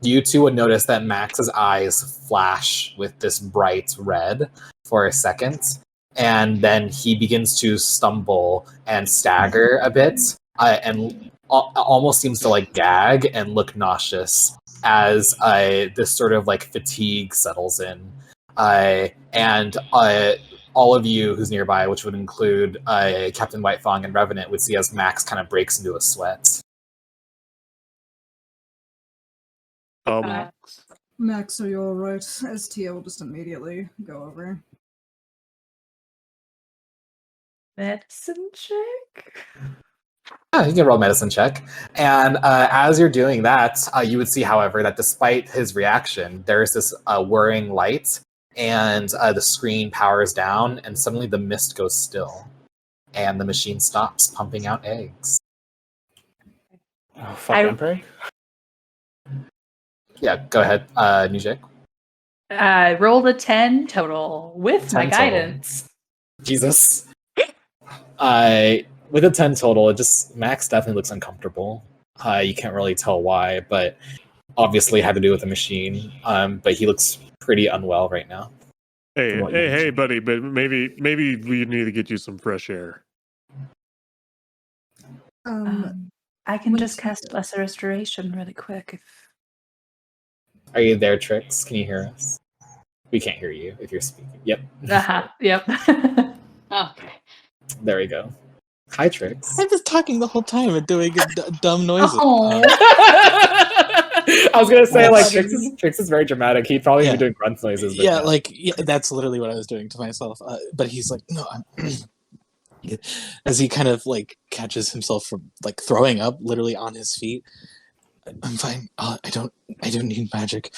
you two would notice that Max's eyes flash with this bright red for a second, and then he begins to stumble and stagger a bit, and almost seems to like gag and look nauseous. as this sort of like fatigue settles in, and all of you who's nearby, which would include Captain Whitefang and Revenant, would see as Max kind of breaks into a sweat. Max, are you alright? ST will just immediately go over. Medicine check? Yeah, you can roll a medicine check. And as you're doing that, you would see, however, that despite his reaction, there's this whirring light, and the screen powers down, and suddenly the mist goes still, and the machine stops pumping out eggs. Oh, fuck, Emperor? Yeah, go ahead, Nujik. I rolled a 10 total with my 10 total. guidance. Jesus. With a 10 total, it just Max definitely looks uncomfortable. You can't really tell why, but obviously it had to do with the machine. But he looks pretty unwell right now. Hey, buddy, but maybe we need to get you some fresh air. I can just cast Lesser Restoration really quick. If... Are you there, Trix? Can you hear us? We can't hear you if you're speaking. Yep. Yep. Okay. There we go. Hi, Trix. I was talking the whole time and doing dumb noises. I was gonna say, like, Trix is very dramatic. He'd probably be doing grunt noises. But no. That's literally what I was doing to myself. But he's like, no, I'm... as he kind of like catches himself from like throwing up, literally on his feet. I'm fine. I don't need magic.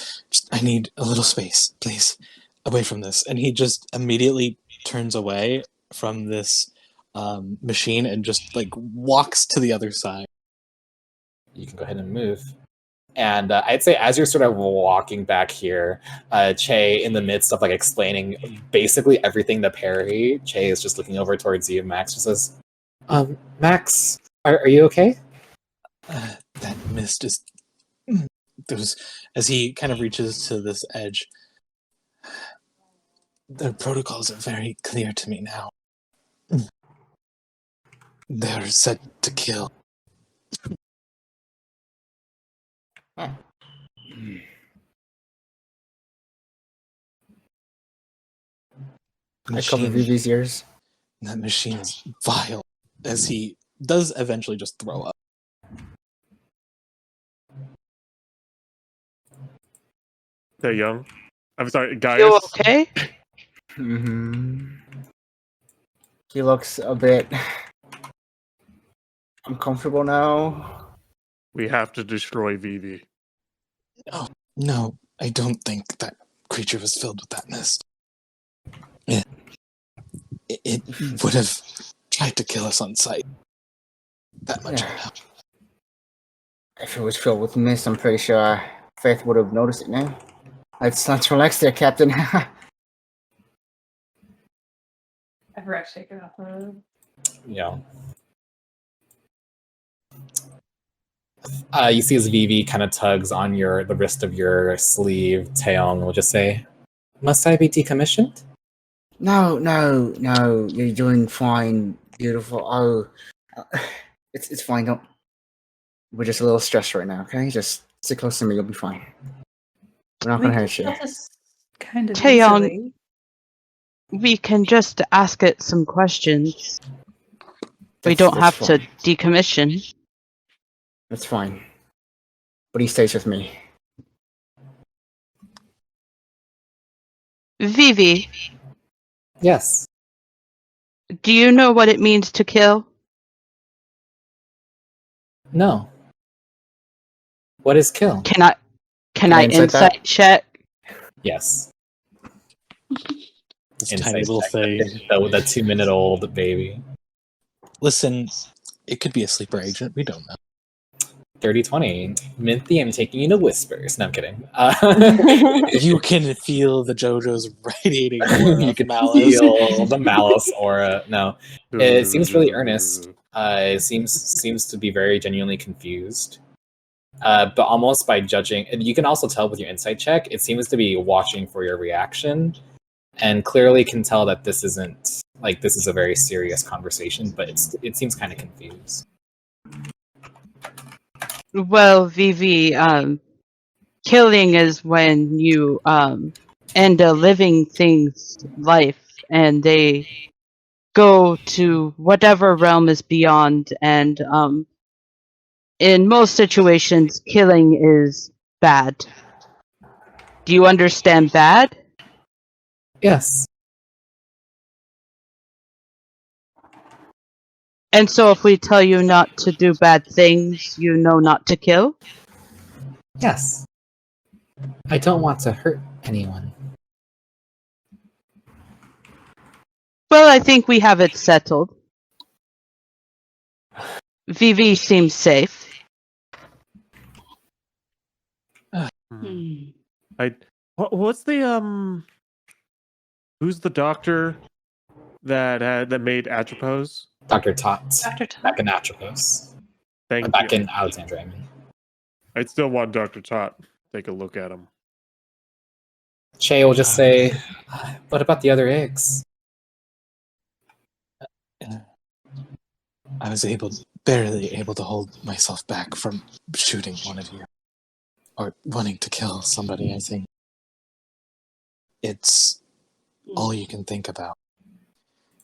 I need a little space, please, away from this. And he just immediately turns away from this machine and just like walks to the other side. You can go ahead and move. And I'd say as you're sort of walking back here, Che, in the midst of like explaining basically everything to Perry, Che is just looking over towards you. Max just says, Max, are you okay? That mist is... as he kind of reaches to this edge, the protocols are very clear to me now. They're set to kill. I cover Vivi's ears. That machine is vile. As he does eventually just throw up. Hey, Young. I'm sorry, guys. You okay? He looks a bit uncomfortable now. We have to destroy Vivi. No, I don't think that creature was filled with that mist. It would have tried to kill us on sight. That much I know. If it was filled with mist, I'm pretty sure Faith would have noticed it now. Let's relax there, Captain. I forgot to take it off. Yeah. You see as Vivi kind of tugs on the wrist of your sleeve. Taeyong will just say, "Must I be decommissioned?" No, you're doing fine, beautiful. It's fine. Don't. We're just a little stressed right now, okay? Just sit close to me. You'll be fine. We're not gonna hurt you. Kind of Taeyong, we can just ask it some questions. We don't have to decommission. That's fine. But he stays with me. Vivi. Yes. Do you know what it means to kill? No. What is kill? Can I insight check? Yes. This tiny little thing. The 2-minute-old baby. Listen, it could be a sleeper agent. We don't know. 30-20. Minthy, I'm taking you to whispers. No, I'm kidding. You can feel the JoJo's radiating you can malice. feel the malice aura. No, it seems really earnest. It seems to be very genuinely confused. But almost by judging, and you can also tell with your insight check, it seems to be watching for your reaction, and clearly can tell that this is a very serious conversation. But it seems kind of confused. Well, Vivi, killing is when you end a living thing's life and they go to whatever realm is beyond, and in most situations killing is bad. Do you understand bad? Yes. And so if we tell you not to do bad things, you know not to kill? Yes. I don't want to hurt anyone. Well, I think we have it settled. Vivi seems safe. Hmm. What's the who's the doctor that made Atropos? Dr. Tot. Dr. Tot. Back in Atropos. Thank Back you. in Alexandria, I mean. I'd still want Dr. Tot. Take a look at him. Che will just say, what about the other eggs? I was barely able to hold myself back from shooting one of you. Or wanting to kill somebody, I think. It's all you can think about.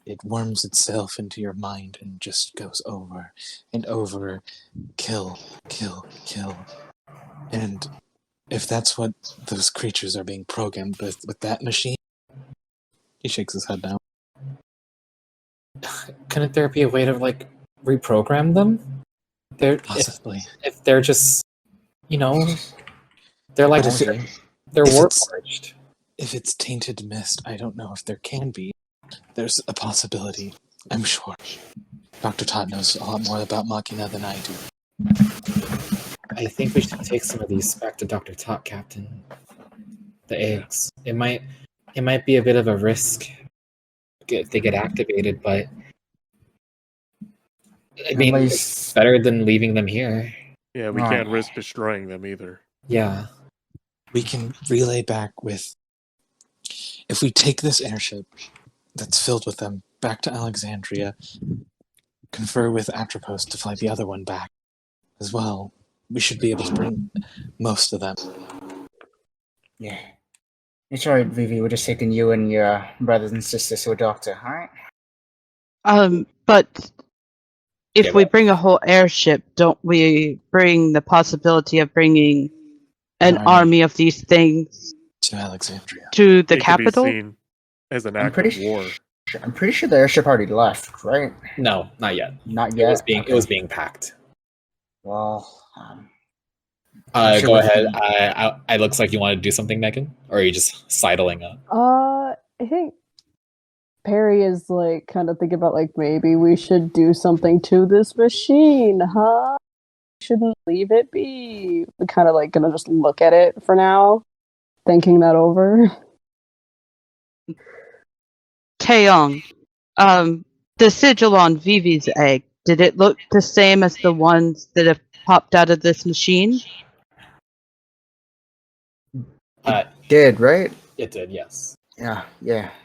It worms itself into your mind and just goes over and over. Kill, kill, kill. And if that's what those creatures are being programmed with that machine, he shakes his head now. Couldn't there be a way to, like, reprogram them? Possibly. If they're just, you know, they're like, But they're if warforged. If it's tainted mist, I don't know if there can be. There's a possibility, I'm sure. Dr. Todd knows a lot more about Machina than I do. I think we should take some of these back to Dr. Tot, Captain. The eggs. It might be a bit of a risk if they get activated, but I mean, it's better than leaving them here. Yeah, we can't risk destroying them either. Yeah. We can relay back with... If we take this airship that's filled with them back to Alexandria, confer with Atropos to fly the other one back as well, we should be able to bring most of them. Yeah. It's alright, Vivi. We're just taking you and your brothers and sisters to a doctor, alright? But if we bring a whole airship, don't we bring the possibility of bringing an army of these things to Alexandria, to the It could be capital? seen as an act pretty of war. I'm pretty sure the airship already left, right? No, not yet. Not yet. It was being packed. Well, go ahead. I looks like you want to do something, Megan, or are you just sidling up? I think Perry is like kind of thinking about like maybe we should do something to this machine, huh? Shouldn't leave it be. We're kind of like gonna just look at it for now, thinking that over. Taeyong, the sigil on Vivi's egg, did it look the same as the ones that have popped out of this machine? Did, right? It did, yes. Yeah,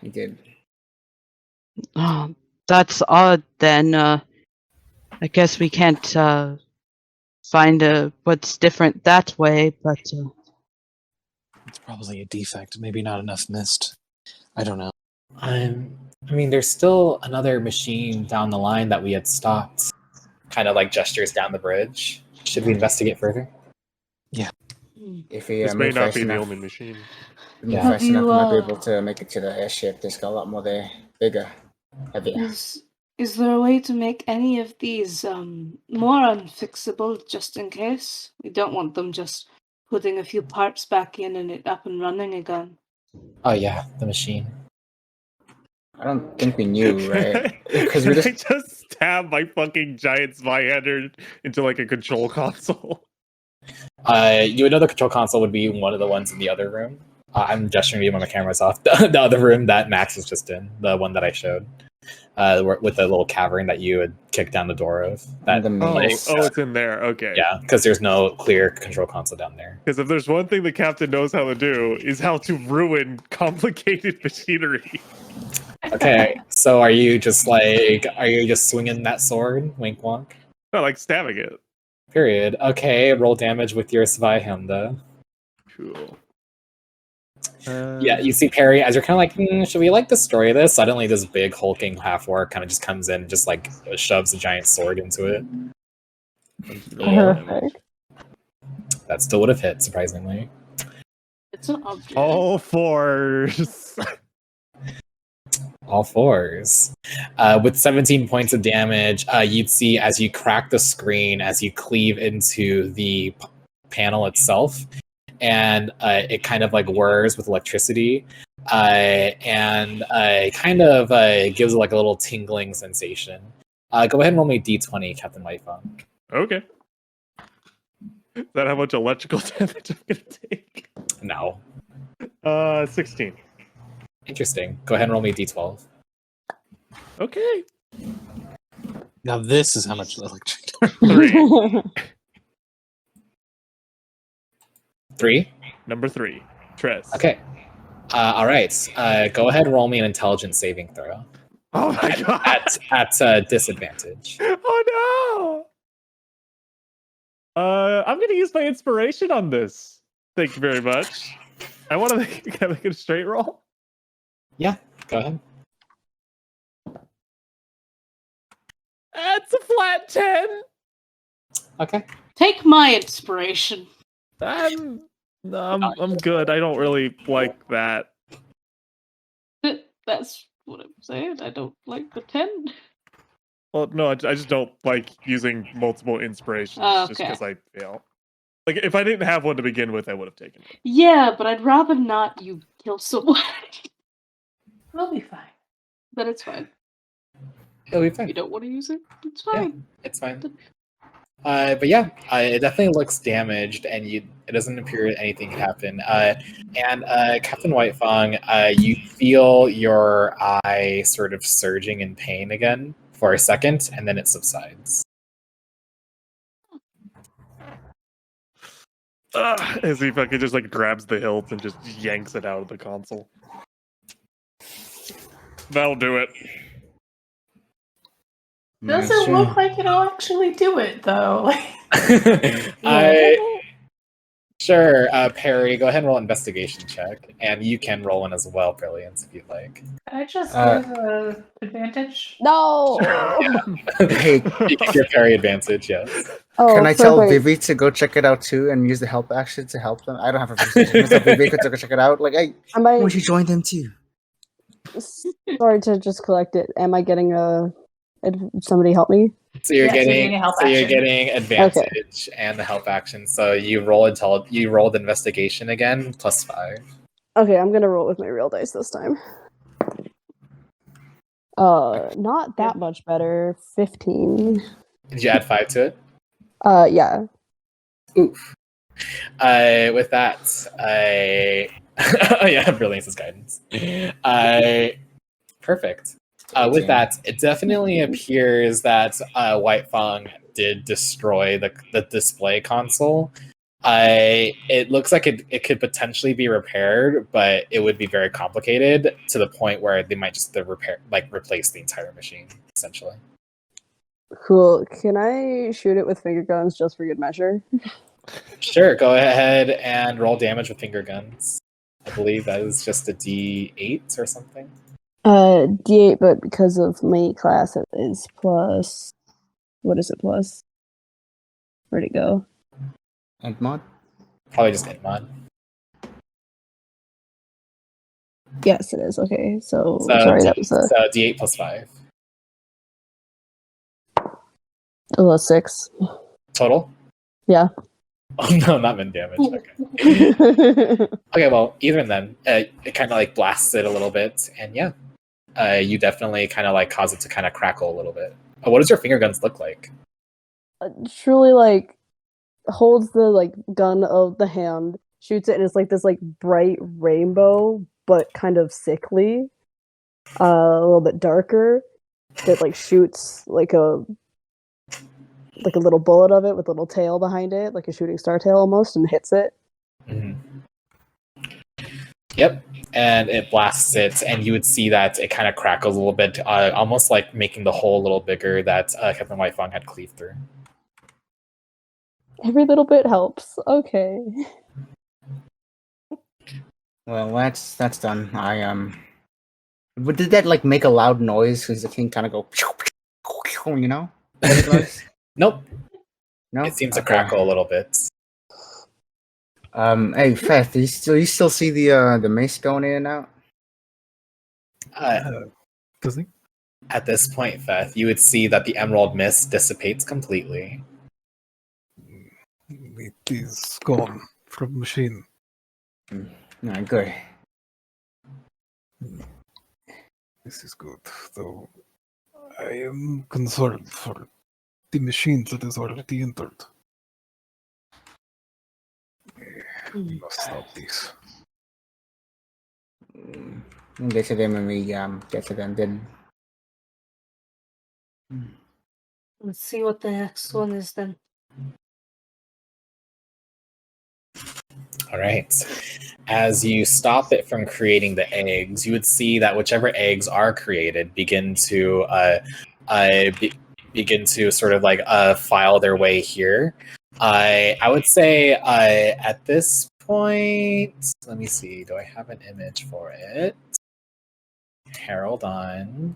it did. Oh, that's odd then. I guess we can't find what's different that way, but It's probably a defect, maybe not enough mist. I don't know. I mean, there's still another machine down the line that we had stopped. Kind of like gestures down the bridge. Should we investigate further? Yeah. If we This may move not fast be the enough, only machine. move Yeah. fast enough, we might be you, able to make it to the airship. There's got a lot more there, bigger, heavier. Is there a way to make any of these more unfixable just in case? We don't want them just putting a few parts back in and it up and running again. Oh yeah, the machine. I don't think we knew, right? Because we I just just stabbed my fucking giant Zweihander into like a control console. You would know the control console would be one of the ones in the other room. I'm gesturing to you when my camera's off. The other room that Max was just in, the one that I showed, with the little cavern that you had kicked down the door of. That It's in there. Okay. Yeah, because there's no clear control console down there. Because if there's one thing the captain knows how to do, is how to ruin complicated machinery. Okay, so are you just swinging that sword? Wink, wonk. I like stabbing it. Period. Okay, roll damage with your Zweihände. Cool. Yeah, you see Perry as you're kind of like, should we like destroy this? Suddenly, this big hulking half orc kind of just comes in, and just like shoves a giant sword into it. Perfect. That still would have hit, surprisingly. It's an object. All fours. All fours. With 17 points of damage, you'd see as you crack the screen, as you cleave into the panel itself, and it kind of like whirs with electricity, and kind of gives it like a little tingling sensation. Go ahead and roll me a d20, Captain Whitefang. Okay. Is that how much electrical damage I'm gonna take? No. 16. Interesting. Go ahead and roll me a d12. Okay. Now this is how much electric. 3. 3? Number 3. Tress. Okay. All right. Go ahead and roll me an intelligence saving throw. Oh my god. At disadvantage. Oh no. I'm gonna use my inspiration on this. Thank you very much. I want to can I make it a straight roll. Yeah, go ahead. That's a flat 10. Okay. Take my inspiration. I'm good. I don't really like that. That's what I'm saying. I don't like the 10. Well, no, I just don't like using multiple inspirations just Okay. because I fail. Like, if I didn't have one to begin with, I would have taken it. Yeah, but I'd rather not you kill someone. We'll be fine. But it's fine. It'll be If fine. you don't want to use it, it's fine. It's fine. But yeah, it definitely looks damaged, and it doesn't appear anything could happen. And Captain Whitefang, you feel your eye sort of surging in pain again for a second, and then it subsides. As if I could just like grabs the hilt and just yanks it out of the console. That'll do it. Doesn't look like it'll actually do it though. Sure, Perry, go ahead and roll an investigation check, and you can roll one as well, Brilliance, if you'd like. Can I just use advantage? No. Hey, You can give Perry advantage, yes. Oh, can I tell perfect. Vivi to go check it out too and use the help action to help them? I don't have a presentation, so Vivi could go check it out. Like, hey, Am why I don't you join them too? sorry to just collect it? Am I getting somebody help me? So you're Yeah, so you're getting getting help so you're action. getting advantage and the help action. So you rolled investigation again plus 5. Okay, I'm gonna roll with my real dice this time. Not that much better. 15. Did you add 5 to it? Yeah. Oof. With that, oh yeah, Brilliance is guidance. Perfect. With that, it definitely appears that Whitefang did destroy the display console. It looks like it could potentially be repaired, but it would be very complicated to the point where they might just replace the entire machine, essentially. Cool. Can I shoot it with finger guns just for good measure? Sure, go ahead and roll damage with finger guns. I believe that is just a D8 or something. D8, but because of my class, it is plus. What is it plus? Where'd it go? And mod? Probably just hit mod. Yes, it is. Okay, so So, sorry, that was a D8 plus 5. 6. Total? Yeah. Oh no, not min damage. Okay. Okay, well, even then, it kind of like blasts it a little bit, and yeah, you definitely kind of like cause it to kind of crackle a little bit. What does your finger guns look like? Truly, like, holds the like gun of the hand, shoots it, and it's like this like bright rainbow, but kind of sickly, a little bit darker. That like shoots like a little bullet of it with a little tail behind it, like a shooting star tail almost, and hits it. Mm-hmm. Yep, and it blasts it, and you would see that it kind of crackles a little bit, almost like making the hole a little bigger that Captain Whitefang had cleaved through. Every little bit helps. Okay. Well, that's done. But did that like make a loud noise? Because the king kind of go, you know? That noise? Nope. No. It seems to Okay. crackle a little bit. Hey, Feth, do you still see the mace going in and out? Does he? At this point, Feth, you would see that the emerald mist dissipates completely. It is gone from the machine. No, good. This is good, though I am concerned for the machine that has already entered. We must stop this. We'll get to them when we get to them. Then Let's see what the next one is then. All right. As you stop it from creating the eggs, you would see that whichever eggs are created begin to begin to sort of like file their way here. I would say at this point, let me see. Do I have an image for it? Hold on.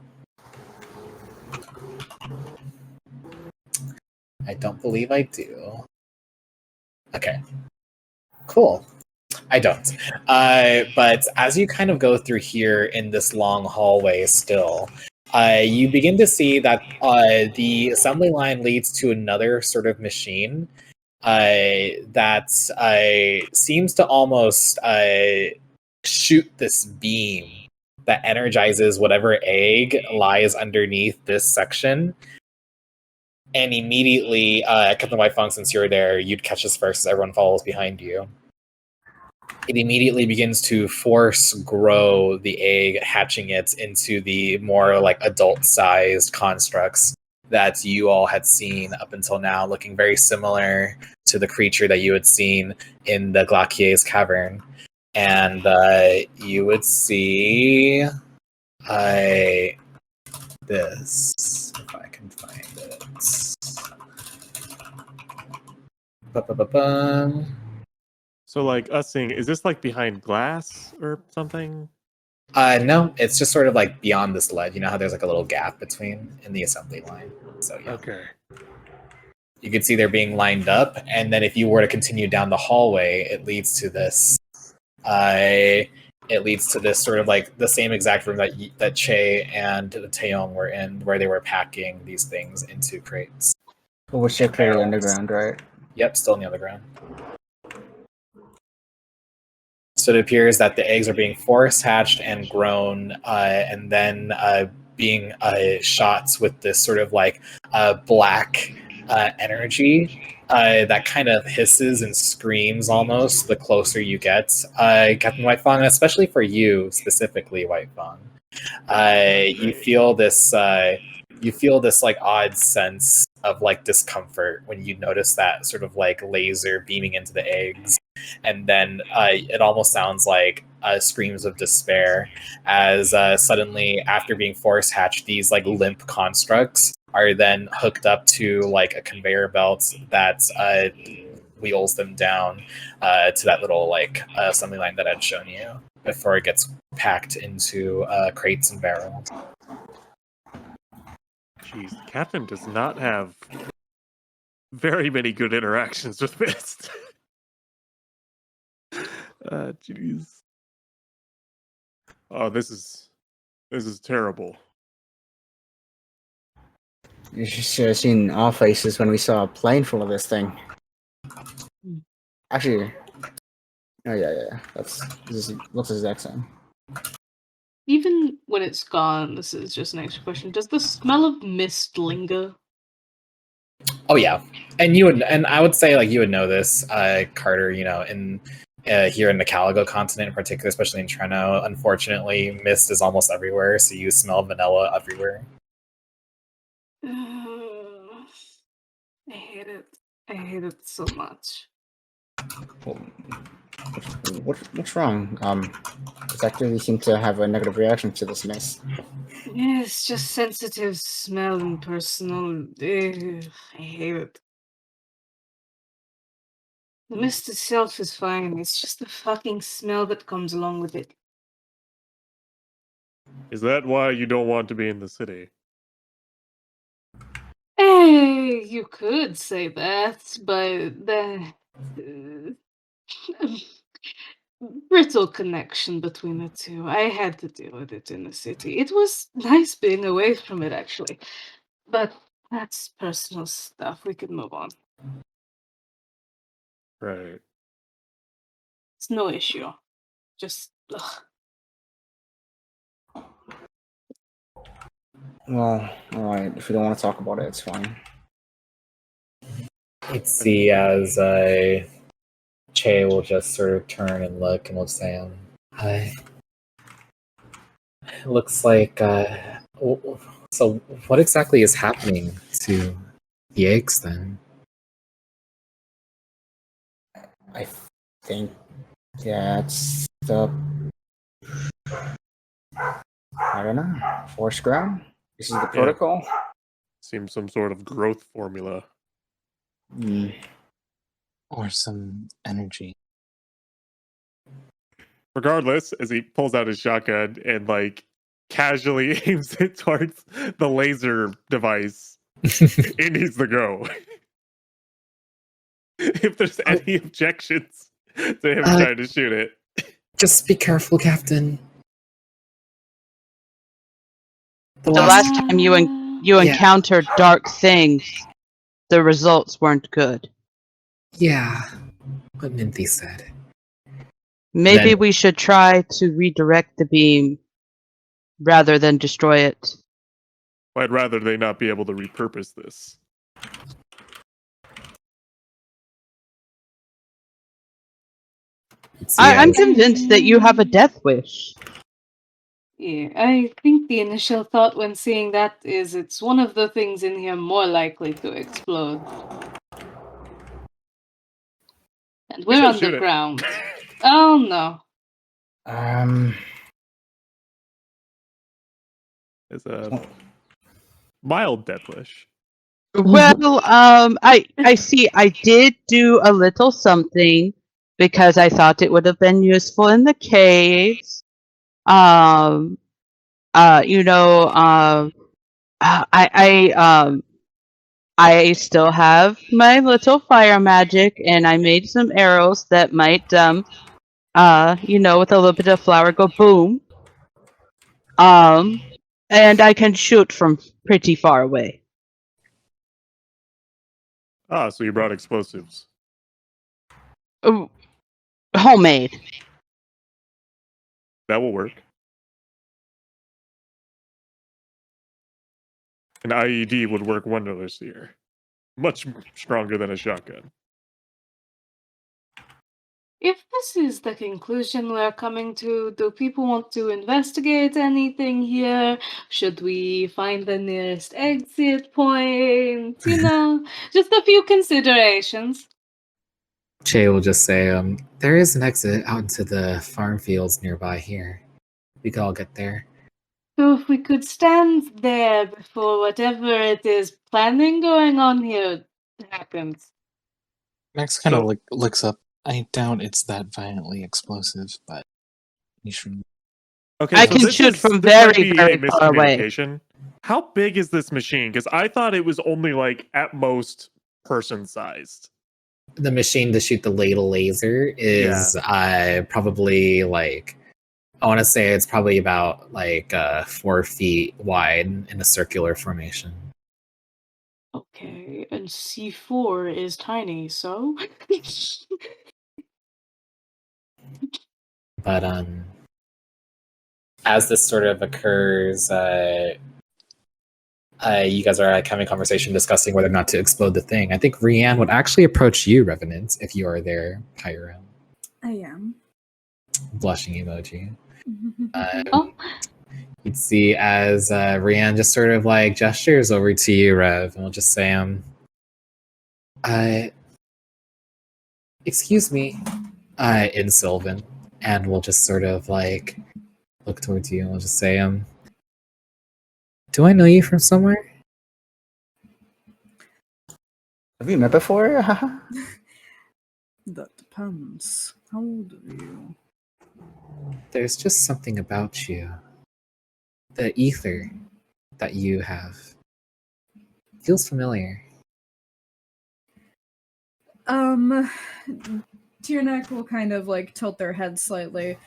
I don't believe I do. Okay. Cool. I don't. But as you kind of go through here in this long hallway still, you begin to see that the assembly line leads to another sort of machine that seems to almost shoot this beam that energizes whatever egg lies underneath this section. And immediately, Captain Whitefang, since you're there, you'd catch this first as everyone follows behind you. It immediately begins to force grow the egg, hatching it into the more like adult-sized constructs that you all had seen up until now, looking very similar to the creature that you had seen in the Glacier's cavern. And you would see this, if I can find it. Ba-ba-ba-bum. So, like us seeing, is this like behind glass or something? No, it's just sort of like beyond this ledge. You know how there's like a little gap between in the assembly line. So yeah. Okay. You can see they're being lined up, and then if you were to continue down the hallway, it leads to this. It leads to this sort of like the same exact room that Che and Taeyong were in, where they were packing these things into crates. But we're still clearly underground, right? Yep, still in the underground. So it appears that the eggs are being force hatched and grown, and then being shot with this sort of like black energy that kind of hisses and screams almost the closer you get. Captain Whitefang, especially for you specifically, Whitefang, you feel this like odd sense of like discomfort when you notice that sort of like laser beaming into the eggs, and then it almost sounds like screams of despair as suddenly, after being force hatched, these like limp constructs are then hooked up to like a conveyor belt that wheels them down to that little like assembly line that I'd shown you before it gets packed into crates and barrels. Jeez, Captain does not have very many good interactions with Mist. Jeez. Oh, this is terrible. You should have seen our faces when we saw a plane full of this thing. Actually, oh yeah. What's his exact same? Even when it's gone, this is just an extra question. Does the smell of mist linger? Oh yeah, and I would say like you would know this, Carter. You know, in here in the Caligo continent in particular, especially in Treno, unfortunately, mist is almost everywhere. So you smell vanilla everywhere. I hate it. I hate it so much. What's wrong? Exactly, we seem to have a negative reaction to this mist. Yeah, it's just sensitive smell and personal. Ugh, I hate it. The mist itself is fine. It's just the fucking smell that comes along with it. Is that why you don't want to be in the city? Hey, you could say that, but the brittle connection between the two. I had to deal with it in the city. It was nice being away from it, actually. But that's personal stuff. We could move on. Right. It's no issue. Just, ugh. Well, alright, if you don't want to talk about it, it's fine. Let's see as Che will just sort of turn and look and will say, hi. It looks like, so what exactly is happening to the eggs then? I think that's the. I don't know. Force ground? This is the protocol? Seems some sort of growth formula. Or some energy. Regardless, as he pulls out his shotgun and like casually aims it towards the laser device, it needs to go. If there's any objections to him trying to shoot it. Just be careful, Captain. The last time you encountered dark things, the results weren't good. Yeah, what Minthy said. Maybe we should try to redirect the beam rather than destroy it. I'd rather they not be able to repurpose this. I'm convinced that you have a death wish. Yeah, I think the initial thought when seeing that is it's one of the things in here more likely to explode. And we're should shoot it. underground. Oh no. It's a mild death wish. Well, I see. I did do a little something because I thought it would have been useful in the caves. I still have my little fire magic, and I made some arrows that might, with a little bit of flour, go boom. And I can shoot from pretty far away. Ah, so you brought explosives. Homemade. That will work. An IED would work wonders here. Much stronger than a shotgun. If this is the conclusion we're coming to, do people want to investigate anything here? Should we find the nearest exit point? Just a few considerations. Che will just say, there is an exit out into the farm fields nearby here. We could all get there. So if we could stand there before whatever it is planning going on here happens. Max kind of looks up. I doubt it's that violently explosive, but you should. Okay, I so can this shoot is- from this might very, be very a far away. miscommunication. How big is this machine? Because I thought it was only like at most person sized. The machine to shoot the ladle laser is probably like, I want to say it's probably about like 4 feet wide in a circular formation. Okay, and C4 is tiny, so But as this sort of occurs, you guys are having a conversation discussing whether or not to explode the thing. I think Rianne would actually approach you, Revenant, if you are there, Hiram. I am. Blushing emoji. You'd see as Rianne just sort of like gestures over to you, Rev, and will just say, excuse me, in Sylvan, and we'll just sort of like look towards you and we'll just say, do I know you from somewhere? Have you met before? That depends. How old are you? There's just something about you. The ether that you have feels familiar. Tiernak will kind of like tilt their head slightly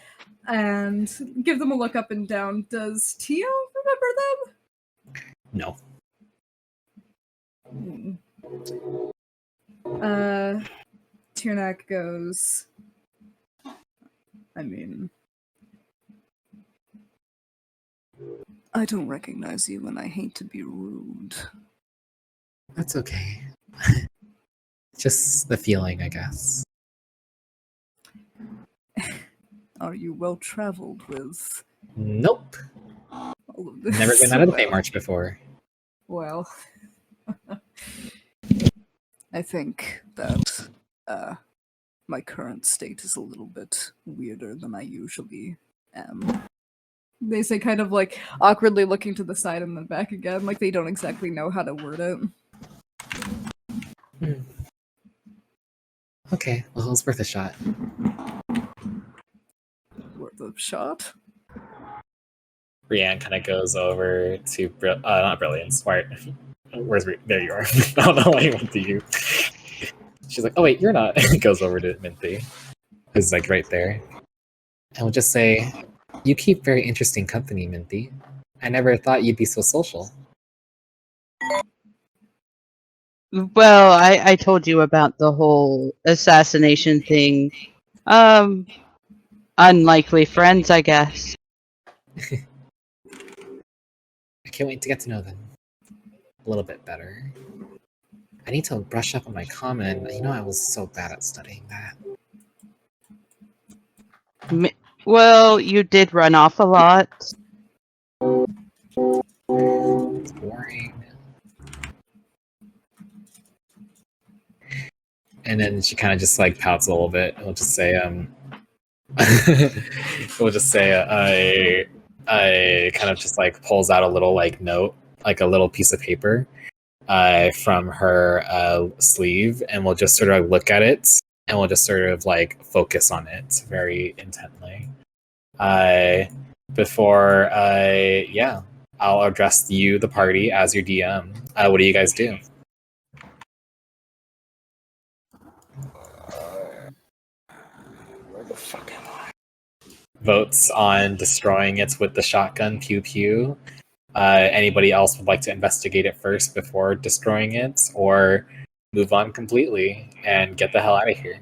and give them a look up and down. Does Tio remember No. them? Tiernak goes, I mean, I don't recognize you and I hate to be rude. That's okay. Just the feeling, I guess. Are you well traveled with Nope. all of this? Never been out of the Bay March before. Well, I think that my current state is a little bit weirder than I usually am. they say, kind of like awkwardly looking to the side and then back again, like they don't exactly know how to word it. Okay, well, it was worth a shot. Worth a shot? Brienne kind of goes over to not Brilliant, Smart. Where's there you are? I don't know why he went to you. She's like, oh wait, you're not. Goes over to Minty, who's like right there, and we'll just say, you keep very interesting company, Minty. I never thought you'd be so social. Well, I told you about the whole assassination thing. Unlikely friends, I guess. I can't wait to get to know them a little bit better. I need to brush up on my common. You know, I was so bad at studying that. Well, you did run off a lot. It's boring. And then she kind of just like pouts a little bit. We'll just say, we'll just say, I kind of just like pulls out a little like note, like a little piece of paper, from her sleeve, and we'll just sort of look at it, and we'll just sort of like focus on it very intently. Before, yeah, I'll address you, the party, as your DM. What do you guys do? Where the fuck am I? Votes on destroying it with the shotgun, pew pew. Anybody else would like to investigate it first before destroying it, or move on completely and get the hell out of here?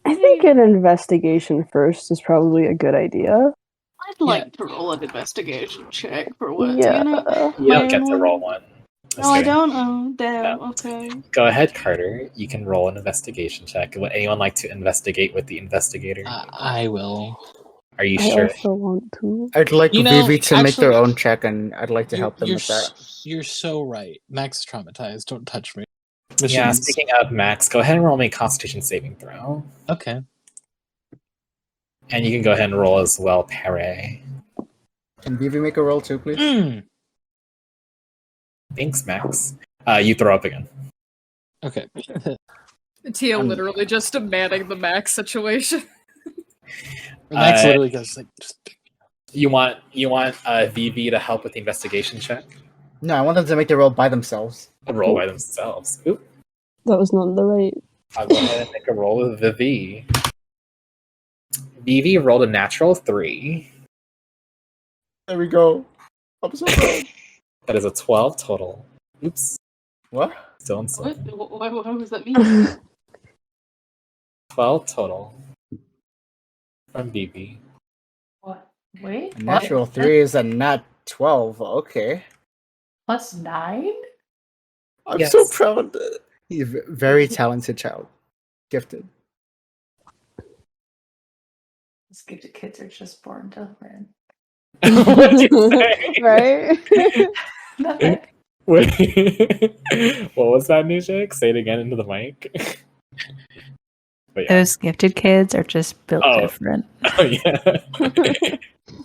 I think an investigation first is probably a good idea. I'd like to roll an investigation check for what? Yeah. You don't get to roll one. Just No, I kidding. don't. Oh, damn. No. Okay. Go ahead, Carter. You can roll an investigation check. Would anyone like to investigate with the investigator? I will. Are you I sure? also want to. I'd like You know, Vivi to make their actually, own check, and I'd like to help them with that. You're so right. Max is traumatized. Don't touch me. Yeah, Machines. speaking of Max, go ahead and roll me a Constitution saving throw. Okay. And you can go ahead and roll as well, Pere. Can Vivi make a roll too, please? Mm. Thanks, Max. You throw up again. Okay. Tia literally just demanding the Max situation. Max literally goes like, just You want VV to help with the investigation check? No, I want them to make the roll by themselves. A roll by themselves. Oop. That was not the right. I'll go ahead and make a roll with Vivi. Vivi rolled a natural 3. There we go. I'm so proud. That is a 12 total. Oops. What? Still in What? silver. What does that mean? 12 total. From Vivi. What? Wait. A natural 3 is a nat 12. Okay. Plus 9? I'm Yes. so proud. He's a very talented child. Gifted. These gifted kids are just born different. What'd you say? Right? Nothing. Wait. What was that, Nujik? Say it again into the mic. But yeah. Those gifted kids are just built Oh. different. Oh yeah.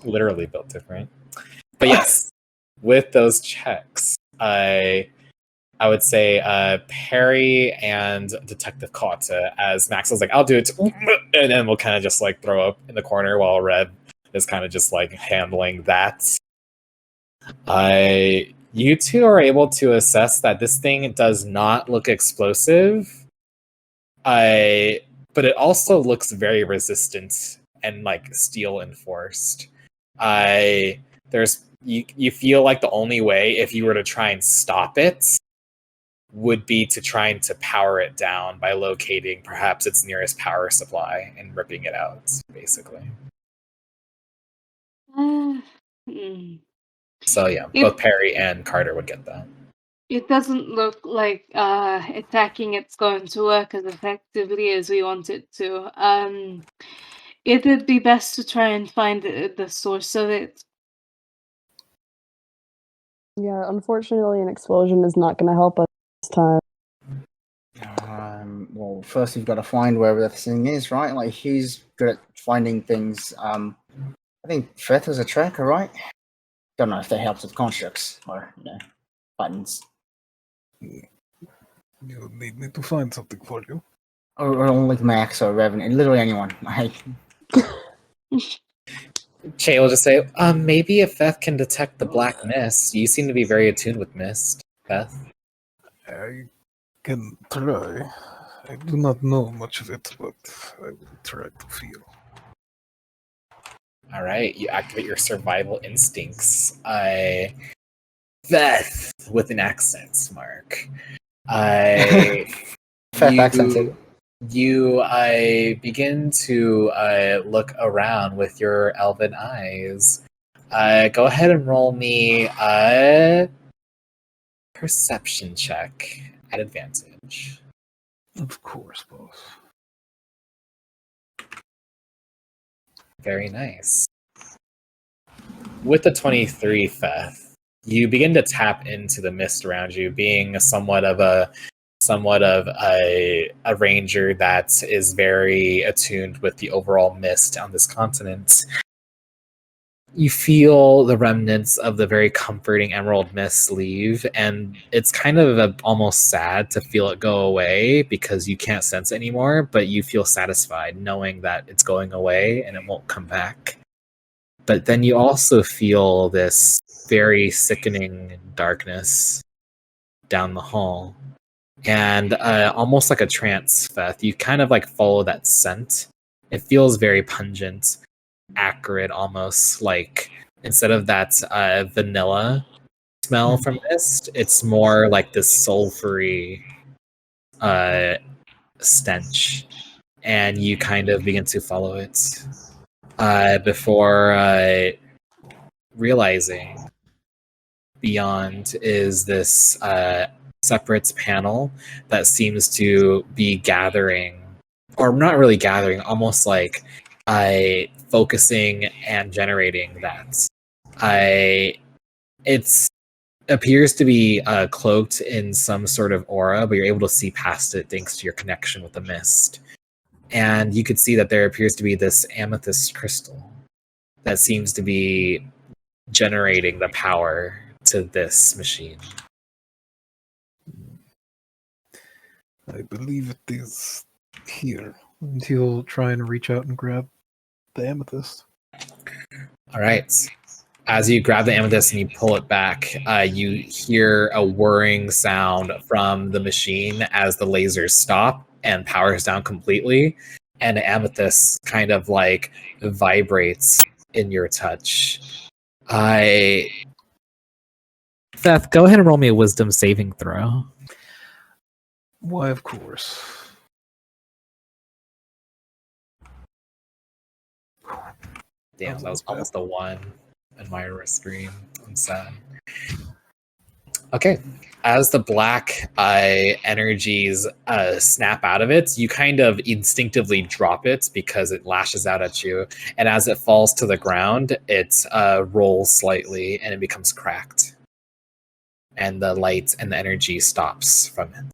Literally built different. But yes, with those checks, I would say Perry and Detective Kotta, as Max is like, I'll do it, and then we'll kind of just like throw up in the corner while Red is kind of just like handling that. You two are able to assess that this thing does not look explosive, but it also looks very resistant and like steel enforced. You feel like the only way, if you were to try and stop it, would be to trying to power it down by locating perhaps its nearest power supply and ripping it out, basically. So yeah, both Perry and Carter would get that. It doesn't look like attacking it's going to work as effectively as we want it to. It'd be best to try and find the source of it. Yeah, unfortunately, an explosion is not going to help us this time. Well, first you've got to find wherever that thing is, right? Like, he's good at finding things. I think Feth was a tracker, right? Don't know if that helps with constructs or, buttons. You need me to find something for you. Or only Max or Revan, literally anyone. Che will just say, maybe if Feth can detect the black mist. You seem to be very attuned with mist, Feth. I can try. I do not know much of it, but I will try to feel. Alright, you activate your survival instincts. Feth, with an accent mark. Feth accented. You begin to look around with your elven eyes. Go ahead and roll me a perception check at advantage. Of course, boss. Very nice. With the 23, Feth, you begin to tap into the mist around you, being somewhat of a ranger that is very attuned with the overall mist on this continent. You feel the remnants of the very comforting emerald mist leave, and it's kind of almost sad to feel it go away because you can't sense it anymore, but you feel satisfied knowing that it's going away and it won't come back. But then you also feel this very sickening darkness down the hall. And almost like a trance, Feth, you kind of like follow that scent. It feels very pungent, acrid, almost like instead of that vanilla smell from mist, it's more like this sulfury stench. And you kind of begin to follow it before realizing beyond is this separate panel that seems to be gathering, or not really gathering, almost like focusing and generating that. It appears to be cloaked in some sort of aura, but you're able to see past it thanks to your connection with the mist. And you could see that there appears to be this amethyst crystal that seems to be generating the power to this machine. I believe it is here. And he'll try and reach out and grab the amethyst. All right. As you grab the amethyst and you pull it back, you hear a whirring sound from the machine as the lasers stop and powers down completely. And the amethyst kind of like vibrates in your touch. Seth, go ahead and roll me a wisdom saving throw. Why, of course. Damn, that was almost a 1 in my screen. I'm sad. Okay. As the black energies snap out of it, you kind of instinctively drop it because it lashes out at you. And as it falls to the ground, it rolls slightly and it becomes cracked. And the light and the energy stops from it.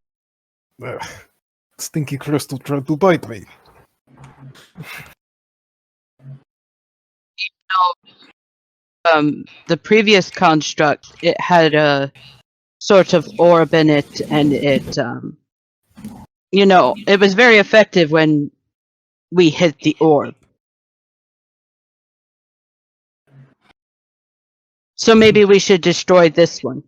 Stinky crystal tried to bite me. The previous construct, it had a sort of orb in it, and it, it was very effective when we hit the orb. So maybe we should destroy this one.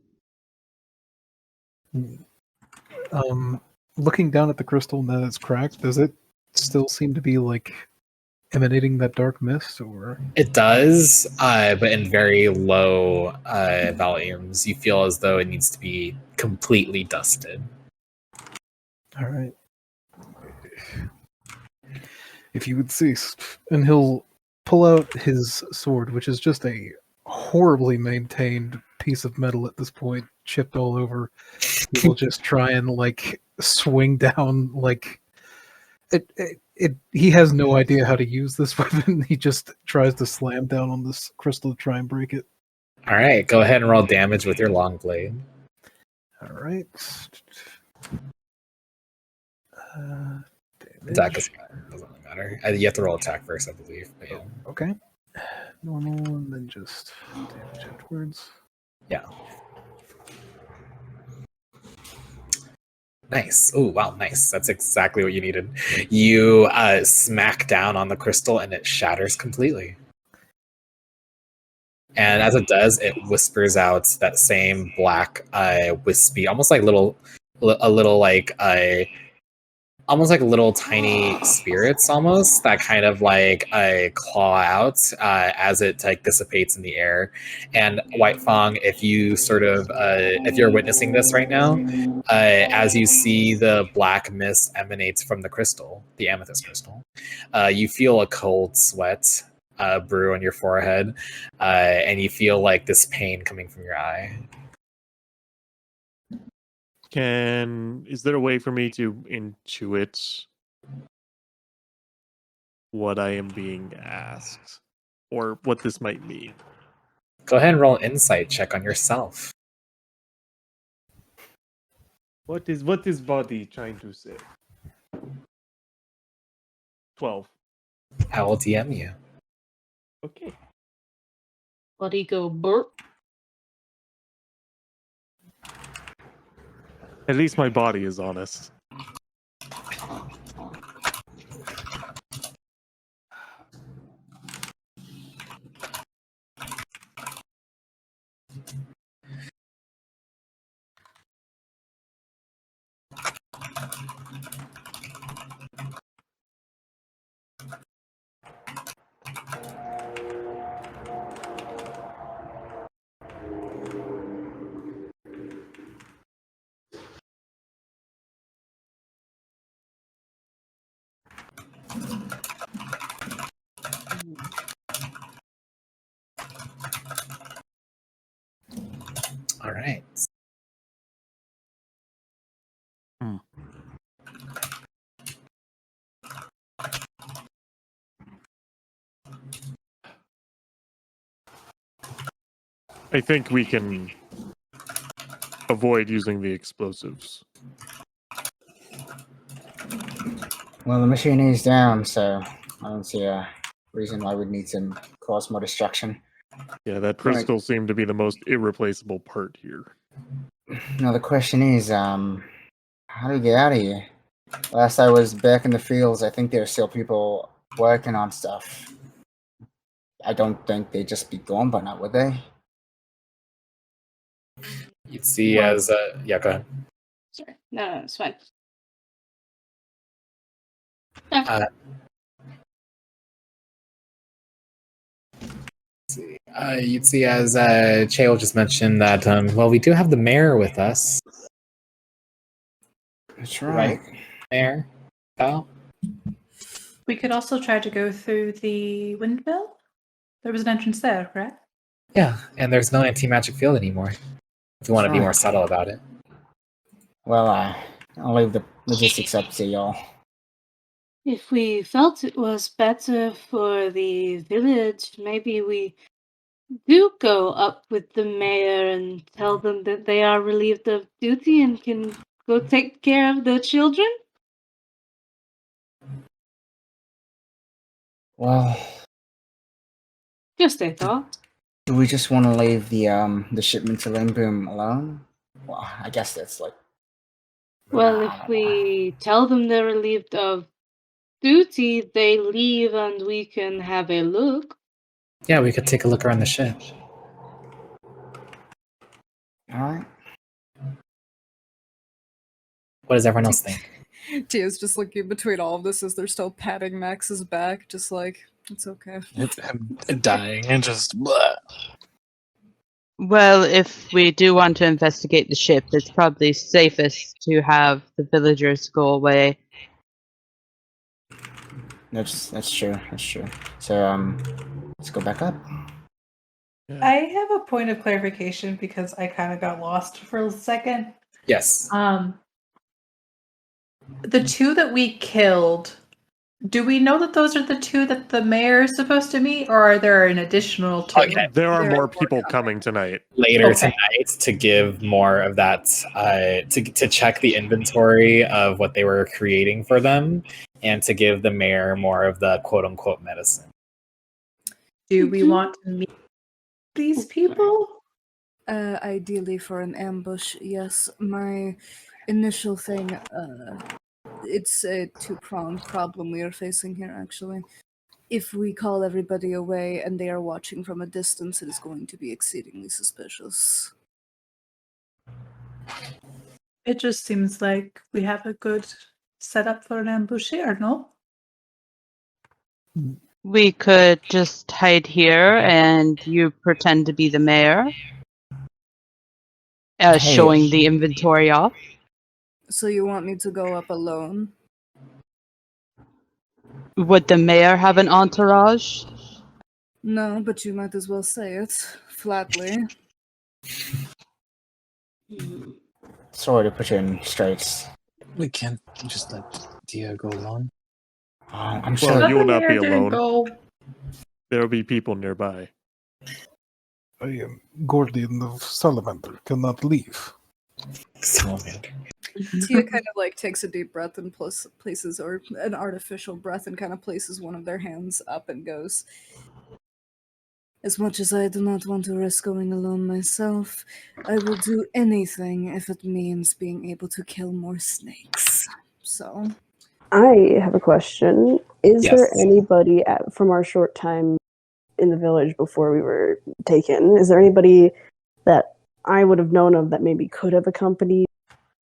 Looking down at the crystal now that's cracked, does it still seem to be like emanating that dark mist, or It does, but in very low volumes. You feel as though it needs to be completely dusted. all right? If you would cease, and he'll pull out his sword, which is just a horribly maintained piece of metal at this point, chipped all over. He will just try and like swing down like it. He has no idea how to use this weapon. He just tries to slam down on this crystal to try and break it. All right, go ahead and roll damage with your long blade. All right. Attack doesn't really matter. You have to roll attack first, I believe. But yeah. Okay. Normal, and then just damage afterwards. Yeah. Nice. Oh, wow, nice. That's exactly what you needed. You smack down on the crystal and it shatters completely. And as it does, it whispers out that same black, wispy, almost like little tiny spirits, almost that kind of like claw out as it like dissipates in the air. And White Fong, if you sort of if you're witnessing this right now, as you see the black mist emanates from the crystal, the amethyst crystal, you feel a cold sweat brew on your forehead, and you feel like this pain coming from your eye. Is there a way for me to intuit what I am being asked, or what this might mean? Go ahead and roll an insight check on yourself. What is body trying to say? 12. I will DM you. Okay. Buddy go burp. At least my body is honest. All right. I think we can avoid using the explosives. Well, the machine is down, so I don't see a reason why we'd need to cause more destruction. Yeah, that crystal seemed to be the most irreplaceable part here. Now the question is, how do we get out of here? Last I was back in the fields, I think there are still people working on stuff. I don't think they'd just be gone by now, would they? You'd see as yeah, go ahead. Sorry. No, it's fine. You'd see as Chael just mentioned that well, we do have the mayor with us. That's right. Mayor, Kyle? We could also try to go through the windmill. There was an entrance there, correct? Yeah, and there's no anti-magic field anymore. If you want to be more subtle about it. Well, I'll leave the logistics up to y'all. If we felt it was better for the village, maybe we do go up with the mayor and tell them that they are relieved of duty and can go take care of the children? Well, just a thought. Do we just want to leave the shipment to Limboom alone? Well, I guess that's like. Well, if we tell them they're relieved of duty, they leave and we can have a look. Yeah, we could take a look around the ship. All right. What does everyone else think? Tia's just looking between all of this as they're still patting Max's back, just like, it's okay. I'm dying and just. Blah. Well, if we do want to investigate the ship, it's probably safest to have the villagers go away. That's true. That's true. So let's go back up. I have a point of clarification because I kind of got lost for a second. Yes. The two that we killed, do we know that those are the two that the mayor is supposed to meet, or are there an additional two? Okay. There are more people coming tonight. Later Okay. tonight to give more of that, to check the inventory of what they were creating for them, and to give the mayor more of the quote-unquote medicine. Do we want to meet these people? Ideally for an ambush, yes. My initial thing, it's a two-pronged problem we are facing here, actually. If we call everybody away and they are watching from a distance, it is going to be exceedingly suspicious. It just seems like we have a good setup for an ambush here, no? We could just hide here and you pretend to be the mayor, Hey. showing the inventory off. So you want me to go up alone? Would the mayor have an entourage? No, but you might as well say it flatly. Sorry to put you in straits. We can't just let Tia go alone. I'm Well, sure you will not be Didn't alone. go. There will be people nearby. I am Gordian of Salamander, cannot leave. Salamander. Tia kind of like takes a deep breath and places, or an artificial breath, and kind of places one of their hands up and goes, as much as I do not want to risk going alone myself, I will do anything if it means being able to kill more snakes. So, I have a question. Is Yes. there anybody from our short time in the village before we were taken? Is there anybody that I would have known of that maybe could have accompanied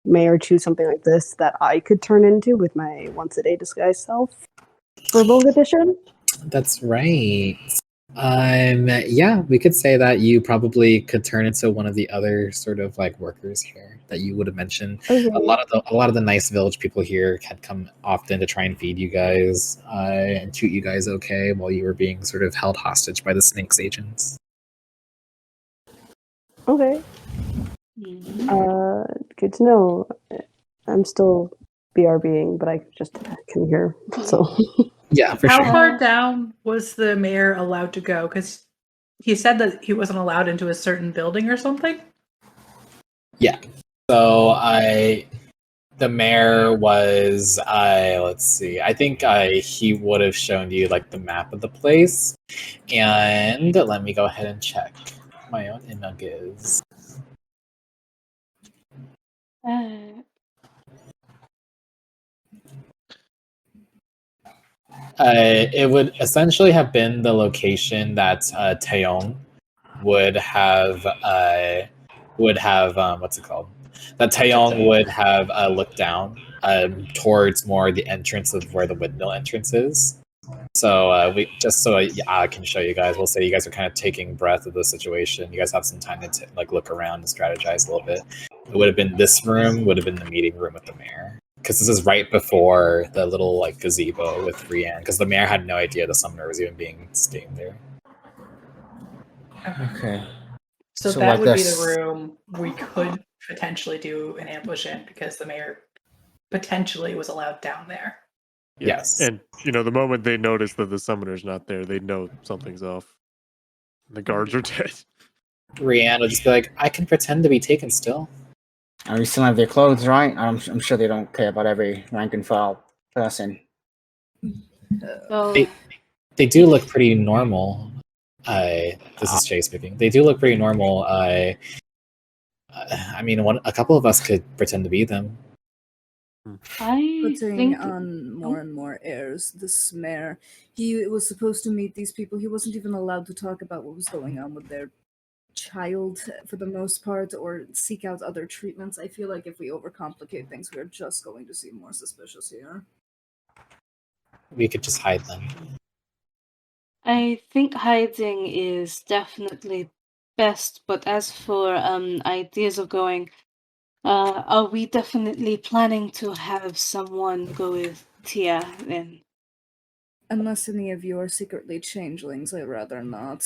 Mayor to something like this that I could turn into with my once a day disguise self for Vogue Edition? That's right. Yeah, we could say that you probably could turn into one of the other sort of like workers here that you would have mentioned. Okay. A lot of the nice village people here had come often to try and feed you guys and treat you guys okay while you were being sort of held hostage by the Snakes agents. Okay. Good to know. I'm still BRBing, but I just can hear. So Yeah, for How sure. far down was the mayor allowed to go? Because he said that he wasn't allowed into a certain building or something. Yeah. So the mayor was let's see. I think he would have shown you like the map of the place. And let me go ahead and check my own images. It would essentially have been the location that Taeyong would have what's it called? That Taeyong would have looked down towards more the entrance of where the windmill entrance is. So I can show you guys. We'll say you guys are kind of taking breath of the situation. You guys have some time to like look around and strategize a little bit. It would have been this room. Would have been the meeting room with the mayor. Because this is right before the little like gazebo with Rianne. Because the mayor had no idea the summoner was even being staying there. Okay. So So that like would be this- the room we could potentially do an ambush in because the mayor potentially was allowed down there. Yeah. Yes. And, the moment they notice that the summoner's not there, they know something's off. The guards are dead. Rianne would just be like, I can pretend to be taken still. And we still have their clothes, right? I'm sure they don't care about every rank and file person. Well, They do look pretty normal. This is Jay speaking. They do look pretty normal. I mean, a couple of us could pretend to be them. I Putting think on more and more airs. This mayor, he was supposed to meet these people. He wasn't even allowed to talk about what was going on with their child for the most part, or seek out other treatments. I feel like if we overcomplicate things, we're just going to seem more suspicious here. We could just hide them. I think hiding is definitely best, but as for ideas of going, are we definitely planning to have someone go with Tia then? Unless any of you are secretly changelings, I'd rather not.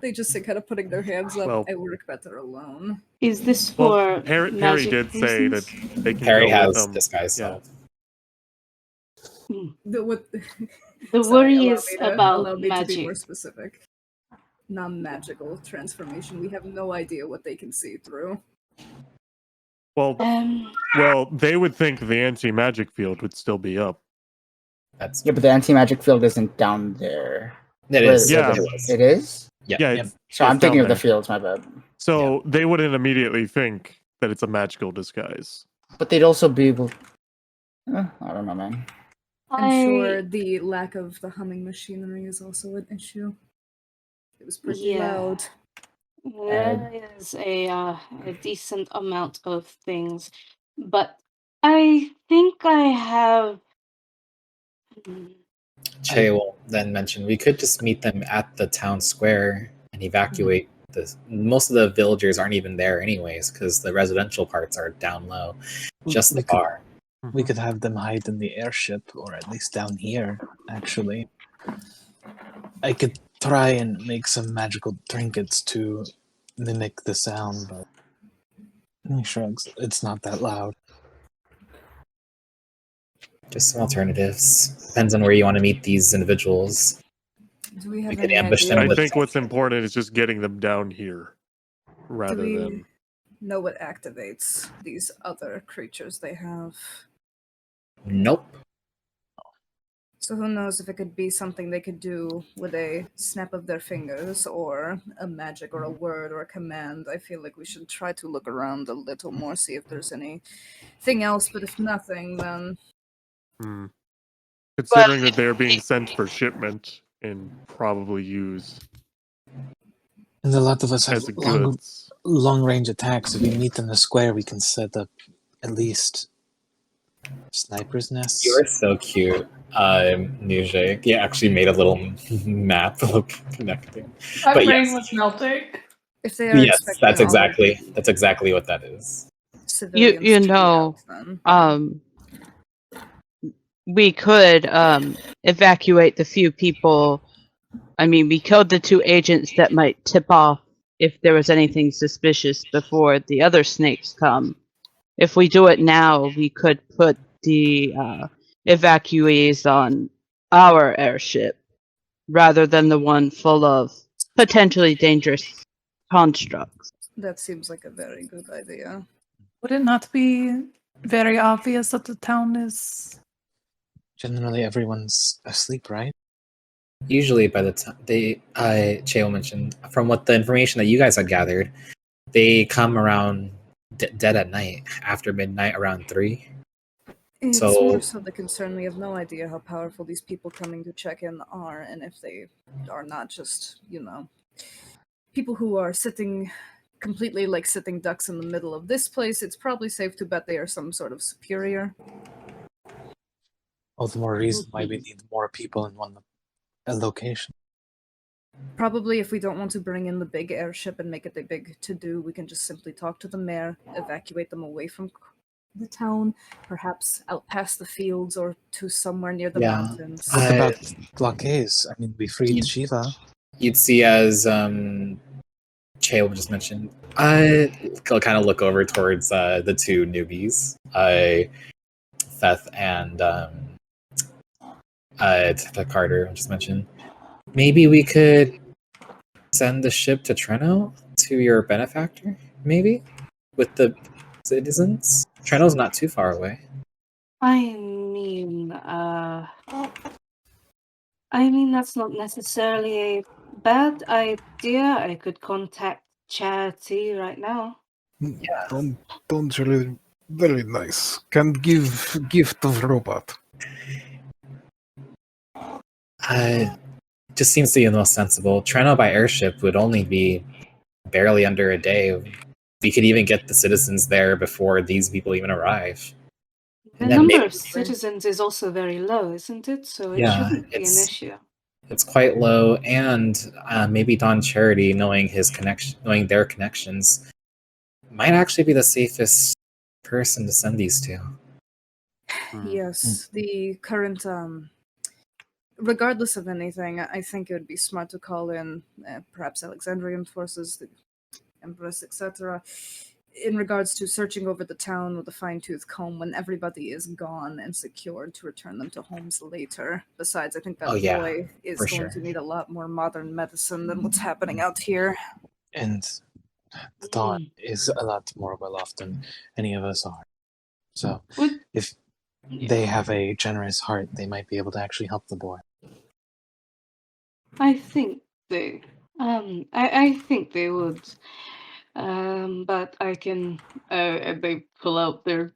They just kind of putting their hands up. Well- I work better alone. Is this for Perry magic did say that reasons? they can Perry go with has them. disguise Yeah. self. The Sorry, worry allow is me to- about allow me to be more magic. specific. Non-magical transformation. We have no idea what they can see through. Well, they would think the anti-magic field would still be up. That's Yeah, but the anti-magic field isn't down there. It Where- is. Yeah. It is? Yeah. Yeah, Yep. it's, So I'm it's thinking down of the there. fields, my bad. So they wouldn't immediately think that it's a magical disguise. But they'd also be able. I don't know, man. I'm sure the lack of the humming machinery is also an issue. It was pretty loud. There is a decent amount of things, but I think I have. Che will then mention we could just meet them at the town square and evacuate the. Most of the villagers aren't even there anyways because the residential parts are down low. Just the bar. We could have them hide in the airship, or at least down here, actually. I could try and make some magical trinkets to mimic the sound, but he shrugs. It's not that loud. Just some alternatives. Depends on where you want to meet these individuals. Do we have We could any ambush idea? them I with. think what's important is just getting them down here, rather Do we than. know what activates these other creatures they have? Nope. So who knows if it could be something they could do with a snap of their fingers, or a magic, or a word, or a command. I feel like we should try to look around a little more, see if there's anything else, but if nothing, then... Considering that they're being sent for shipment and probably used And a lot of us have as goods. long-range attacks. If we meet in the square, we can set up at least sniper's nests. You are so cute, Nujay. You actually made a little map connecting. My But brain yes, was melting. If they are yes, expecting that's all of exactly what that is. civilians You to be know, out, then we could evacuate the few people. I mean, we killed the 2 agents that might tip off if there was anything suspicious before the other snakes come. If we do it now, we could put the evacuees on our airship rather than the one full of potentially dangerous constructs. that seems like a very good idea. Would it not be very obvious that the town is... Generally, everyone's asleep, right? Usually, by the time Cheo mentioned, from what the information that you guys had gathered, they come around dead at night after midnight, around 3. It's So- more so the concern. We have no idea how powerful these people coming to check in are, and if they are not just, people who are sitting completely like sitting ducks in the middle of this place. It's probably safe to bet they are some sort of superior. All the more reason why we need more people in one location. Probably if we don't want to bring in the big airship and make it a big to-do, we can just simply talk to the mayor, evacuate them away from the town, perhaps out past the fields or to somewhere near the mountains. What about blockades? I mean, we freed Shiva. You'd see as Cheo just mentioned, I'll kind of look over towards the 2 newbies, Theth and Carter just mentioned. Maybe we could send the ship to Treno, to your benefactor, maybe? With the citizens? Treno's not too far away. I mean, that's not necessarily a bad idea. I could contact Charity right now. Don't really very nice. Can give gift of robot. Just seems to be the most sensible. Treno by airship would only be barely under a day. We could even get the citizens there before these people even arrive. The And then number maybe- of citizens is also very low, isn't it? So it Yeah, shouldn't be an it's- issue. It's quite low, and maybe Don Charity, knowing their connections, might actually be the safest person to send these to. Yes, the current, regardless of anything, I think it would be smart to call in perhaps Alexandrian forces, the Empress, etc., in regards to searching over the town with a fine-tooth comb when everybody is gone and secured to return them to homes later. Besides, I think that boy is for going sure. to need a lot more modern medicine than what's happening out here. And the Dawn is a lot more well off than any of us are. So if they have a generous heart, they might be able to actually help the boy. I think they, I think they would. But I can. They pull out their.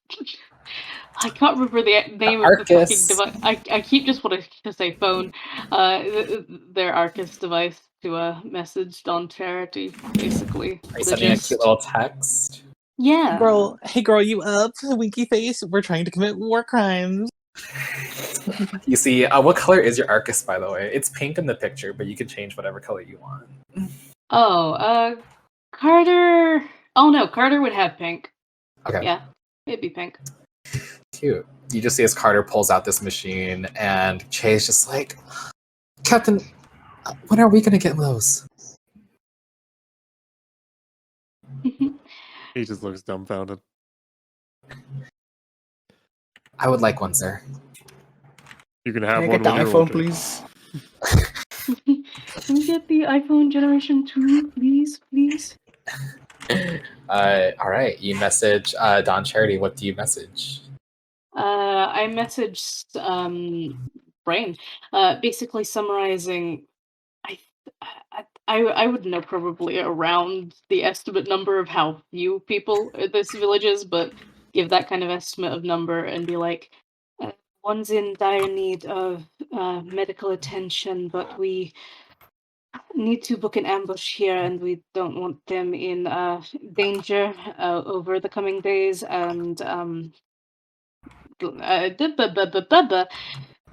I can't remember the name of the fucking Arcus. device. I keep just wanting to say phone. Their Arcus device to message Don Charity, basically. Are you The sending a gist. cute little text? Yeah. Hey girl, you up? Winky face. We're trying to commit war crimes. You see, what color is your Arcus, by the way? It's pink in the picture, but you can change whatever color you want. Oh, Carter. Oh no, Carter would have pink. Okay. Yeah, it'd be pink. Cute. You just see as Carter pulls out this machine, and Che's just like, Captain, when are we gonna get those? He just looks dumbfounded. I would like one, sir. You can Can have I one get the when you're iPhone, older. please? Can we get the iPhone generation 2, please? Please? All right. You message Don Charity. What do you message? I messaged Brain, basically summarizing. I would know probably around the estimate number of how few people this village is, but give that kind of estimate of number and be like, one's in dire need of medical attention, but we need to book an ambush here, and we don't want them in danger over the coming days, and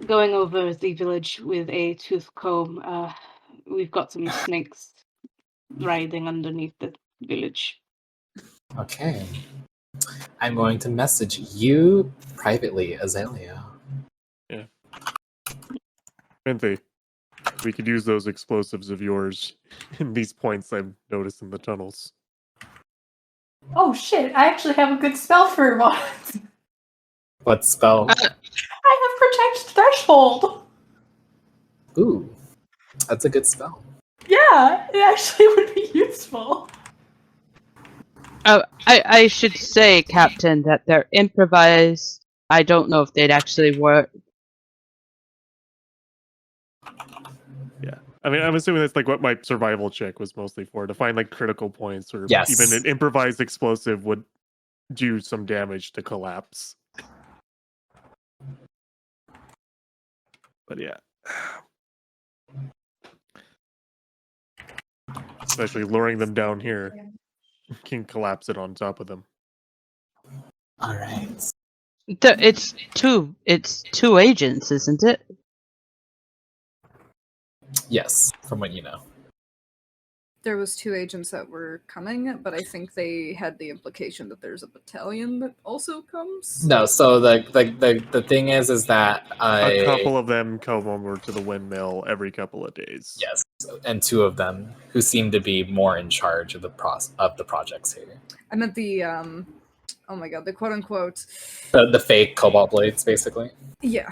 going over the village with a tooth comb. We've got some snakes riding underneath the village. Okay. I'm going to message you privately, Azalea. Yeah. Menthy, we could use those explosives of yours in these points I've noticed in the tunnels. Oh shit, I actually have a good spell for one. What spell? I have Protect Threshold. Ooh, that's a good spell. Yeah, it actually would be useful. Oh, I should say, Captain, that they're improvised. I don't know if they'd actually work. Yeah. I mean, I'm assuming that's like what my survival check was mostly for, to find like critical points, or Yes. even an improvised explosive would do some damage to collapse. But yeah. Especially luring them down here. Can collapse it on top of them. All right. It's two agents, isn't it? Yes, from what you know. There was 2 agents that were coming, but I think they had the implication that there's a battalion that also comes. No, so the thing is that A couple of them come over to the windmill every couple of days. Yes, and 2 of them who seem to be more in charge of the projects here. I meant the oh my god, the quote unquote The fake cobalt blades, basically. yeah.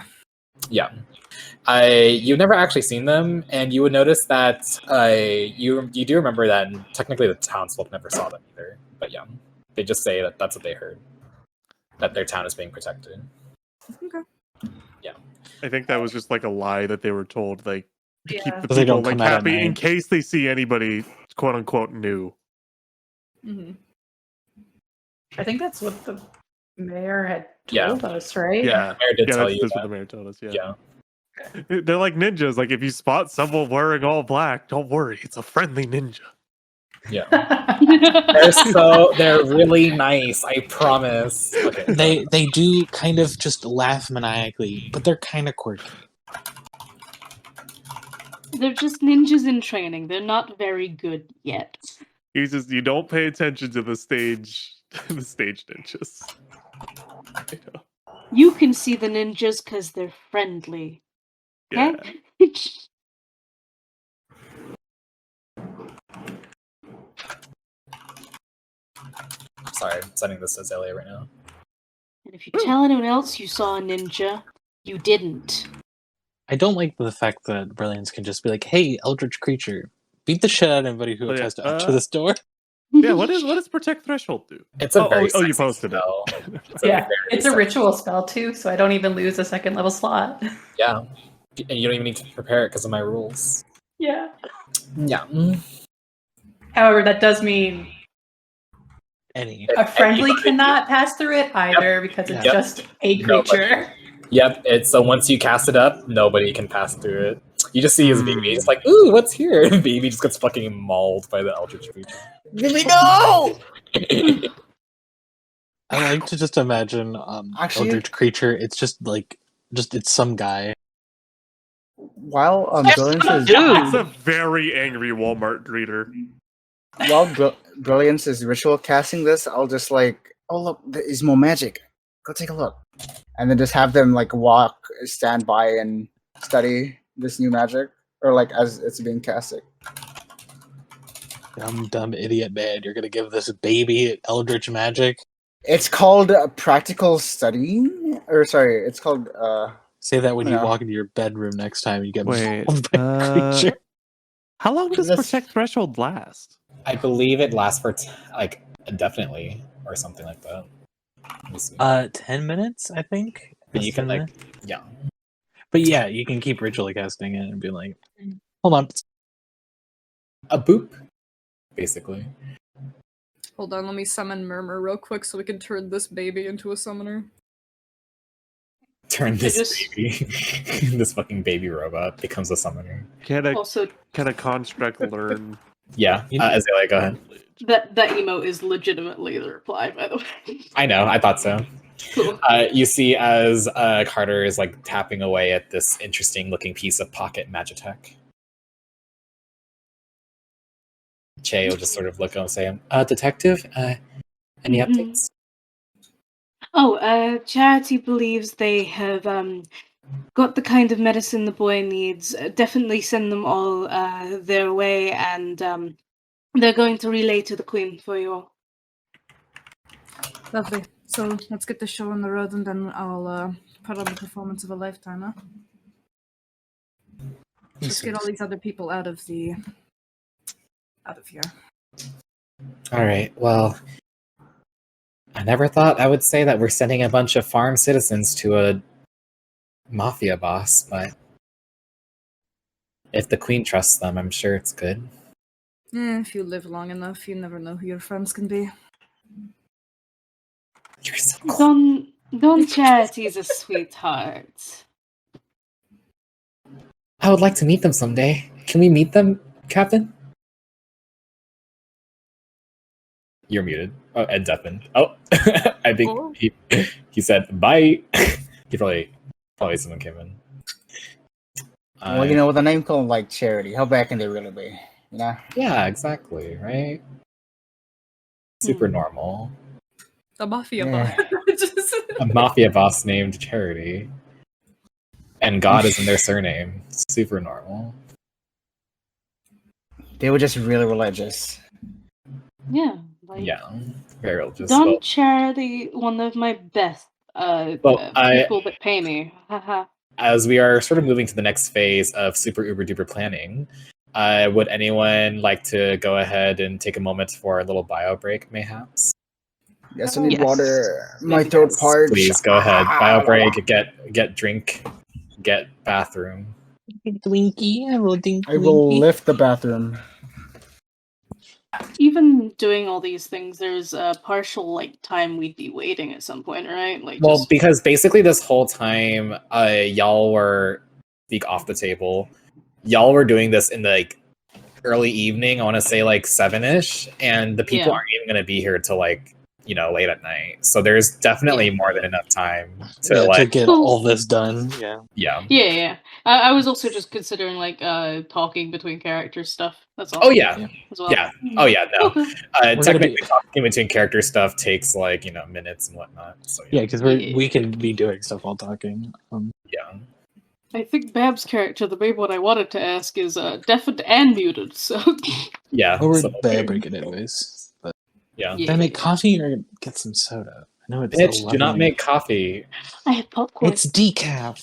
Yeah. You've never actually seen them, and you would notice that you do remember that technically the townsfolk never saw them either. But yeah, they just say that that's what they heard, that their town is being protected. Okay. Yeah. I think that was just like a lie that they were told, like, to keep the So they people don't like come out at happy in night. case they see anybody quote unquote new. Mm-hmm. I think that's what the mayor had Yeah. told us, right? Yeah, Mayor did yeah, tell that's, you that's what that. the mayor told us. Yeah. Yeah. They're like ninjas. Like if you spot someone wearing all black, don't worry, it's a friendly ninja. Yeah. They're really nice, I promise. Okay. They do kind of just laugh maniacally, but they're kind of quirky. They're just ninjas in training. They're not very good yet. You don't pay attention to the stage ninjas. You know? You can see the ninjas because they're friendly. Yeah. Okay? Sorry, I'm sending this to Zelia right now. And if you tell anyone else you saw a ninja, you didn't. I don't like the fact that Brilliance can just be like, "Hey, eldritch creature, beat the shit out of anybody who Oh, yeah. tries to enter this door." Yeah, what does Protect Threshold do? It's a very you sexy posted spell. Yeah, it's a ritual spell too, so I don't even lose a second level slot. Yeah. And you don't even need to prepare it because of my rules. Yeah. Yeah. However, that does mean Any. a friendly cannot pass through it either because it's Yep. just a Nobody. creature. Yep, it's so once you cast it up, nobody can pass through it. You just see his baby, just like, ooh, what's here? And baby just gets fucking mauled by the eldritch creature. Really no! I like to just imagine Actually- eldritch creature. It's just it's some guy. While Brilliance is It's a very angry Walmart greeter. Brilliance is ritual casting this, I'll just like, oh look, there is more magic. Go take a look, and then just have them like stand by, and study this new magic, or like as it's being casted. Dumb idiot man. You're gonna give this baby eldritch magic? It's called practical studying, or sorry, it's called. Say that when you Yeah. walk into your bedroom next time you get Wait, mauled by a creature. how long does That's- Protect Threshold last? I believe it lasts for like indefinitely or something like that. Let me see. 10 minutes, I think. But you can 10 like, minutes. yeah. But yeah, you can keep ritually casting it and be like, hold on. A boop, basically. Hold on, let me summon Murmur real quick so we can turn this baby into a summoner. Turn this just- baby, this fucking baby robot becomes a summoner. Can a Also, construct learn? Yeah, Azalea, go ahead. that emote is legitimately the reply, by the way. I know, I thought so. Cool. You see as Carter is like tapping away at this interesting looking piece of pocket Magitech. Che will just sort of look at him and say, Detective, any Mhm. updates? Oh, Charity believes they have got the kind of medicine the boy needs. Definitely send them all their way, and they're going to relay to the Queen for you all. Lovely. So let's get the show on the road and then I'll put on the performance of a lifetime, huh? Let's get all these other people out of here. All right, well, I never thought I would say that we're sending a bunch of farm citizens to a mafia boss, but if the Queen trusts them, I'm sure it's good. If you live long enough, you never know who your friends can be. You're so cool. Don Charity's a sweetheart. I would like to meet them someday. Can we meet them, Captain? You're muted. Oh, Ed deafened. Oh, I think he said bye. He probably someone came in. Well, you know, with a name called like Charity, how bad can they really be? You know? Yeah, exactly. Right. Super normal. The mafia Yeah. boss. A mafia boss named Charity, and God is in their surname. Super normal. They were just really religious. Yeah. Like, Yeah, very religious. Don Well, Charity, one of my best Well, people that pay me. Haha. as we are sort of moving to the next phase of super uber duper planning, would anyone like to go ahead and take a moment for a little bio break, mayhaps? Yes, I need Yes. water. My throat parched. Please go ahead. Bio break. Get drink. Get bathroom. Twinkie, I will think I will lift the bathroom. Even even doing all these things, there's a partial like time we'd be waiting at some point, right? Like, Well, just because basically this whole time, y'all were speak off the table. Y'all were doing this in the like early evening. I want to say like 7ish, and the people Yeah. aren't even going to be here till like late at night. So there's definitely more than enough time to to like get all this done. Yeah. yeah. I was also just considering like talking between characters stuff. That's all. Oh yeah. As well. Yeah. Oh yeah. No. Okay. We're gonna Technically, be- talking between character stuff takes like minutes and whatnot. So Yeah, because we can be doing stuff while talking. Yeah. I think Bab's character, the main one I wanted to ask, is deafened and muted. So Yeah. Or we're so- bad break it anyways. But Yeah. Did I make coffee or get some soda? I know it's Bitch, do not 11. make coffee. I have popcorn. It's decaf.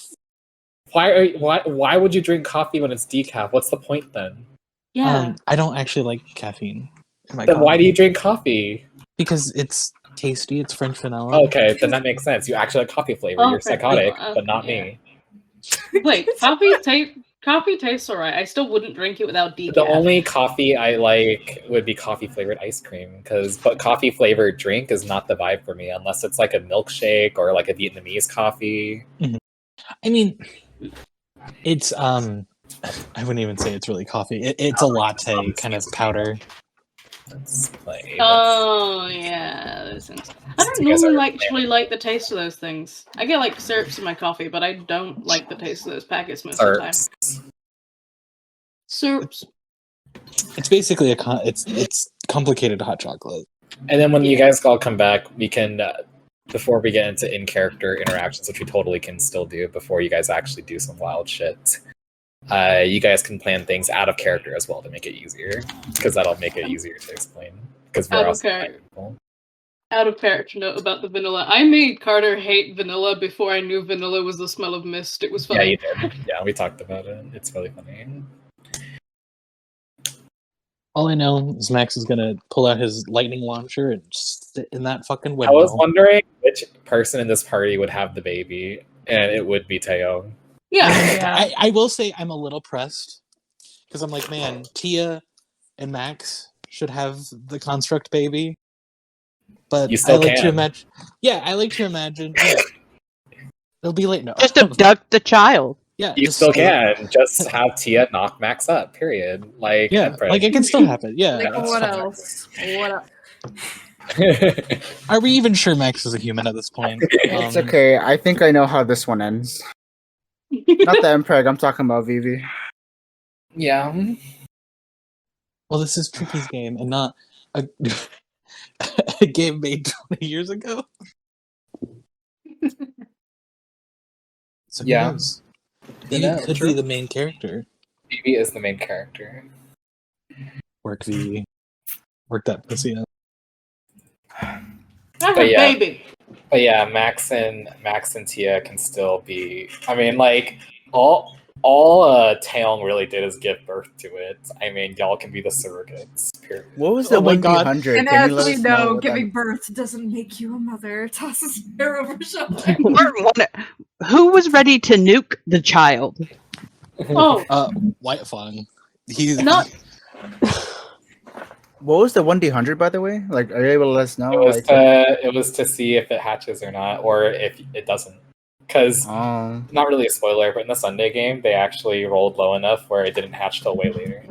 Why would you drink coffee when it's decaf? What's the point then? Yeah. I don't actually like caffeine in my Then why do coffee. you drink coffee? Because it's tasty. It's French vanilla. Okay, then that makes sense. You actually like coffee flavor. You're Okay, psychotic, well, but not yeah. me. Wait, coffee tastes alright. I still wouldn't drink it without decaf. The only coffee I like would be coffee flavored ice cream, but coffee flavored drink is not the vibe for me unless it's like a milkshake or like a Vietnamese coffee. I mean, it's I wouldn't even say it's really coffee. It's a latte kind of powder. Let's play. Oh yeah, those things. I don't You guys normally are actually like the taste of those things. I get like syrups in my coffee, but I don't like the taste of those packets most of the time. Syrups. It's basically it's complicated hot chocolate. And then when you guys all come back, we can, before we get into in-character interactions, which we totally can still do before you guys actually do some wild shit, you guys can plan things out of character as well to make it easier, because that'll make it easier to explain. Because we're Out of also character. Out of character note about the vanilla. I made Carter hate vanilla before I knew vanilla was the smell of mist. It was Yeah, funny. you did. Yeah, we talked about it. It's really funny. All I know is Max is gonna pull out his lightning launcher and sit in that fucking I window. was wondering which person in this party would have the baby, and it would be Teo. Yeah. I will say I'm a little pressed because I'm like, man, Tia and Max should have the construct baby, but You still I like to can. imagine. Yeah, I like to imagine. Yeah, it'll be late. No, Just abduct the child. yeah, You just still stay- can. Just have Tia knock Max up, period. Like, Yeah, Empress. like it can still happen. Yeah. Like, that's what fine. else? What else? Are we even sure Max is a human at this point? It's okay. I think I know how this one ends. Not the Mpreg. I'm talking about Vivi. Yeah. Well, this is Tricky's game and not a, a game made 20 years ago. So who Yeah. knows? Who Vivi knows? could be the main character. Vivi is the main character. Work Vivi. Work that pussy up. I have But yeah. baby. But yeah, Max and Tia can still be. I mean, like all Taeyong really did is give birth to it. I mean, y'all can be the surrogates. Period. What was the Oh my God. 1-800? And Can as you let we us know, what giving that- birth doesn't make you a mother. Tosses hair over shoulder. Who was ready to nuke the child? Oh, White Fang. He's not. What was the 1-800, by the way? Like, are you able to let us know? It was to see if it hatches or not, or if it doesn't. Because Oh. not really a spoiler, but in the Sunday game, they actually rolled low enough where it didn't hatch till way later.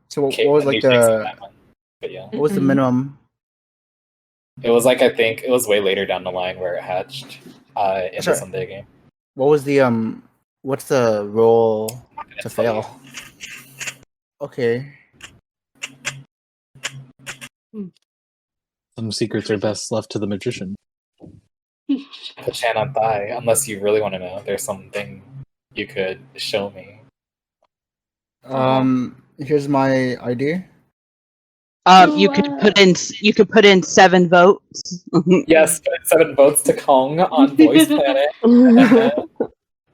So what Okay, was and like you fixed the that one. But yeah, what was the minimum? it was like I think it was way later down the line where it hatched in the Sorry. Sunday game. What was the what's the roll to fail? Okay. some secrets are best left to the magician. Put Chan on thigh, unless you really want to know. There's something you could show me. Here's my idea. You could put in 7 votes. Yes, put 7 votes to Kong on Voice Planet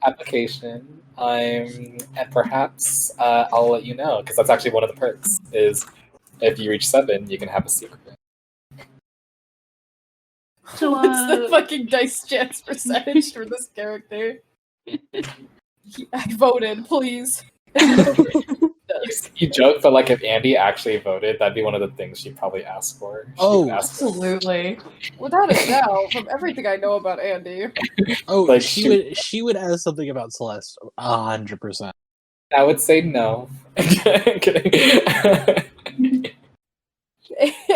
application. And perhaps I'll let you know, because that's actually one of the perks. Is if you reach 7, you can have a secret. So, What's the fucking dice chance percentage for this character? I voted, please. You You joke, but like if Andy actually voted, that'd be one of the things she'd probably ask for. She would ask for- Absolutely. Without a doubt, from everything I know about Andy. Oh, Like, she would ask something about Celeste. 100%. I would say no. Kidding.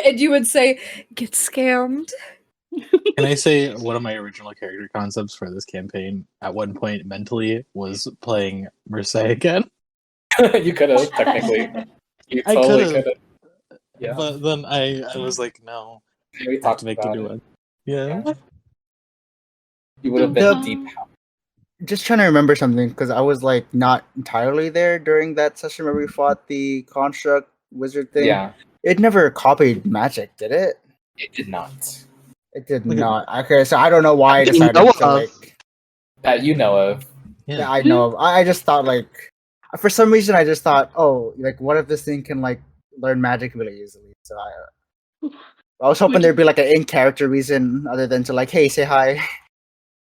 And you would say, "Get scammed." Can I say one of my original character concepts for this campaign at one point mentally was playing Merce again? You could have, technically. You I totally could've. could have. Yeah. But then I was like, no. We I have talked to make a about new it. one. Yeah. You would have been The- deep. Just trying to remember something because I was like not entirely there during that session where we fought the construct wizard thing. Yeah, It never copied magic, did it? it did not. It did Look at- not. Okay, so I don't know why I That you decided know to of. like. That you know of. Yeah, I know. I just thought like, for some reason, I just thought, oh, like what if this thing can like learn magic really easily? So I was hoping there'd be like an in-character reason other than to like, hey, say hi.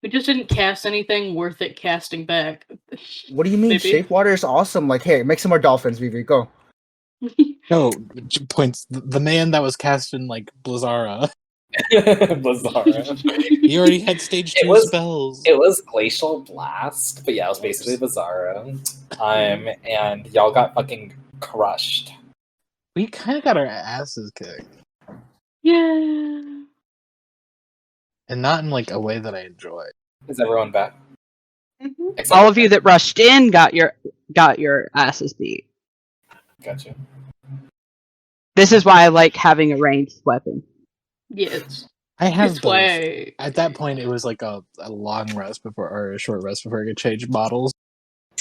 We just didn't cast anything worth it casting back. What do you mean? Maybe. Shape water is awesome. Like, hey, make some more dolphins, Vivi. Go. No, points. The man that was cast in like Blizzara, Bizarre. he already had stage 2 It was- spells. It was Glacial Blast, but yeah, it was basically Bizarro. And y'all got fucking crushed. We kind of got our asses kicked, Yeah. and not in like a way that I enjoy. Is everyone back? Mhm. Except All of you that rushed in got your asses beat. Gotcha. This is why I like having a ranged weapon. Yes. I have That's both. why. At that point, it was like a long rest before, or a short rest before I could change models.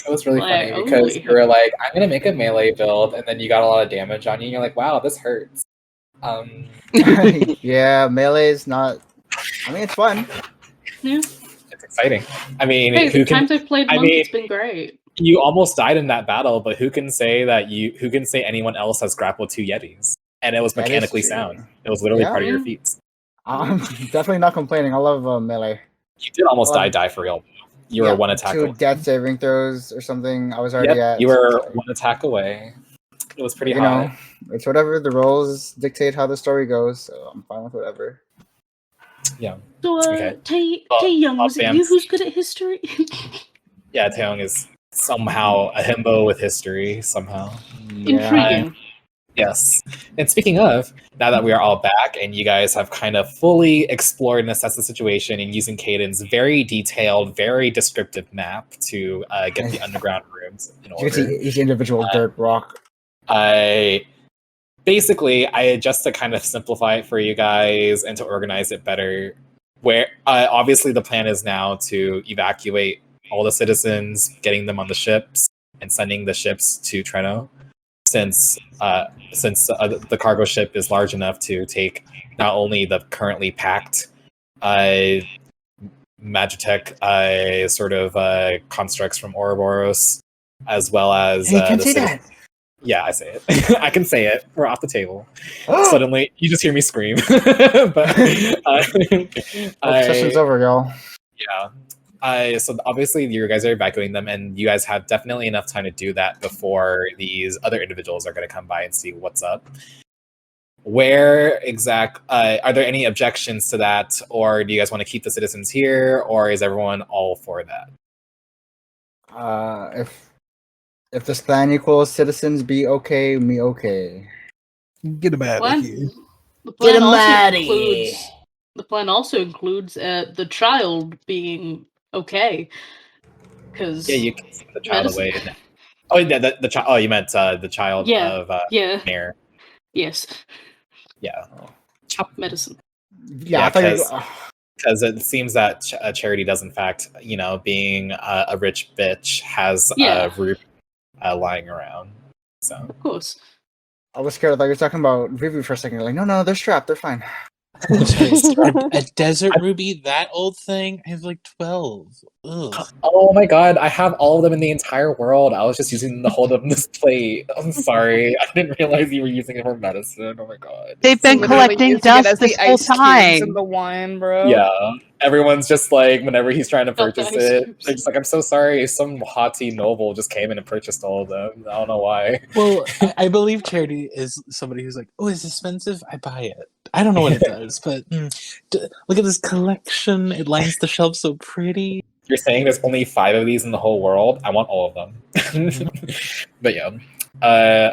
It was really Why funny because only? you were like, I'm gonna make a melee build, and then you got a lot of damage on you, and you're like, wow, this hurts. Yeah, melee is not. I mean, it's fun. Yeah. It's exciting. I mean, Hey, who the can? times I've played I monk, mean- it's been great. You almost died in that battle, but who can say that who can say anyone else has grappled 2 Yetis? And it was That is mechanically true. sound. It was literally Yeah. part of your Yeah. feats. I'm definitely not complaining. I love melee. You did almost Um, die for real. You were Yeah, one attack 2 away. death saving throws or something. I was already Yep, at. you so were it's like, one attack away. It was pretty you hot. know, it's whatever the roles dictate how the story goes. So I'm fine with whatever. Yeah. So, Okay. Tae Well, Young, was it you Bams. who's good at history? Yeah, Taeyong is somehow a himbo with history, somehow. Intriguing. Yes. And speaking of, now that we are all back and you guys have kind of fully explored and assessed the situation and using Caden's very detailed, very descriptive map to get the underground rooms in You can see order, each individual dirt rock. I just to kind of simplify it for you guys and to organize it better. Where obviously the plan is now to evacuate all the citizens, getting them on the ships, and sending the ships to Treno. Since the cargo ship is large enough to take not only the currently packed Magitech sort of constructs from Ouroboros, as well as Hey, you can the say citizens. that. Yeah, I say it. I can say it. We're off the table. Suddenly, you just hear me scream. But Session's over, y'all. yeah. So obviously, you guys are evacuating them, and you guys have definitely enough time to do that before these other individuals are going to come by and see what's up. Are there any objections to that, or do you guys want to keep the citizens here, or is everyone all for that? If this plan equals citizens be okay, me okay. Get him out of Plan- here. The plan him also outta includes here. the plan also includes the child being okay. Because Yeah, you can send the child medicine- away. Oh, yeah, the child. Oh, you meant the child Yeah, of yeah, Mayor. yes, Yeah, medicine. Yeah, I thought you. because it seems that Charity does, in fact, being a rich bitch, has Yeah. a root lying around. So Of course. I was scared. I thought you were talking about Vivi for a second. You're like, no, they're strapped. They're fine. A desert ruby, that old thing? I have like 12. Ugh. Oh my god, I have all of them in the entire world. I was just using them to hold up this plate. I'm sorry. I didn't realize you were using it for medicine. Oh my god. They've been Literally collecting using it dust as the this whole ice cubes time. in the wine, bro. Yeah. Everyone's just like, whenever he's trying to Felt the purchase ice it, cubes. they're just like, I'm so sorry. Some haughty noble just came in and purchased all of them. I don't know why. Well, I believe Charity is somebody who's like, oh, it's expensive? I buy it. I don't know what it does, but look at this collection. It lines the shelf so pretty. You're saying there's only 5 of these in the whole world? I want all of them. But yeah.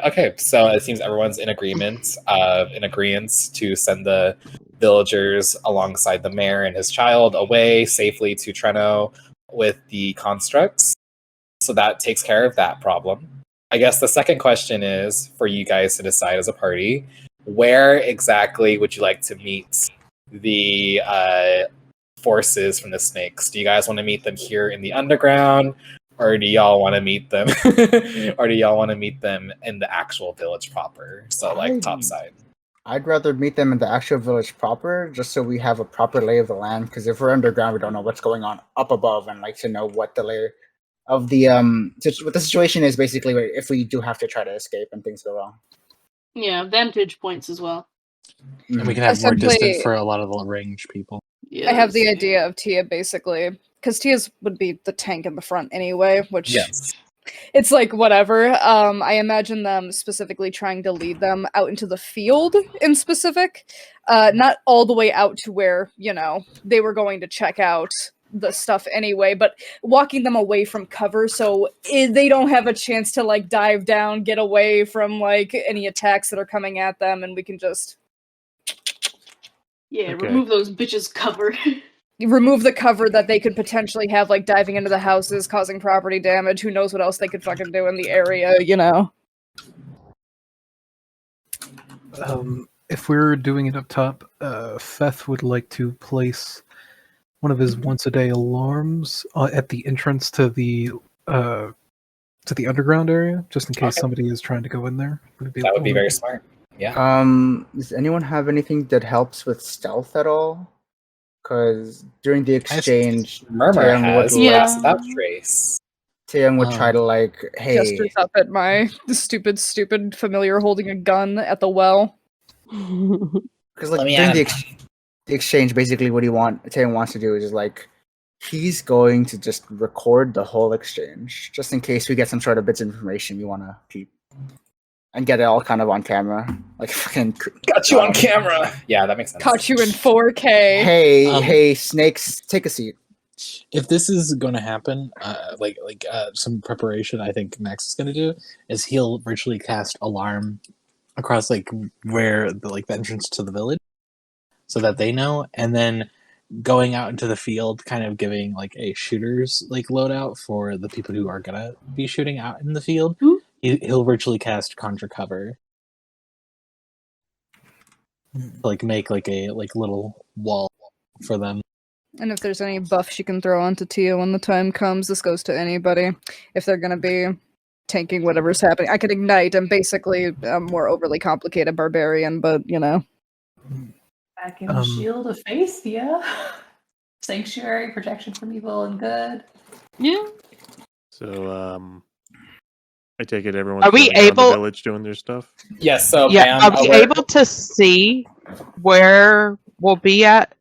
Okay, so it seems everyone's in agreement to send the villagers alongside the mayor and his child away safely to Treno with the constructs. So that takes care of that problem. I guess the second question is for you guys to decide as a party, where exactly would you like to meet the forces from the snakes? Do you guys want to meet them here in the underground? Or do y'all want to meet them? Or do y'all want to meet them in the actual village proper? So like topside. I'd rather meet them in the actual village proper, just so we have a proper lay of the land. Because if we're underground, we don't know what's going on up above, and like to know what the layer of the what the situation is. Basically, if we do have to try to escape and things go wrong. Yeah, vantage points as well. And we can have more Essentially- distance for a lot of the range people. I have the Yes. idea of Tia basically, because Tia's would be the tank in the front anyway, which Yes. it's like whatever. I imagine them specifically trying to lead them out into the field in specific, not all the way out to where they were going to check out the stuff anyway, but walking them away from cover so they don't have a chance to like dive down, get away from like any attacks that are coming at them, and we can just Yeah, Okay. remove those bitches' cover. remove the cover that they could potentially have, like diving into the houses, causing property damage. Who knows what else they could fucking do in the area, If we're doing it up top, Feth would like to place one of his once-a-day alarms at the entrance to the underground area, just in case Okay. somebody is trying to go in there. That would be very smart. Yeah. Does anyone have anything that helps with stealth at all? Because during the exchange, Murmur Taeyang would has Yeah. last without trace. Taeyang would try to like, hey, Gestures up at my stupid familiar holding a gun at the well. because like Let me during add- the exchange, basically what Taeyang wants to do is like he's going to just record the whole exchange, just in case we get some sort of bits of information we want to keep. And get it all kind of on camera, like fucking. Got you on camera. Yeah, that makes sense. Caught you in 4K. Hey, snakes, take a seat. If this is going to happen, some preparation I think Max is going to do is he'll virtually cast alarm across like where the entrance to the village, so that they know, and then going out into the field, kind of giving like a shooter's loadout for the people who are gonna be shooting out in the field. He'll virtually cast conjure cover, make a little wall for them. And if there's any buffs you can throw onto Tia when the time comes, this goes to anybody. If they're gonna be tanking whatever's happening, I can ignite. I'm basically a more overly complicated barbarian, but Back in Shield of Faith, yeah. Sanctuary, protection from evil and good. Yeah. So, I take it everyone's Are we going around able- the village doing their stuff. Yes. So Yeah, Pam, are we we're- able to see where we'll be at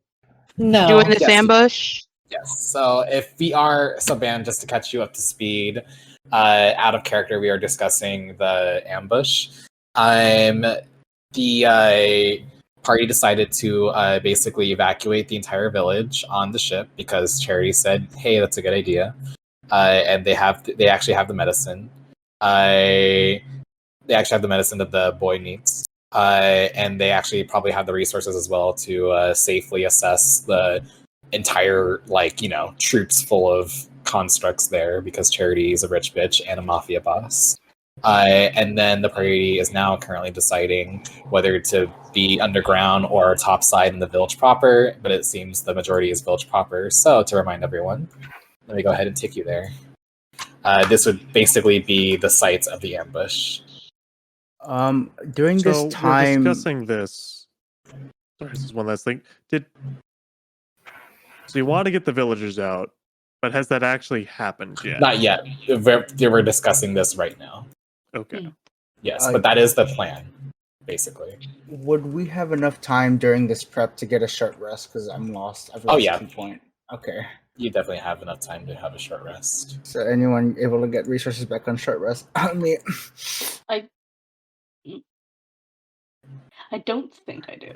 No. doing this Yes. ambush? Yes. So if we are, Ben, just to catch you up to speed, out of character, we are discussing the ambush. The party decided to basically evacuate the entire village on the ship because Charity said, "Hey, that's a good idea," and they actually have the medicine. They actually have the medicine that the boy needs. And they actually probably have the resources as well to safely assess the entire, troops full of constructs there because Charity is a rich bitch and a mafia boss. And then the party is now currently deciding whether to be underground or topside in the village proper, but it seems the majority is village proper. So to remind everyone, let me go ahead and take you there. This would basically be the sites of the ambush. During So this time, we're discussing this. Sorry, this is one last thing. So you want to get the villagers out, but has that actually happened yet? Not yet. We're discussing this right now. Okay. Yes, but that is the plan, basically. Would we have enough time during this prep to get a short rest? Because I'm lost. I've lost Oh, yeah. a key point. Okay. You definitely have enough time to have a short rest. So anyone able to get resources back on short rest? Me. I don't think I do.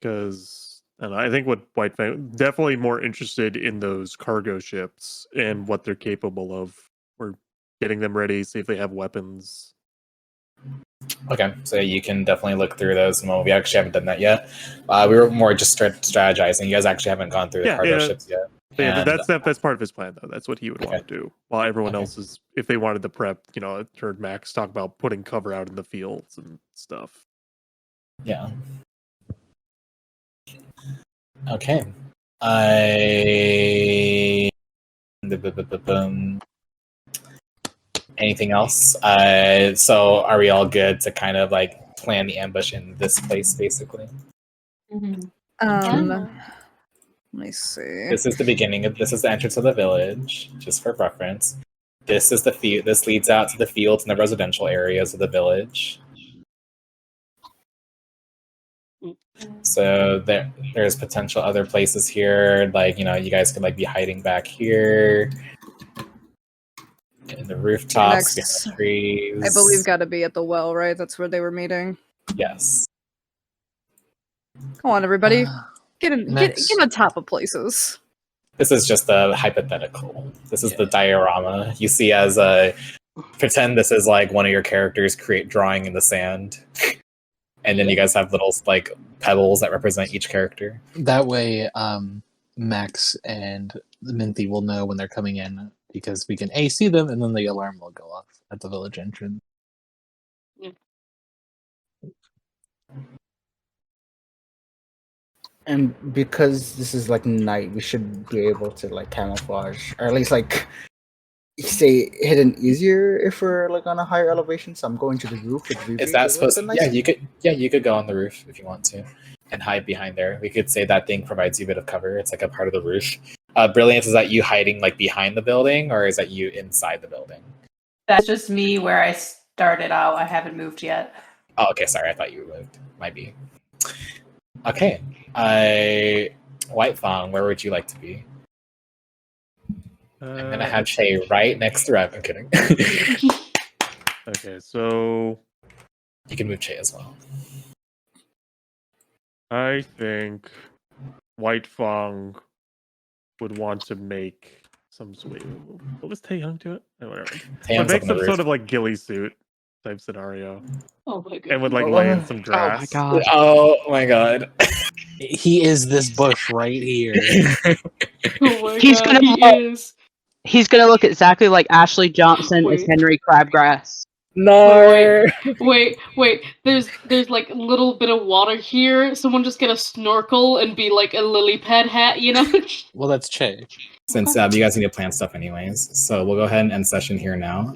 Because I think what White Fang definitely more interested in those cargo ships and what they're capable of. We're getting them ready, see if they have weapons. Okay, so you can definitely look through those. Well, we actually haven't done that yet. We were more just strategizing. You guys actually haven't gone through the cargo ships yet. Yeah, And, that's part of his plan, though. That's what he would want to do. While everyone else is, if they wanted the prep, I heard Max talk about putting cover out in the fields and stuff. Yeah. Okay. Anything else? So are we all good to kind of like plan the ambush in this place, basically? Let me see. This is the beginning of. This is the entrance of the village, just for reference. This is the This leads out to the fields and the residential areas of the village. So there's potential other places here, like you guys could like be hiding back here in the rooftops, Next, behind the trees. I believe got to be at the well, right? That's where they were meeting. Yes. Come on, everybody. Get next. on top of places. This is just a hypothetical. This is the diorama. You see as pretend this is like one of your characters drawing in the sand. And then you guys have little like pebbles that represent each character. That way, Max and Minthy will know when they're coming in because we can see them, and then the alarm will go off at the village entrance. And because this is like night, we should be able to like camouflage, or at least like stay hidden easier if we're like on a higher elevation. So I'm going to the roof. Is that supposed to? Yeah, you could go on the roof if you want to, and hide behind there. We could say that thing provides you a bit of cover. It's like a part of the roof. Brilliance, is that you hiding like behind the building, or is that you inside the building? That's just me where I started out. I haven't moved yet. Oh, okay. Sorry, I thought you moved. Might be. Okay. White Fang, where would you like to be? I'm gonna have Shay right next to Rev. I'm kidding. Okay, so you can move Shay as well. I think White Fang would want to make some sort. What was Taeyang to it? Whatever. But make some sort of like ghillie suit type scenario. Oh my god! And would like lay in some grass. Oh my god! Oh my god! He is this bush right here. Oh my He's god! gonna He's gonna look exactly like Ashley Johnson as Henry Crabgrass. No. Wait. There's like a little bit of water here. Someone just get a snorkel and be like a lily pad hat, Well, that's Che. Since you guys need to plan stuff anyways, so we'll go ahead and end session here now.